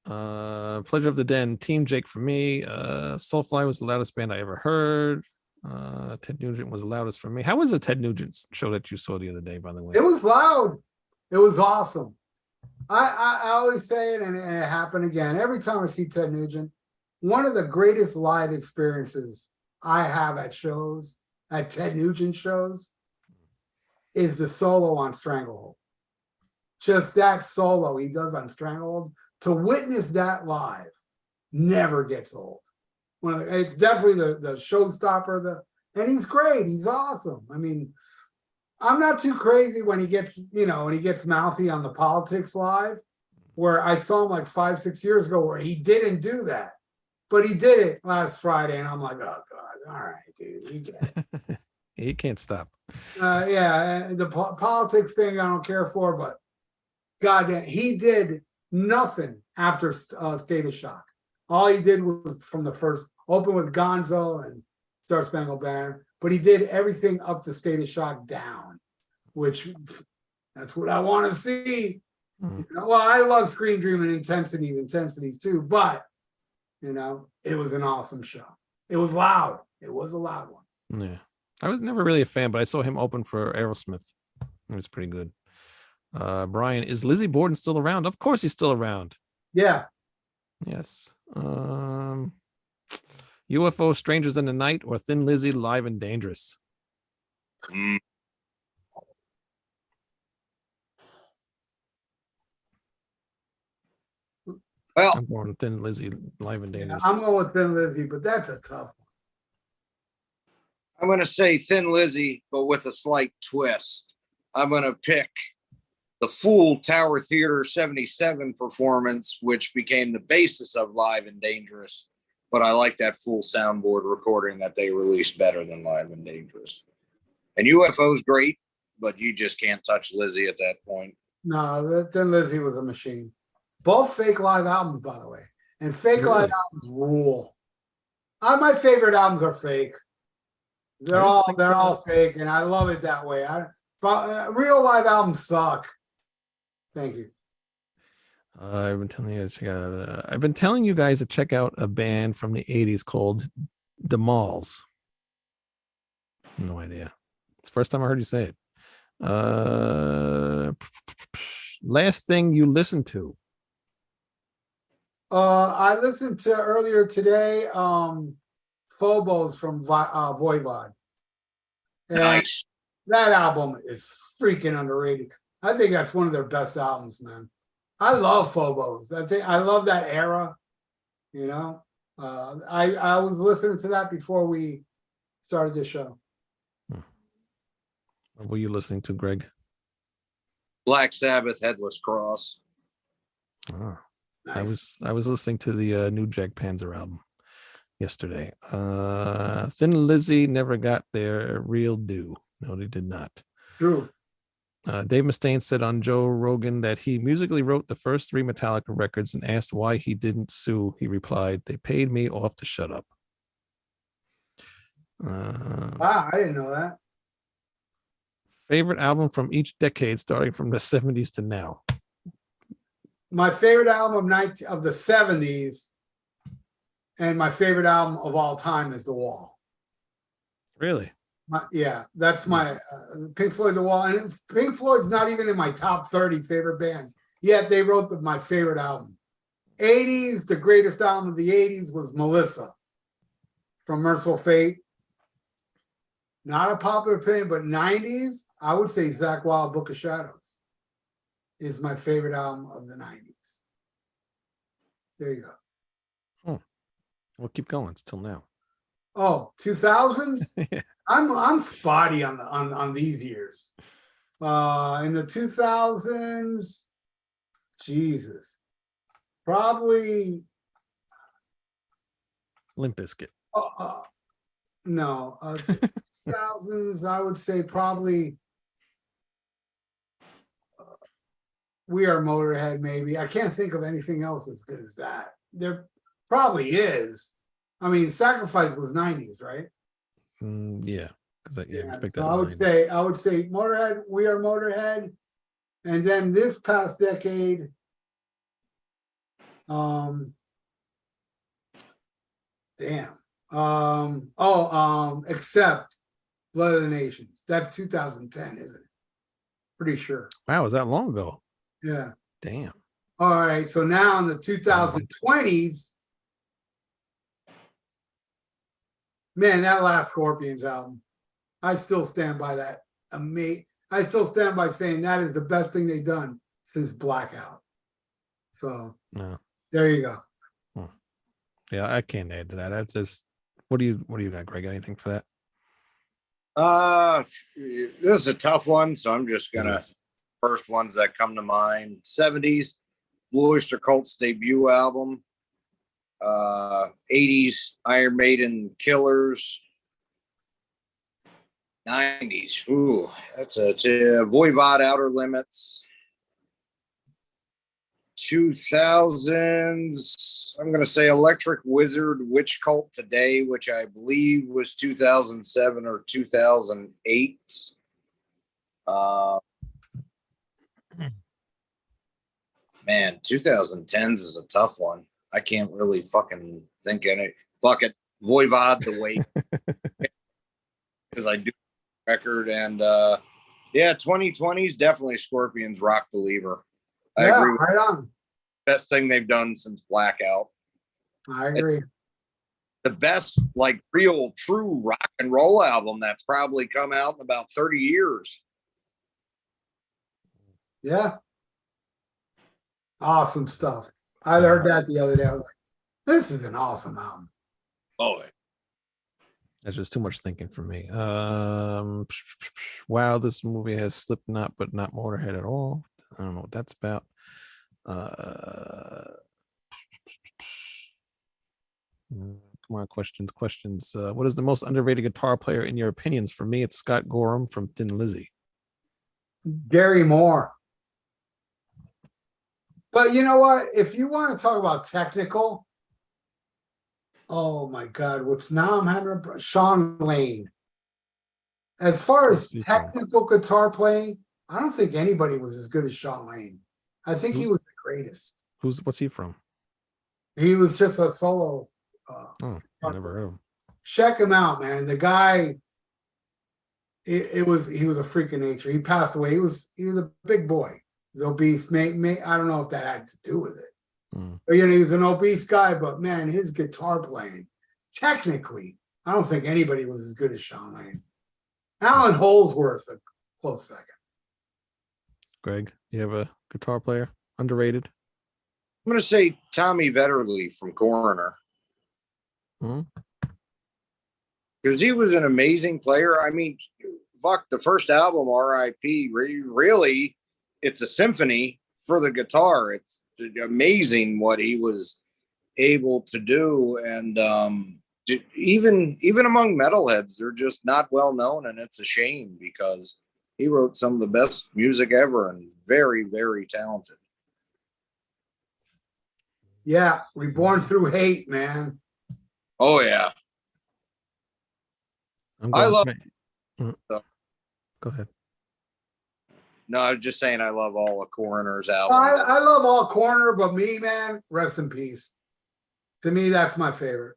Pleasure of the Den. Team Jake for me. Soulfly was the loudest band I ever heard. Ted Nugent was the loudest for me. How was the Ted Nugent show that you saw the other day, by the way? it was loud. It was awesome. I always say it, and it happened again. Every time I see Ted Nugent, one of the greatest live experiences I have at shows, at Ted Nugent shows, is the solo on Stranglehold. Just that solo he does on Stranglehold, to witness that live never gets old. It's definitely the showstopper, and he's great. He's awesome. I mean, I'm not too crazy when he gets, mouthy on the politics live, where I saw him like 5-6 years ago where he didn't do that, but he did it last Friday, and I'm like, oh God, all right, dude, you get it. He can't stop. Yeah, the politics thing I don't care for, but God, he did nothing after State of Shock. All he did was from the first open with Gonzo and Star Spangled Banner, but he did everything up to State of Shock down, which that's what I want to see. Well, I love Screen Dream and Intensities too, but it was an awesome show. It was loud. It was a loud one. Yeah. I was never really a fan, but I saw him open for Aerosmith. It was pretty good. Brian, is Lizzie Borden still around? Of course he's still around. Yeah. Yes. UFO Strangers in the Night or Thin Lizzy Live and Dangerous? Well, I'm going with Thin Lizzy Live and Yeah, Dangerous. I'm going with Thin Lizzy, but that's a tough one. I'm going to say Thin Lizzy, but with a slight twist. I'm going to pick the full Tower Theater 77 performance, which became the basis of Live and Dangerous. But I like that full soundboard recording that they released better than Live and Dangerous. And UFO's great, but you just can't touch Lizzy at that point. No, Thin Lizzy was a machine. Both fake live albums, by the way. And fake live albums rule. My favorite albums are fake. They're all fake, and I love it that way. Real live albums suck. Thank you. I've been telling you to check out. I've been telling you guys to check out a band from the '80s called The Malls. No idea. It's the first time I heard you say it. Last thing you listened to? I listened to earlier today. Phobos from Voivod. And Nice. that album is freaking underrated. I think that's one of their best albums, man. I love Phobos. I love that era. I was listening to that before we started the show. What were you listening to, Greg? Black Sabbath, Headless Cross. Oh, Nice. I was listening to the new Jack Panzer album yesterday. Thin Lizzy never got their real due. No, they did not. True. Dave Mustaine said on Joe Rogan that he musically wrote the first 3 Metallica records and asked why he didn't sue. He replied, "They paid me off to shut up." Wow, I didn't know that. Favorite album from each decade, starting from the 70s to now? My favorite album of the 70s and my favorite album of all time is The Wall. Really? That's my Pink Floyd, The Wall. And Pink Floyd's not even in my top 30 favorite bands, yet they wrote my favorite album. 80s, the greatest album of the 80s was Melissa from Merciful Fate. Not a popular opinion, but 90s, I would say Zakk Wylde, Book of Shadows is my favorite album of the 90s. There you go. We'll keep going. It's till now. Oh, 2000s? Yeah. I'm spotty on these years. In the 2000s, Jesus, probably Limp Bizkit. no, 2000s. I would say probably We Are Motorhead. Maybe I can't think of anything else as good as that. There probably is. I mean, Sacrifice was 90s, right? Yeah, because yeah, expect So that. I would say Motorhead, We Are Motorhead, and then this past decade, except Blood of the Nations. That's 2010, isn't it? Pretty sure. Wow, was that long ago? Yeah. Damn. All right. So now in the 2020s, man, that last Scorpions album, I still stand by that. I still stand by saying that is the best thing they've done since Blackout. So No. there you go. Yeah, I can't add to that. That's just what do you got, Greg? Anything for that? This is a tough one, so I'm just It gonna is. first ones that come to mind. 70s, Blue Oyster Cult's debut album. 80s, Iron Maiden, Killers. 90s, ooh, it's a Voivod, Outer Limits. 2000s, I'm gonna say Electric Wizard, Witch Cult Today, which I believe was 2007 or 2008. Man, 2010s is a tough one. I can't really fucking think any. Fuck it, Voivod, The Wait, because I do record, and yeah, 2020s definitely Scorpions, Rock Believer. I agree. Right on. Best thing they've done since Blackout. I agree. The best, like, real, true rock and roll album that's probably come out in about 30 years. Yeah. Awesome stuff. I heard that the other day. I was like, this is an awesome album. Oh, That's just too much thinking for me. Wow, this movie has Slipknot, but not Motorhead at all. I don't know what that's about. Come on, questions. What is the most underrated guitar player in your opinions? For me, it's Scott Gorham from Thin Lizzy. Gary Moore. But you know what? If you want to talk about technical, oh my God, I'm having Sean Lane. As far as technical guitar playing, I don't think anybody was as good as Sean Lane. I think he was the greatest. What's he from? He was just a solo. I never heard of him. Check him out, man. The guy, he was a freak of nature. He passed away. He was a big boy. He was obese. I don't know if that had to do with it. But he was an obese guy, but man, his guitar playing, technically, I don't think anybody was as good as Sean Lane. Alan Holdsworth, a close second. Greg, you have a guitar player underrated? I'm going to say Tommy Vetterly from Coroner. Because he was an amazing player. I mean, fuck, the first album, R.I.P., really, it's a symphony for the guitar. It's amazing what he was able to do. And even among metalheads, they're just not well known. And it's a shame because he wrote some of the best music ever and very, very talented. Yeah, Reborn Through Hate, man. Oh, yeah. I love. Go ahead. No, I was just saying I love all of Coroner's albums. I love all Coroner, but me, man, rest in peace. To me, that's my favorite.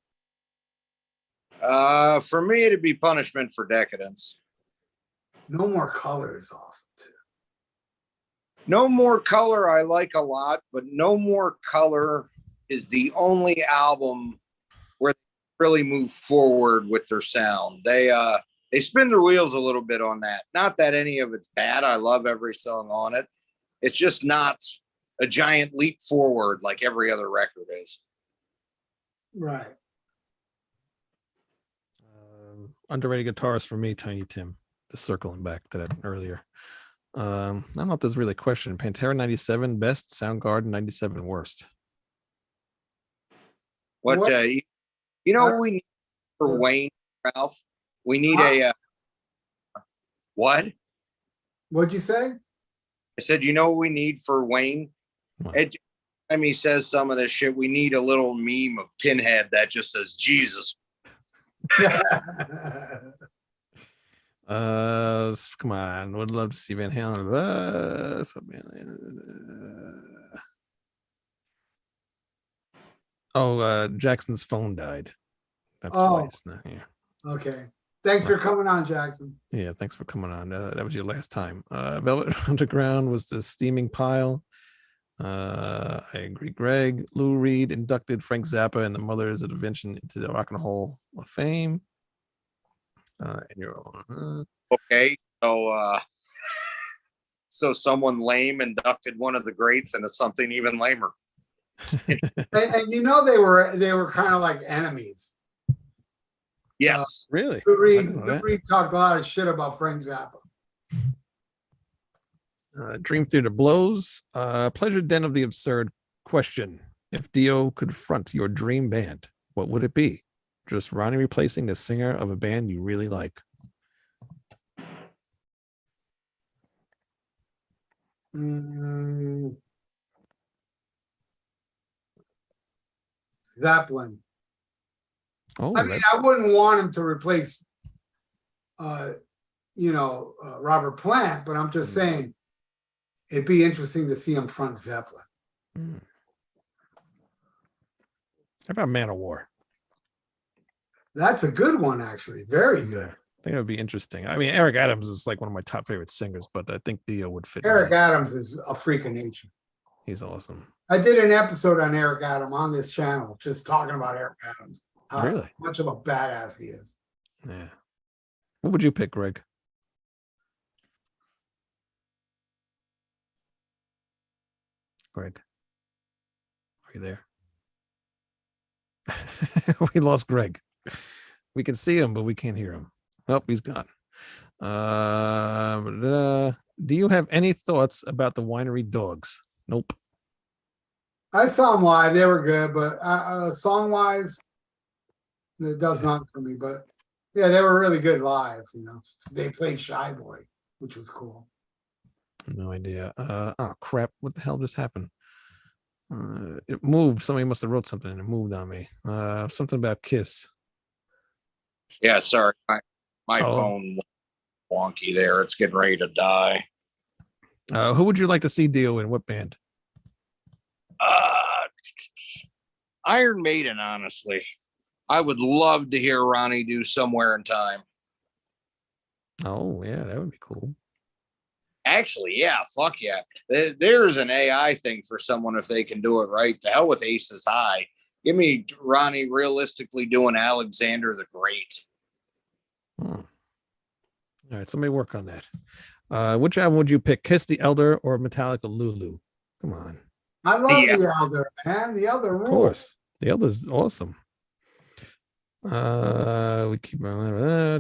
For me, it'd be Punishment for Decadence. No More Color is awesome too. No More Color I like a lot, but No More Color is the only album where they really move forward with their sound. They spin their wheels a little bit on that. Not that any of it's bad. I love every song on it. It's just not a giant leap forward like every other record is. Right. Underrated guitarist for me, Tiny Tim. Just circling back to that earlier. I don't know if there's really a question. Pantera 97 best, Soundgarden 97 worst. What, What? you know what we need for Wayne, Ralph? We need a what? What'd you say? I said, you know what we need for Wayne? What? Every time he says some of this shit, we need a little meme of Pinhead that just says Jesus. Come on. Would love to see Van Halen. Jackson's phone died. That's why it's not here. Okay. Thanks for coming on, Jackson. Yeah, thanks for coming on. That was your last time. Velvet Underground was the steaming pile. I agree. Greg, Lou Reed inducted Frank Zappa and the Mothers of Invention into the Rock and Roll of Fame. And you're Okay, so someone lame inducted one of the greats into something even lamer. And you know they were kind of like enemies. Yes. Really? Lou Reed talked a lot of shit about Frank Zappa. Dream Theater blows. Pleasure Den of the Absurd question. If Dio could front your dream band, what would it be? Just Ronnie replacing the singer of a band you really like. Zeppelin. Oh, I mean, I wouldn't want him to replace, Robert Plant, but I'm just saying it'd be interesting to see him front Zeppelin. How about Man of War? That's a good one, actually. Very good. I think it would be interesting. I mean, Eric Adams is like one of my top favorite singers, but I think Dio would fit. Eric Adams is a freak of nature. He's awesome. I did an episode on Eric Adams on this channel, just talking about Eric Adams. Really? How much of a badass he is. Yeah. What would you pick, Greg? Greg, are you there? We lost Greg. We can see him, but we can't hear him. Oh, he's gone. Do you have any thoughts about the winery dogs? Nope. I saw them live. They were good, but song-wise, it does not for me. But yeah, they were really good live. They played Shy Boy, which was cool. No idea. Oh crap! What the hell just happened? It moved. Somebody must have wrote something and it moved on me. Something about Kiss. Yeah, sorry. My phone wonky there. It's getting ready to die. Who would you like to see Dio in? What band? Iron Maiden, honestly. I would love to hear Ronnie do Somewhere in Time. Oh, yeah, that would be cool. Actually, yeah, fuck yeah. There's an AI thing for someone if they can do it right. The hell with Aces High. Give me Ronnie realistically doing Alexander the Great. All right, somebody work on that. Which album would you pick? Kiss the Elder or Metallica Lulu? Come on. I love the Elder, man. The Elder rules. Of course. The Elder's awesome. We keep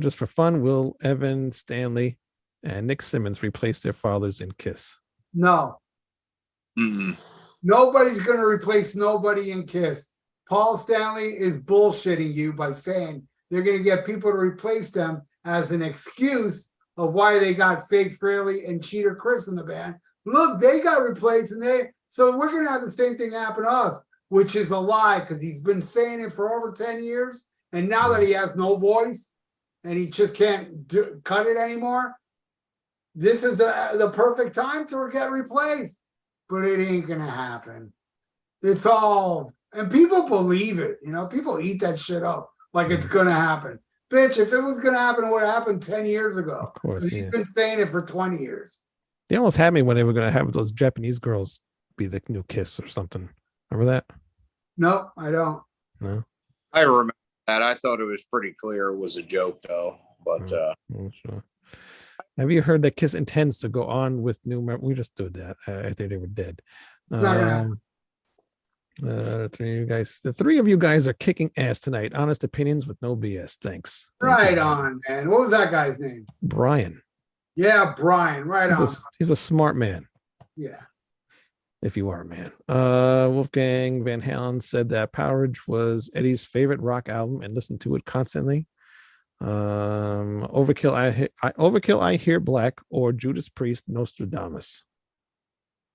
just for fun. Will Evan, Stanley, and Nick Simmons replace their fathers in Kiss? No. Mm-mm. Nobody's going to replace nobody in Kiss. Paul Stanley is bullshitting you by saying they're going to get people to replace them as an excuse of why they got Fake Frehley and Cheater Chris in the band. Look, they got replaced, so we're going to have the same thing happen to us, which is a lie because he's been saying it for over 10 years. And now that he has no voice and he just can't cut it anymore, this is the perfect time to get replaced. But it ain't going to happen. It's all, and people believe it. People eat that shit up like it's going to happen. Bitch, if it was going to happen, it would have happened 10 years ago. Of course, but he's been saying it for 20 years. They almost had me when they were going to have those Japanese girls be the new Kiss or something. Remember that? No, I don't. No? I remember that. I thought it was pretty clear it was a joke, though. But sure. Have you heard that Kiss intends to go on with new members? We just did that after they were dead. The three of you guys are kicking ass tonight. Honest opinions with no BS. Thanks. Right on, man. What was that guy's name? Brian. Yeah, Brian, right on. He's a smart man. Yeah. If you are a man. Wolfgang Van Halen said that Powerage was Eddie's favorite rock album and listened to it constantly. Overkill, I Hear Black, or Judas Priest, Nostradamus.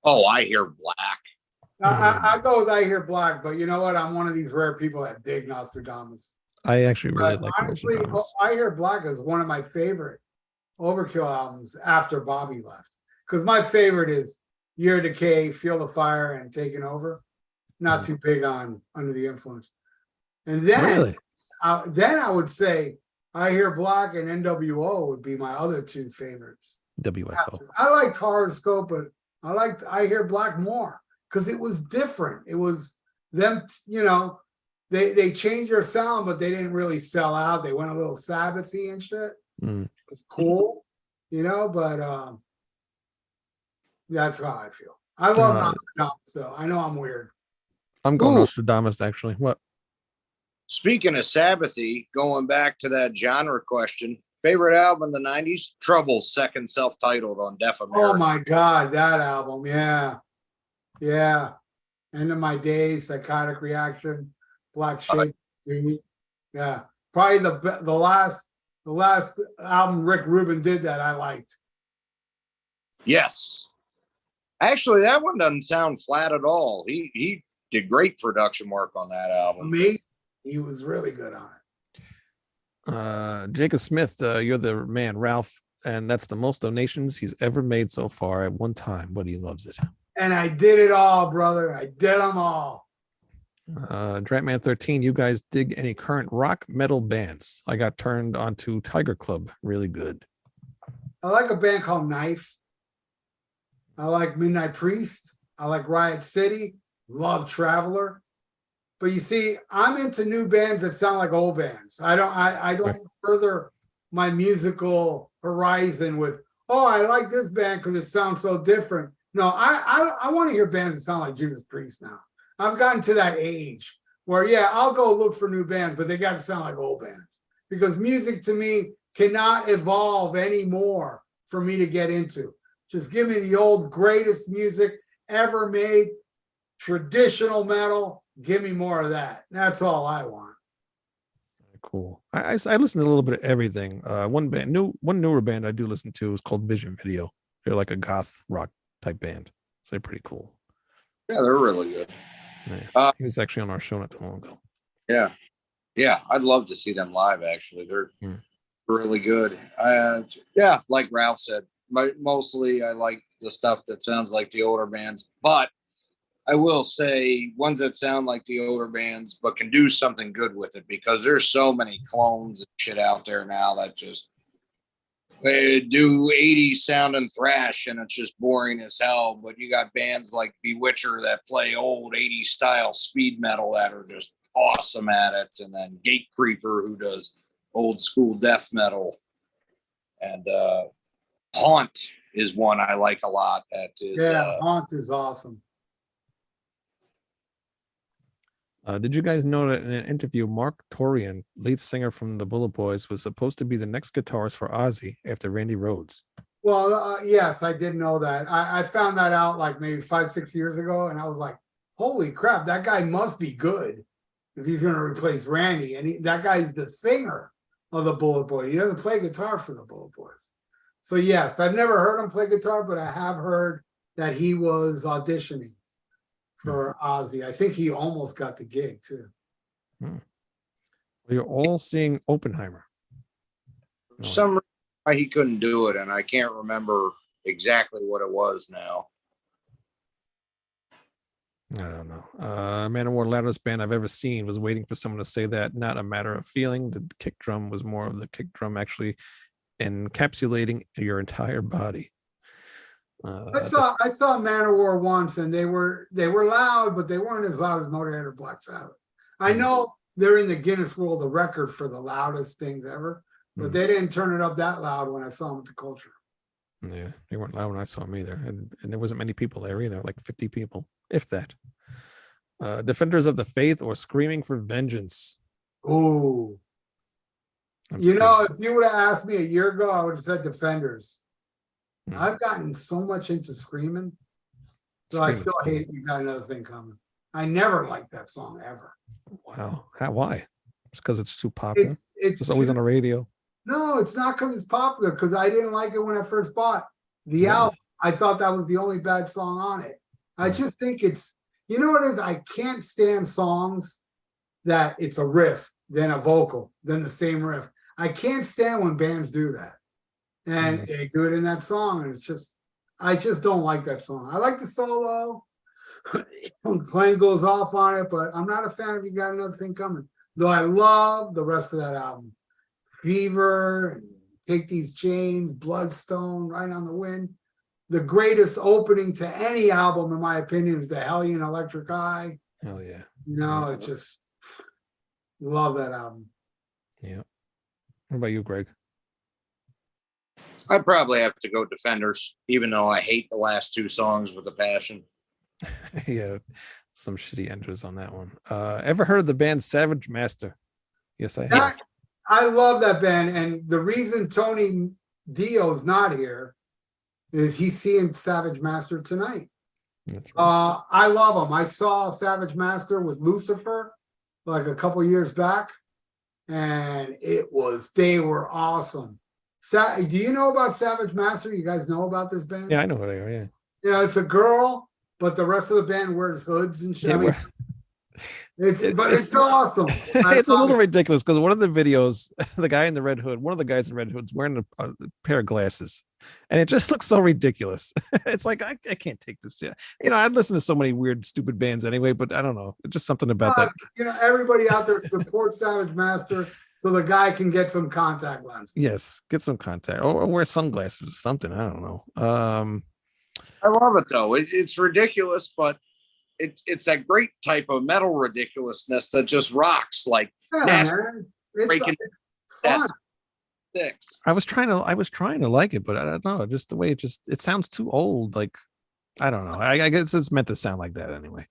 Oh, I hear black. I go with I Hear Black, but you know what? I'm one of these rare people that dig Nostradamus. I actually really like Honestly, Nostradamus. I Hear Black is one of my favorite Overkill albums after Bobby left. Because my favorite is Year Decay, Feel the Fire, and Taking Over. Not too big on Under the Influence. And then, Really? I would say I Hear Black and NWO would be my other two favorites. WFO. I liked Horoscope, but I liked I Hear Black more because it was different. It was them, you know, they changed their sound, but they didn't really sell out. They went a little Sabbathy and shit. It's cool, you know, but that's how I feel. I love Nostradamus, though. I know I'm weird. I'm going Ooh. Nostradamus, actually. What? Speaking of Sabbathy, going back to that genre question, favorite album in the 90s? Trouble's second self-titled on Deaf America. Oh my God, that album. Yeah. Yeah. End of My Days, Psychotic Reaction, Black Shape, Duty. Yeah. Probably the last album Rick Rubin did that I liked. Yes. Actually, that one doesn't sound flat at all. He did great production work on that album. Amazing. He was really good on it. Jacob Smith, you're the man, Ralph, and that's the most donations he's ever made so far at one time, but he loves it. And I did it all, brother. I did them all. Dratman 13, you guys dig any current rock metal bands? I got turned onto Tiger Club. Really good. I like a band called Knife. I like Midnight Priest. I like Riot City. Love Traveler. But you see, I'm into new bands that sound like old bands. I don't further my musical horizon with, oh, I like this band because it sounds so different. No, I want to hear bands that sound like Judas Priest now. I've gotten to that age where, yeah, I'll go look for new bands, but they got to sound like old bands. Because music to me cannot evolve anymore for me to get into. Just give me the old greatest music ever made, traditional metal. Give me more of that. That's all I want. Cool. I listen to a little bit of everything. One newer band I do listen to is called Vision Video. They're like a goth rock type band. So they're pretty cool. Yeah, they're really good. Yeah. He was actually on our show not too long ago. Yeah, I'd love to see them live. Actually, they're really good. Yeah, like Ralph said, mostly I like the stuff that sounds like the older bands, but I will say ones that sound like the older bands, but can do something good with it, because there's so many clones and shit out there now that just they do 80s sound and thrash, and it's just boring as hell. But you got bands like Bewitcher that play old 80s style speed metal that are just awesome at it. And then Gate Creeper, who does old school death metal. And Haunt is one I like a lot. That is, Haunt is awesome. Did you guys know that in an interview, Mark Torian, lead singer from the Bullet Boys, was supposed to be the next guitarist for Ozzy after Randy Rhoads? Well, yes, I did know that. I found that out like maybe 5-6 years ago, and I was like, holy crap, that guy must be good if he's going to replace Randy. And that guy's the singer of the Bullet Boys. He doesn't play guitar for the Bullet Boys. So, yes, I've never heard him play guitar, but I have heard that he was auditioning for Ozzy. I think he almost got the gig too. Well, you're all seeing Oppenheimer. For some reason why he couldn't do it, and I can't remember exactly what it was now. I don't know. Manowar, loudest band I've ever seen. Was waiting for someone to say that. Not a matter of feeling. The kick drum was more of the kick drum actually encapsulating your entire body. I saw Manowar once, and they were loud, but they weren't as loud as Motorhead or Black Sabbath. I know they're in the Guinness World of Record for the loudest things ever, but they didn't turn it up that loud when I saw them at the Culture. Yeah, they weren't loud when I saw them either, and there wasn't many people there either, like 50 people, if that. Defenders of the Faith or Screaming for Vengeance? Oh, you know, if you would have asked me a year ago, I would have said Defenders. I've gotten so much into screaming. So I Screaming's still cool. hate You Got Another Thing Coming. I never liked that song ever. Wow. Why? Just because it's too popular. It's It's always too- on the radio. No, it's not because it's popular, because I didn't like it when I first bought the Really? album. I thought that was the only bad song on it. I Hmm. just think it's, you know what it is? I can't stand songs that it's a riff, then a vocal, then the same riff. I can't stand when bands do that. And Mhm. they do it in that song, and it's just, I just don't like that song. I like the solo. When Glenn goes off on it, but I'm not a fan of You Got Another Thing Coming. Though I love the rest of that album. Fever, and Take These Chains, Bloodstone, Right on the Wind. The greatest opening to any album, in my opinion, is the Hellion Electric Eye. Oh yeah. You know, it just love that album. Yeah. What about you, Greg? I'd probably have to go Defenders, even though I hate the last two songs with a passion. Yeah, some shitty entries on that one. Ever heard of the band Savage Master? Yes, I have. I love that band, and the reason Tony Dio's not here is he's seeing Savage Master tonight. That's right. I love them. I saw Savage Master with Lucifer like a couple years back, and they were awesome. Do you know about Savage Master? You guys know about this band? Yeah, I know who they are. Yeah. You know, it's a girl, but the rest of the band wears hoods and shit. Yeah, I mean, it's awesome. It's a little ridiculous because one of the videos, the guy in the red hood, one of the guys in red hood's wearing a pair of glasses, and it just looks so ridiculous. It's like I can't take this. Yeah, I'd listen to so many weird, stupid bands anyway, but I don't know, just something about that. Everybody out there supports Savage Master so the guy can get some contact lenses. Yes, get some contact or wear sunglasses or something. I don't know. I love it though. It's ridiculous, but it's that great type of metal ridiculousness that just rocks. Like Yeah, nasty, man. It's breaking fun. sticks. I was trying to like it, but I don't know. Just the way it sounds too old. Like I don't know. I guess it's meant to sound like that anyway.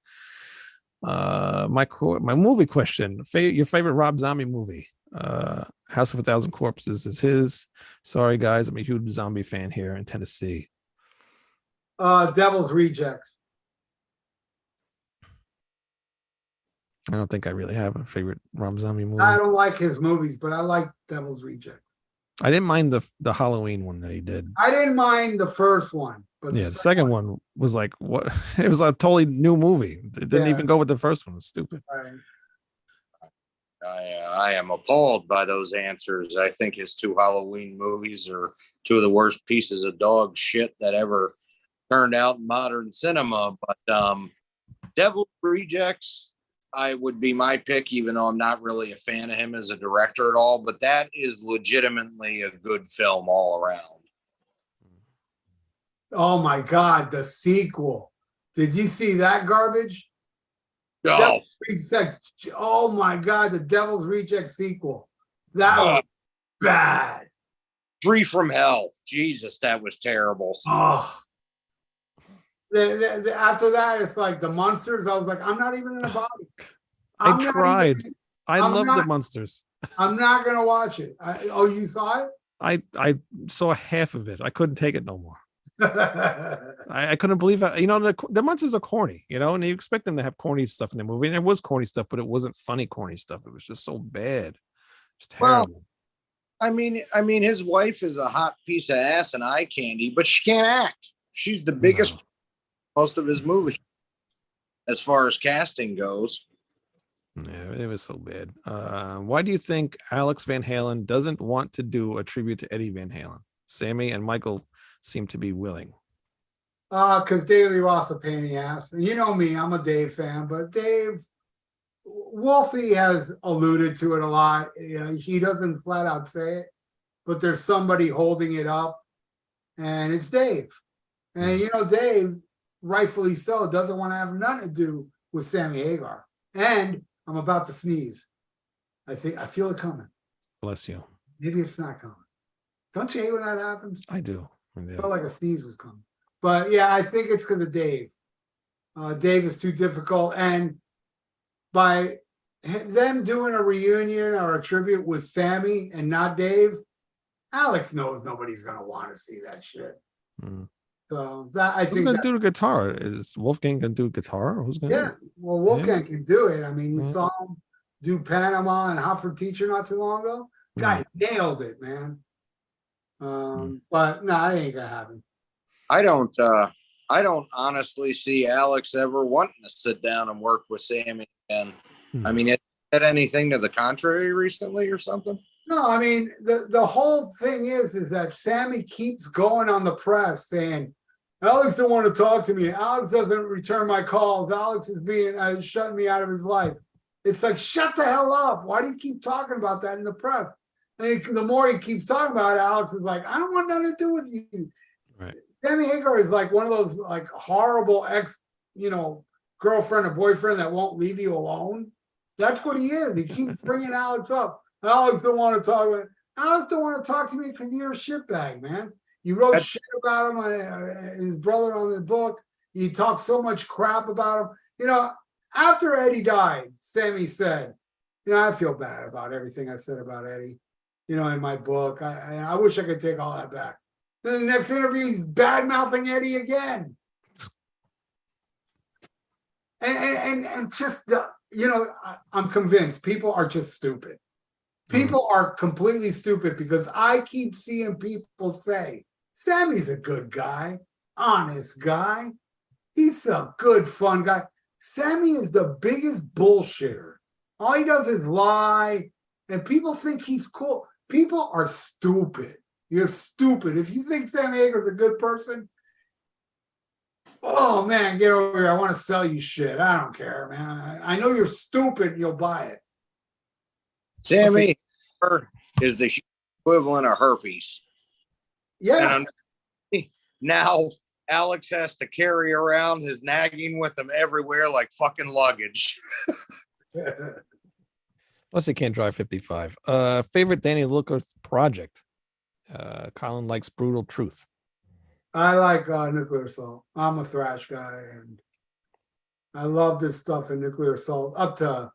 My movie question: your favorite Rob Zombie movie? House of a Thousand Corpses is his. Sorry guys, I'm a huge zombie fan here in Tennessee. Devil's Rejects. I don't think I really have a favorite Rob Zombie movie. I don't like his movies, but I like Devil's Rejects. I didn't mind the Halloween one that he did. I didn't mind the first one, but Yeah, the second one was like what? It was a totally new movie. It didn't even go with the first one. It was stupid. Right. I am appalled by those answers. I think his two Halloween movies are two of the worst pieces of dog shit that ever turned out in modern cinema. But Devil's Rejects, I would be my pick, even though I'm not really a fan of him as a director at all. But that is legitimately a good film all around. Oh my God, the sequel. Did you see that garbage? Oh, Oh my God, the Devil's Reject sequel. That was bad. Three from Hell. Jesus, that was terrible. Oh. After that, it's like the Monsters. I was like, I'm not even gonna bother. I tried. I love the Monsters. I'm not gonna watch it. You saw it? I saw half of it. I couldn't take it no more. I couldn't believe it. The Monsters are corny, and you expect them to have corny stuff in the movie, and there was corny stuff, but it wasn't funny corny stuff. It was just so bad. It's terrible. Well, I mean, his wife is a hot piece of ass and eye candy, but she can't act. She's the biggest most of his movies as far as casting goes. Yeah, it was so bad. Why do you think Alex Van Halen doesn't want to do a tribute to Eddie Van Halen? Sammy and Michael seem to be willing. Because David Lee Roth a pain in the ass. And you know me, I'm a Dave fan, but Wolfie has alluded to it a lot. He doesn't flat out say it, but there's somebody holding it up, and it's Dave. And Dave, rightfully so, doesn't want to have nothing to do with Sammy Hagar. And I'm about to sneeze. I feel it coming. Bless you. Maybe it's not coming. Don't you hate when that happens? I do. I felt like a sneeze was coming. But yeah, I think it's because of Dave. Dave is too difficult. And by them doing a reunion or a tribute with Sammy and not Dave, Alex knows nobody's going to want to see that shit. Hmm. So that I Who's think gonna that, do the guitar? Is Wolfgang gonna do guitar? Or who's gonna? yeah, well, Wolfgang can do it. I mean, you Yeah. saw him do Panama and Hot for Teacher not too long ago. Guy nailed it, man. But no, that ain't gonna happen. I don't honestly see Alex ever wanting to sit down and work with Sammy again. I mean, it said anything to the contrary recently or something? No, I mean, the whole thing is that Sammy keeps going on the press saying, Alex don't want to talk to me. Alex doesn't return my calls. Alex is being shutting me out of his life. It's like, shut the hell up. Why do you keep talking about that in the press? And the more he keeps talking about it, Alex is like, I don't want nothing to do with you. Right. Sammy Hagar is like one of those like horrible girlfriend or boyfriend that won't leave you alone. That's what he is. He keeps bringing Alex up. Alex don't want to talk with Alex don't want to talk to me because you're a shitbag, man. You wrote shit about him, his brother on the book. You talked so much crap about him. After Eddie died, Sammy said, I feel bad about everything I said about Eddie, in my book. I wish I could take all that back. Then the next interview, he's bad-mouthing Eddie again. And just, I'm convinced people are just stupid. People are completely stupid because I keep seeing people say, Sammy's a good guy, honest guy. He's a good, fun guy. Sammy is the biggest bullshitter. All he does is lie, and people think he's cool. People are stupid. You're stupid. If you think Sammy Hagar's a good person, oh, man, get over here. I want to sell you shit. I don't care, man. I know you're stupid and you'll buy it. Sammy is the equivalent of herpes. Yes. And now Alex has to carry around his nagging with him everywhere like fucking luggage. Plus, he can't drive 55. Favorite Danny Lucas project? Colin likes Brutal Truth. I like Nuclear Assault. I'm a thrash guy, and I love this stuff in Nuclear Assault up to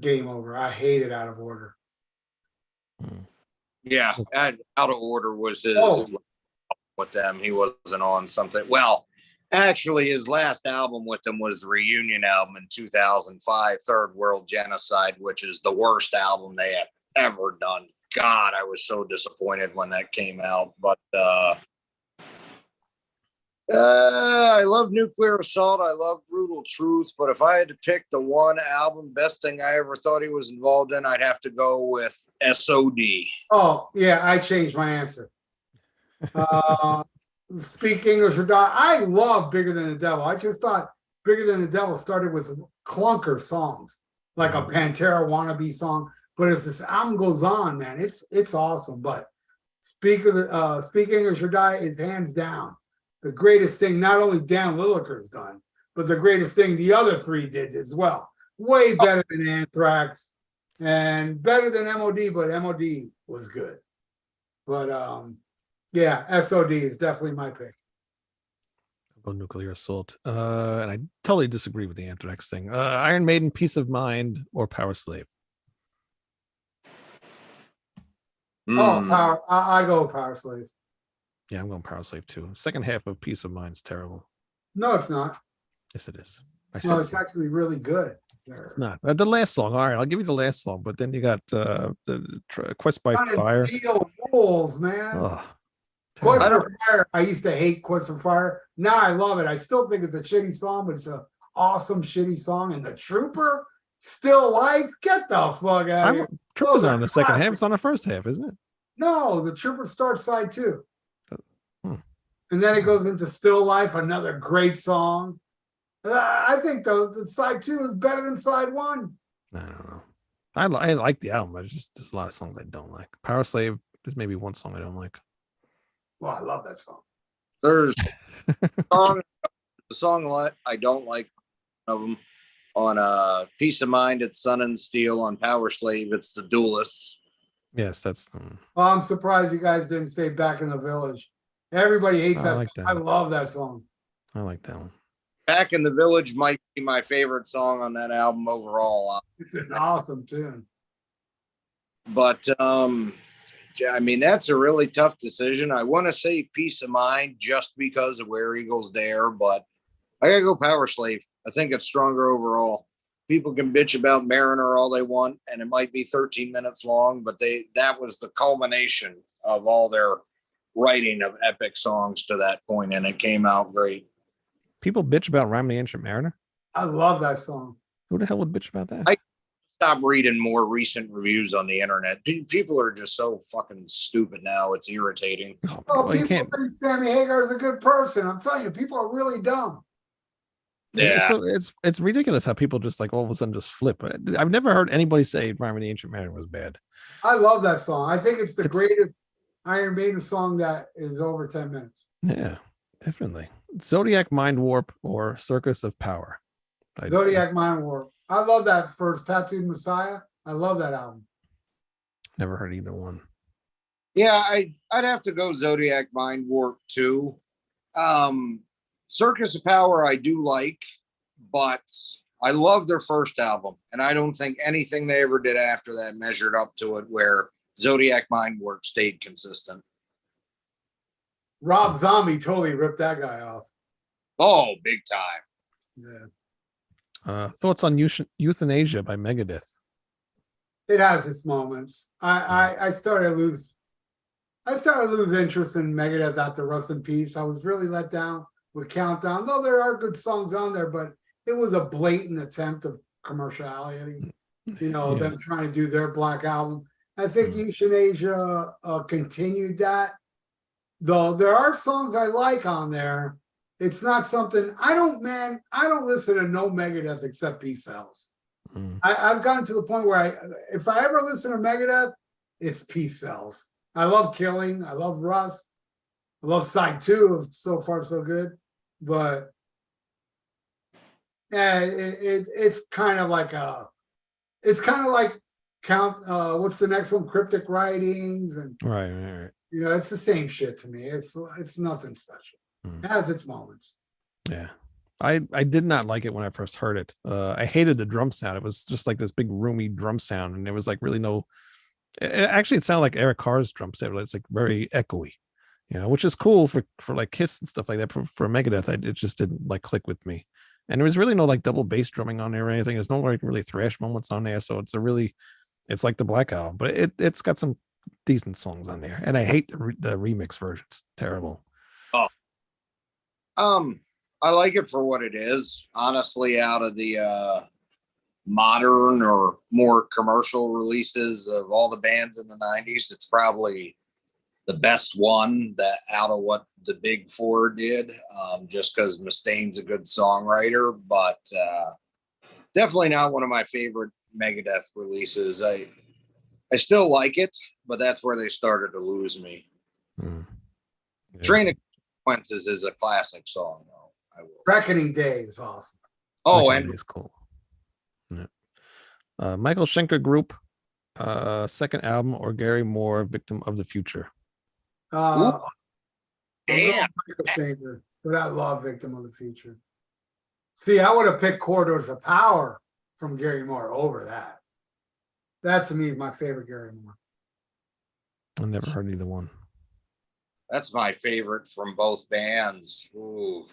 Game Over. I hate it Out of Order. Yeah, Out of Order was his with them. He wasn't on something. Well, actually, his last album with them was the reunion album in 2005, Third World Genocide, which is the worst album they have ever done. God, I was so disappointed when that came out. But I love Nuclear Assault. I love Brutal Truth. But if I had to pick the one album, best thing I ever thought he was involved in, I'd have to go with SOD. Oh, yeah, I changed my answer. Speak English or Die. I love Bigger Than the Devil. I just thought Bigger Than the Devil started with clunker songs, like a Pantera wannabe song. But as this album goes on, man, it's awesome. But Speak English or Die is hands down the greatest thing not only Dan Lilliker's done, but the greatest thing the other three did as well. Way better than Anthrax and better than MOD, but MOD was good. But yeah, SOD is definitely my pick. Go Nuclear Assault. And I totally disagree with the Anthrax thing. Iron Maiden, Peace of Mind, or Power Slave? Oh, I go Power Slave. Yeah, I'm going Power Slave too. Second half of Peace of Mind's terrible. No, it's not. Yes, it is. No, it's actually really good. It's not. The last song, all right, I'll give you the last song, but then you got the Quest by Fire. Steel rules, man. Oh, Quest for Fire. I used to hate Quest for Fire. Now I love it. I still think it's a shitty song, but it's an awesome shitty song. And the Trooper, Still Life, get the fuck out of here. Trooper's on the second half. It's on the first half, isn't it? No, the Trooper starts side 2. And then it goes into Still Life, another great song. I think the side 2 is better than side 1. I don't know. I like the album. There's a lot of songs I don't like. Power Slave, there's maybe one song I don't like. Well, I love that song. There's a song I don't like of them. On Peace of Mind, it's Sun and Steel. On Power Slave, it's The Duelists. Yes, that's. Well, I'm surprised you guys didn't say Back in the Village. Everybody hates that. Like that. I love that song. I like that one. Back in the Village might be my favorite song on that album overall. It's an awesome tune. But I mean, that's a really tough decision. I want to say Peace of Mind just because of Where Eagles Dare, but I gotta go Power Slave. I think it's stronger overall. People can bitch about Mariner all they want, and it might be 13 minutes long, but that was the culmination of all their writing of epic songs to that point, and it came out great. People bitch about Rhyme of the Ancient Mariner. I love that song. Who the hell would bitch about that? Stop reading more recent reviews on the internet. People are just so fucking stupid now. It's irritating. Oh, Oh, well, you people can't. think Sammy Hagar is a good person. I'm telling you, people are really dumb. Yeah. So it's ridiculous how people just like all of a sudden just flip. I've never heard anybody say Rhyme of the Ancient Mariner was bad. I love that song. I think it's the It's- greatest Iron Maiden song that is over 10 minutes. Yeah, definitely. Zodiac Mind Warp or Circus of Power. Zodiac Mind Warp. I love that first Tattooed Messiah. I love that album. Never heard either one. Yeah, I'd have to go Zodiac Mind Warp too. Circus of Power I do like, but I love their first album, and I don't think anything they ever did after that measured up to it, where Zodiac Mind Warp stayed consistent. Rob Zombie totally ripped that guy off. Oh, big time. Yeah. Thoughts on Euthanasia by Megadeth? It has its moments. I started to lose interest in Megadeth after Rust in Peace. I was really let down with Countdown. Though there are good songs on there, but it was a blatant attempt of commerciality. You know, them trying to do their Black Album. I think Euthanasia continued that. Though there are songs I like on there. It's not something I don't listen to no Megadeth except Peace Cells. I've gotten to the point where if I ever listen to Megadeth, it's Peace Cells. I love Killing. I love Rust. I love Side 2 of So Far So Good. But yeah, it's kind of like what's the next one? Cryptic Writings and Right. you know, it's the same shit to me. It's nothing special. It has its moments. Yeah. I did not like it when I first heard it. I hated the drum sound. It was just like this big roomy drum sound, and there was like really no. It sounded like Eric Carr's drum set. It's like very echoey, you know, which is cool for like Kiss and stuff like that. For Megadeth, it just didn't like click with me. And there was really no like double bass drumming on there or anything. There's no like really thrash moments on there. So it's like the Black Album, but it's got some decent songs on there. And I hate the remix version. It's terrible. I like it for what it is. Honestly, out of the modern or more commercial releases of all the bands in the 90s, it's probably the best one that out of what the big four did, just because Mustaine's a good songwriter, but definitely not one of my favorite Megadeth releases. I still like it, but that's where they started to lose me. Yeah. Train of Consequences is a classic song, though. I will say. Reckoning Day is awesome. Oh, Reckoning and Day is cool. Yeah. Michael Schenker Group, second album, or Gary Moore, Victim of the Future. I'm damn. but I love Victim of the Future. See, I would have picked Corridors of Power from Gary Moore over that. That to me is my favorite Gary Moore. I never heard either one. That's my favorite from both bands. Ooh.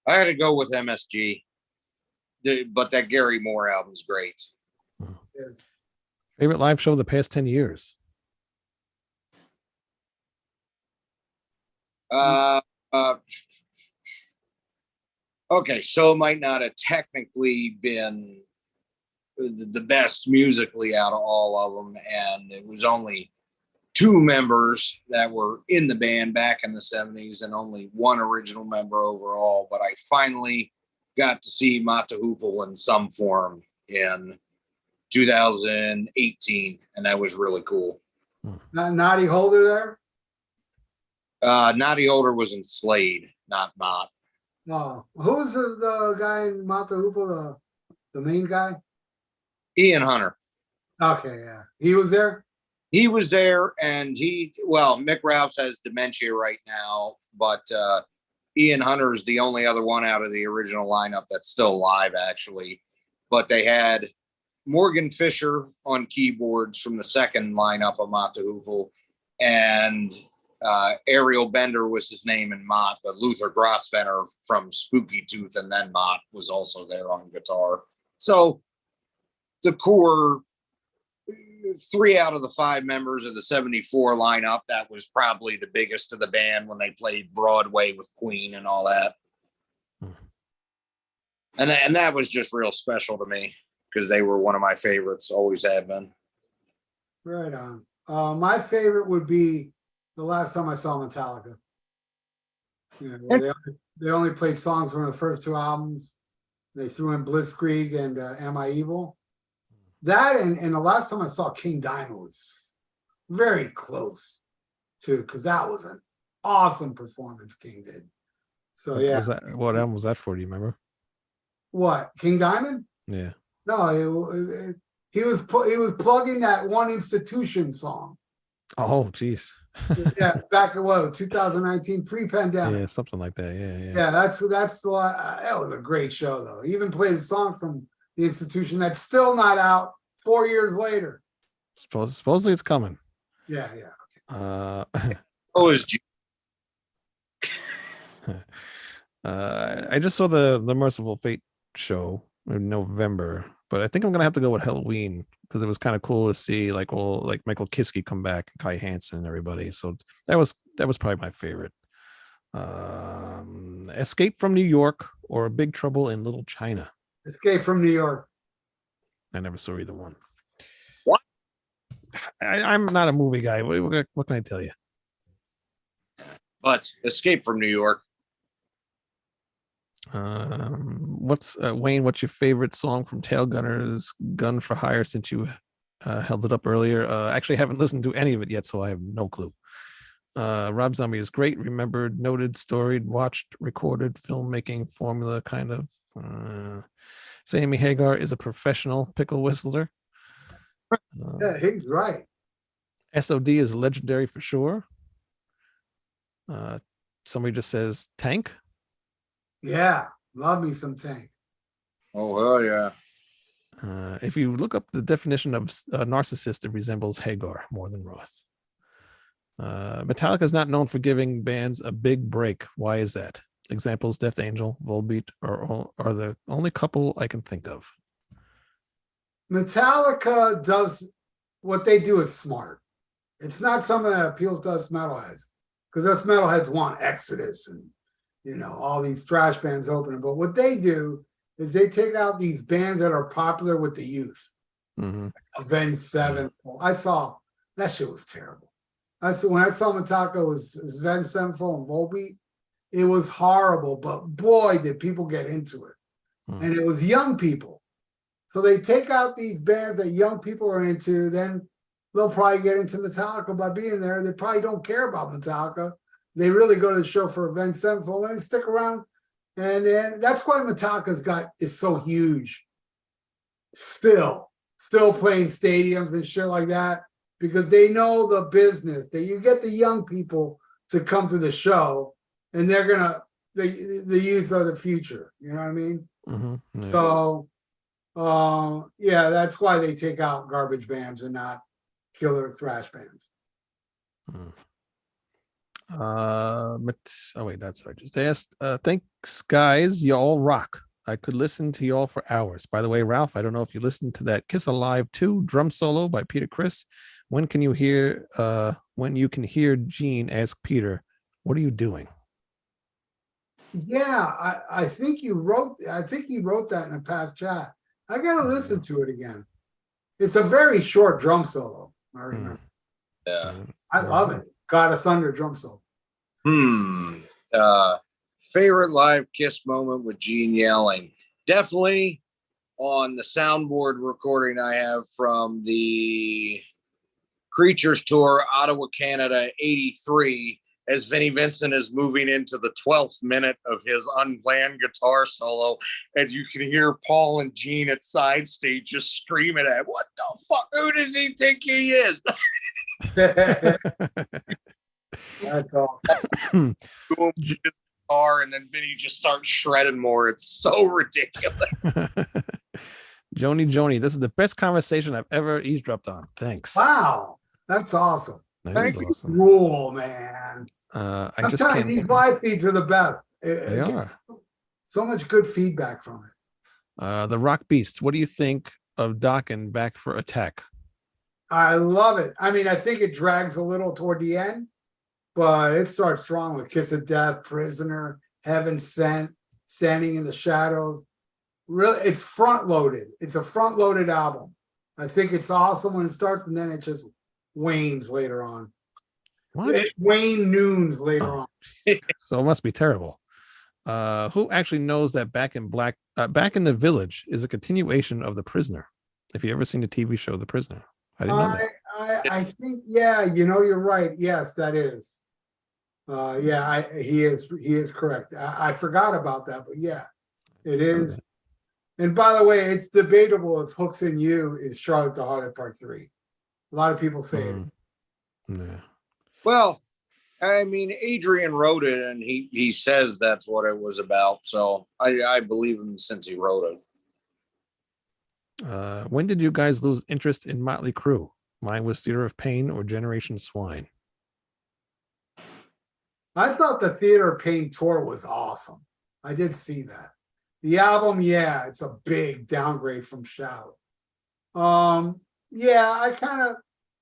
I had to go with MSG, but that Gary Moore album's great. Yes. Favorite live show of the past 10 years? Okay, so it might not have technically been the best musically out of all of them, and it was only two members that were in the band back in the 70s and only one original member overall, but I finally got to see Mata Hoople in some form in 2018, and that was really cool. Naughty Holder there? Naughty Holder was in Slade, not Mott. No. Who's the guy in Mata Hoople, the main guy? Ian Hunter. Okay, yeah. He was there? He was there, and Mick Rouse has dementia right now, but Ian Hunter is the only other one out of the original lineup that's still alive, actually. But they had Morgan Fisher on keyboards from the second lineup of Mott the Hoople, and Ariel Bender was his name in Mott, but Luther Grosvenor from Spooky Tooth and then Mott was also there on guitar. So the core 3 out of the 5 members of the 74 lineup, that was probably the biggest of the band when they played Broadway with Queen and all that. And that was just real special to me because they were one of my favorites, always have been. Right on. My favorite would be the last time I saw Metallica. You know, they only played songs from the first 2 albums. They threw in Blitzkrieg and Am I Evil? That and the last time I saw King Diamond was very close too, because that was an awesome performance King did. So yeah. What album was that for? Do you remember? What, King Diamond? Yeah. No, he was plugging that One Institution song. Oh, geez. Yeah, back in 2019, pre-pandemic. Yeah, something like that. Yeah. Yeah, that was a great show though. He even played a song from the Institution that's still not out 4 years later. Supposedly it's coming. Yeah. Oh, is I just saw the Merciful Fate show in November, but I think I'm gonna have to go with Halloween because it was kind of cool to see like Michael Kiske come back, Kai Hansen, and everybody. So that was probably my favorite. Escape from New York or Big Trouble in Little China. Escape from New York. I never saw either one. What? I'm not a movie guy. What can I tell you? But Escape from New York. Wayne, what's your favorite song from Tailgunner's Gun for Hire since you held it up earlier? Actually, I haven't listened to any of it yet, so I have no clue. Rob Zombie is great, remembered, noted, storied, watched, recorded, filmmaking formula kind of. Sammy Hagar is a professional pickle whistler. Yeah, he's right. SOD is legendary for sure. Somebody just says Tank. Yeah, love me some Tank. Oh, hell yeah. If you look up the definition of narcissist, it resembles Hagar more than Roth. Metallica is not known for giving bands a big break. Why is that? Examples: Death Angel, Volbeat are the only couple I can think of. Metallica does what they do is smart. It's not something that appeals to us metalheads because us metalheads want Exodus and all these thrash bands opening. But what they do is they take out these bands that are popular with the youth. Mm-hmm. Avenged Sevenfold. I saw that shit was terrible. When I saw Metallica was Avenged Sevenfold and Volbeat, it was horrible. But boy, did people get into it, and it was young people. So they take out these bands that young people are into, then they'll probably get into Metallica by being there. They probably don't care about Metallica. They really go to the show for Avenged Sevenfold and they stick around. And then that's why Metallica's is so huge. Still playing stadiums and shit like that, because they know the business that you get the young people to come to the show and they're gonna the youth are the future. You know what I mean? Mm-hmm. Yeah. So yeah, that's why they take out garbage bands and not killer thrash bands. Oh wait, that's I just asked. Thanks, guys. You all rock. I could listen to you all for hours. By the way, Ralph, I don't know if you listened to that Kiss Alive 2 drum solo by Peter Criss. When you can hear Gene ask Peter, what are you doing? Yeah, I think he wrote that in a past chat. I gotta listen to it again. It's a very short drum solo. I remember. Yeah. I love it. God of Thunder drum solo. Favorite live Kiss moment with Gene yelling. Definitely on the soundboard recording I have from the Creatures Tour, Ottawa, Canada, 83, as Vinnie Vincent is moving into the 12th minute of his unplanned guitar solo. And you can hear Paul and Gene at side stage just screaming at him, what the fuck? Who does he think he is? That's awesome. Guitar, and then Vinny just starts shredding more. It's so ridiculous. Joni, this is the best conversation I've ever eavesdropped on. Thanks. Wow, that's awesome. That is awesome. Cool, man. I I'm just telling can't. you, these live feeds are the best. They are. So much good feedback from it. The Rock Beast. What do you think of Dokken back for Attack? I love it. I mean, I think it drags a little toward the end, but it starts strong with Kiss of Death, Prisoner, Heaven Sent, Standing in the Shadows. Really, it's front loaded. It's a front loaded album. I think it's awesome when it starts, and then it just wanes later on. What? It Wayne Noons later on. So it must be terrible. Who actually knows that Back in the Village is a continuation of The Prisoner? If you ever seen the TV show The Prisoner, I didn't know that. I think, yeah, you're right. Yes, that is. He is correct. I forgot about that, but yeah, it is. Okay. And by the way, it's debatable if Hooks in You is Charlotte the Harlot Part 3. A lot of people say it. Yeah. Well, I mean, Adrian wrote it, and he says that's what it was about. So I believe him since he wrote it. When did you guys lose interest in Motley Crue? Mine was Theater of Pain or Generation Swine. I thought the Theater of Pain tour was awesome. I did see that. The album, yeah, it's a big downgrade from Shout. Yeah,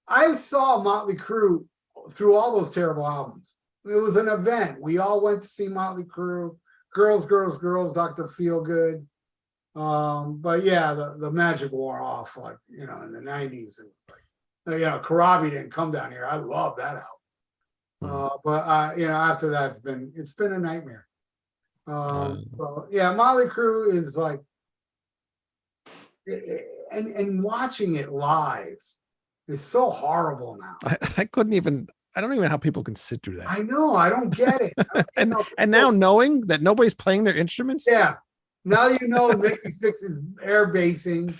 I saw Motley Crue through all those terrible albums. It was an event. We all went to see Motley Crue, Girls, Dr. Feelgood. But yeah, the magic wore off, like, in the 90s. And Karabi didn't come down here. I love that album. But after that, it's been a nightmare. So yeah, Motley Crue is like, and watching it live is so horrible now. I don't even know how people can sit through that. I know, I don't get it. and now knowing that nobody's playing their instruments. Yeah. Now Mickey Six is air basing.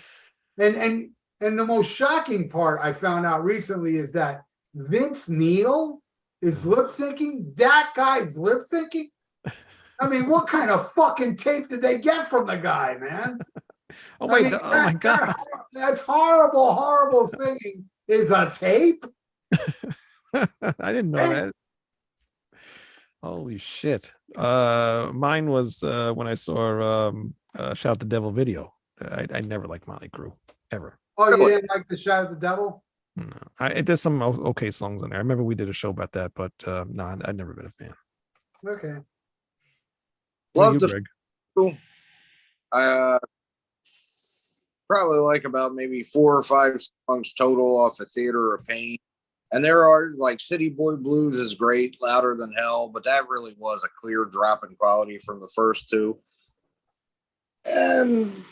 And the most shocking part I found out recently is that Vince Neil is lip syncing. That guy's lip syncing. I mean, what kind of fucking tape did they get from the guy, man? Oh my God. That's horrible singing. Is a tape? I didn't know that. Holy shit. Mine was when I saw Shout the Devil video. I never liked Motley Crue, ever. Oh, you didn't like the Shout the Devil? No. There's some okay songs on there. I remember we did a show about that, but no, I've never been a fan. Okay. Love the probably like about maybe 4 or 5 songs total off of Theater of Pain. And there are, like, City Boy Blues is great, Louder Than Hell, but that really was a clear drop in quality from the first two. And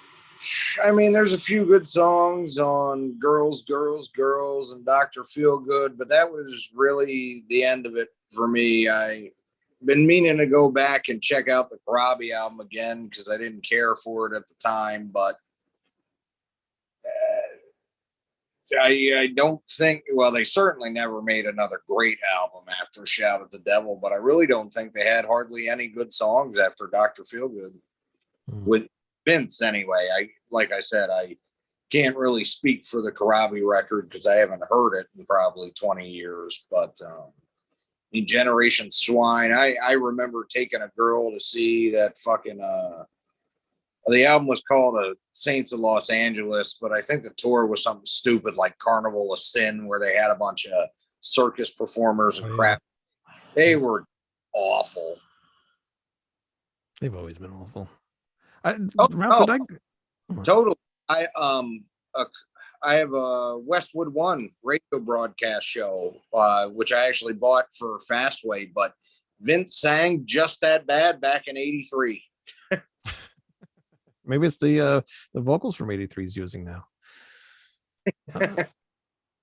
I mean, there's a few good songs on Girls, and Dr. Feelgood, but that was really the end of it for me. I been meaning to go back and check out the Karabi album again because I didn't care for it at the time, but I don't think, well, they certainly never made another great album after Shout at the Devil, but I really don't think they had hardly any good songs after Dr. Feelgood with Vince anyway. Like I said, I can't really speak for the Karabi record because I haven't heard it in probably 20 years, but in Generation Swine, I remember taking a girl to see that fucking the album was called Saints of Los Angeles, but I think the tour was something stupid like Carnival of Sin, where they had a bunch of circus performers and crap. They were awful. They've always been awful. Totally. I have a Westwood One radio broadcast show, which I actually bought for Fastway, but Vince sang Just That Bad back in '83. Maybe it's the vocals from '83 he's using now.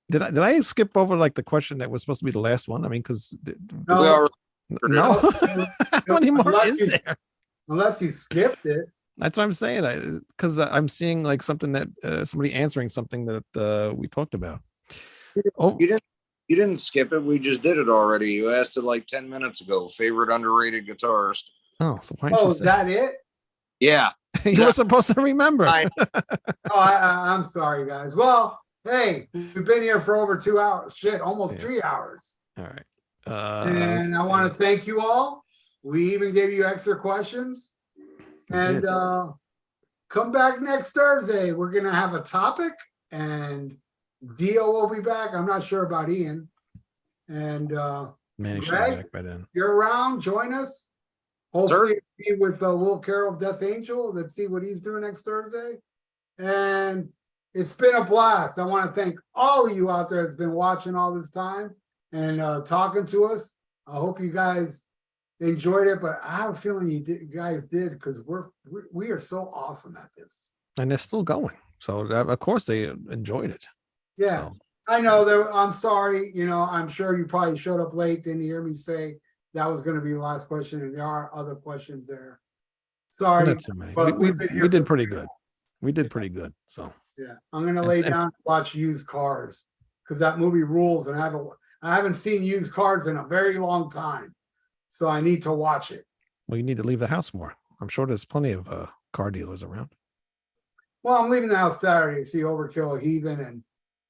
Did I skip over like the question that was supposed to be the last one? I mean, because No. How many more is there? Unless you skipped it. That's what I'm saying. Because I'm seeing like something that somebody answering something that we talked about. Oh, You didn't skip it. We just did it already. You asked it like 10 minutes ago. Favorite underrated guitarist. Oh, so why didn't you Is say? that it? Yeah. You were supposed to remember. I'm sorry, guys. Well, hey, we've been here for over 2 hours. Shit, almost 3 hours. All right. And I want to thank you all. We even gave you extra questions. And come back next Thursday. We're gonna have a topic, and Dio will be back. I'm not sure about Ian. And Man, he should be Greg, back by then. you're around, join us. Hopefully be with Will Carroll of Death Angel. Let's see what he's doing next Thursday. And it's been a blast. I want to thank all of you out there that's been watching all this time and talking to us. I hope you guys enjoyed it, but I have a feeling you guys did, because we are so awesome at this. And they're still going. So of course they enjoyed it. Yeah, So. I know that. I'm sorry. I'm sure you probably showed up late, didn't hear me say that was going to be the last question, and there are other questions there. Sorry. Not too many. but We we've been here did for- pretty good. We did pretty good. So Yeah, I'm gonna lay down and watch Used Cars, because that movie rules, and I haven't seen Used Cars in a very long time, so I need to watch it. well, you need to leave the house more. I'm sure there's plenty of car dealers around. Well, I'm leaving the house Saturday to see Overkill, Heathen,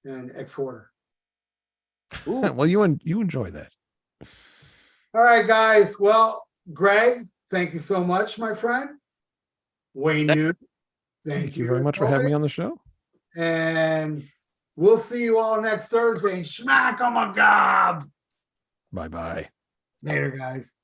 and X-Hoarder. Well, you enjoy that. All right, guys. Well, Greg, thank you so much, my friend. Wayne Newton, Thank you very much for having me on the show. And we'll see you all next Thursday. Smack 'em a gob. Bye-bye. Later, guys.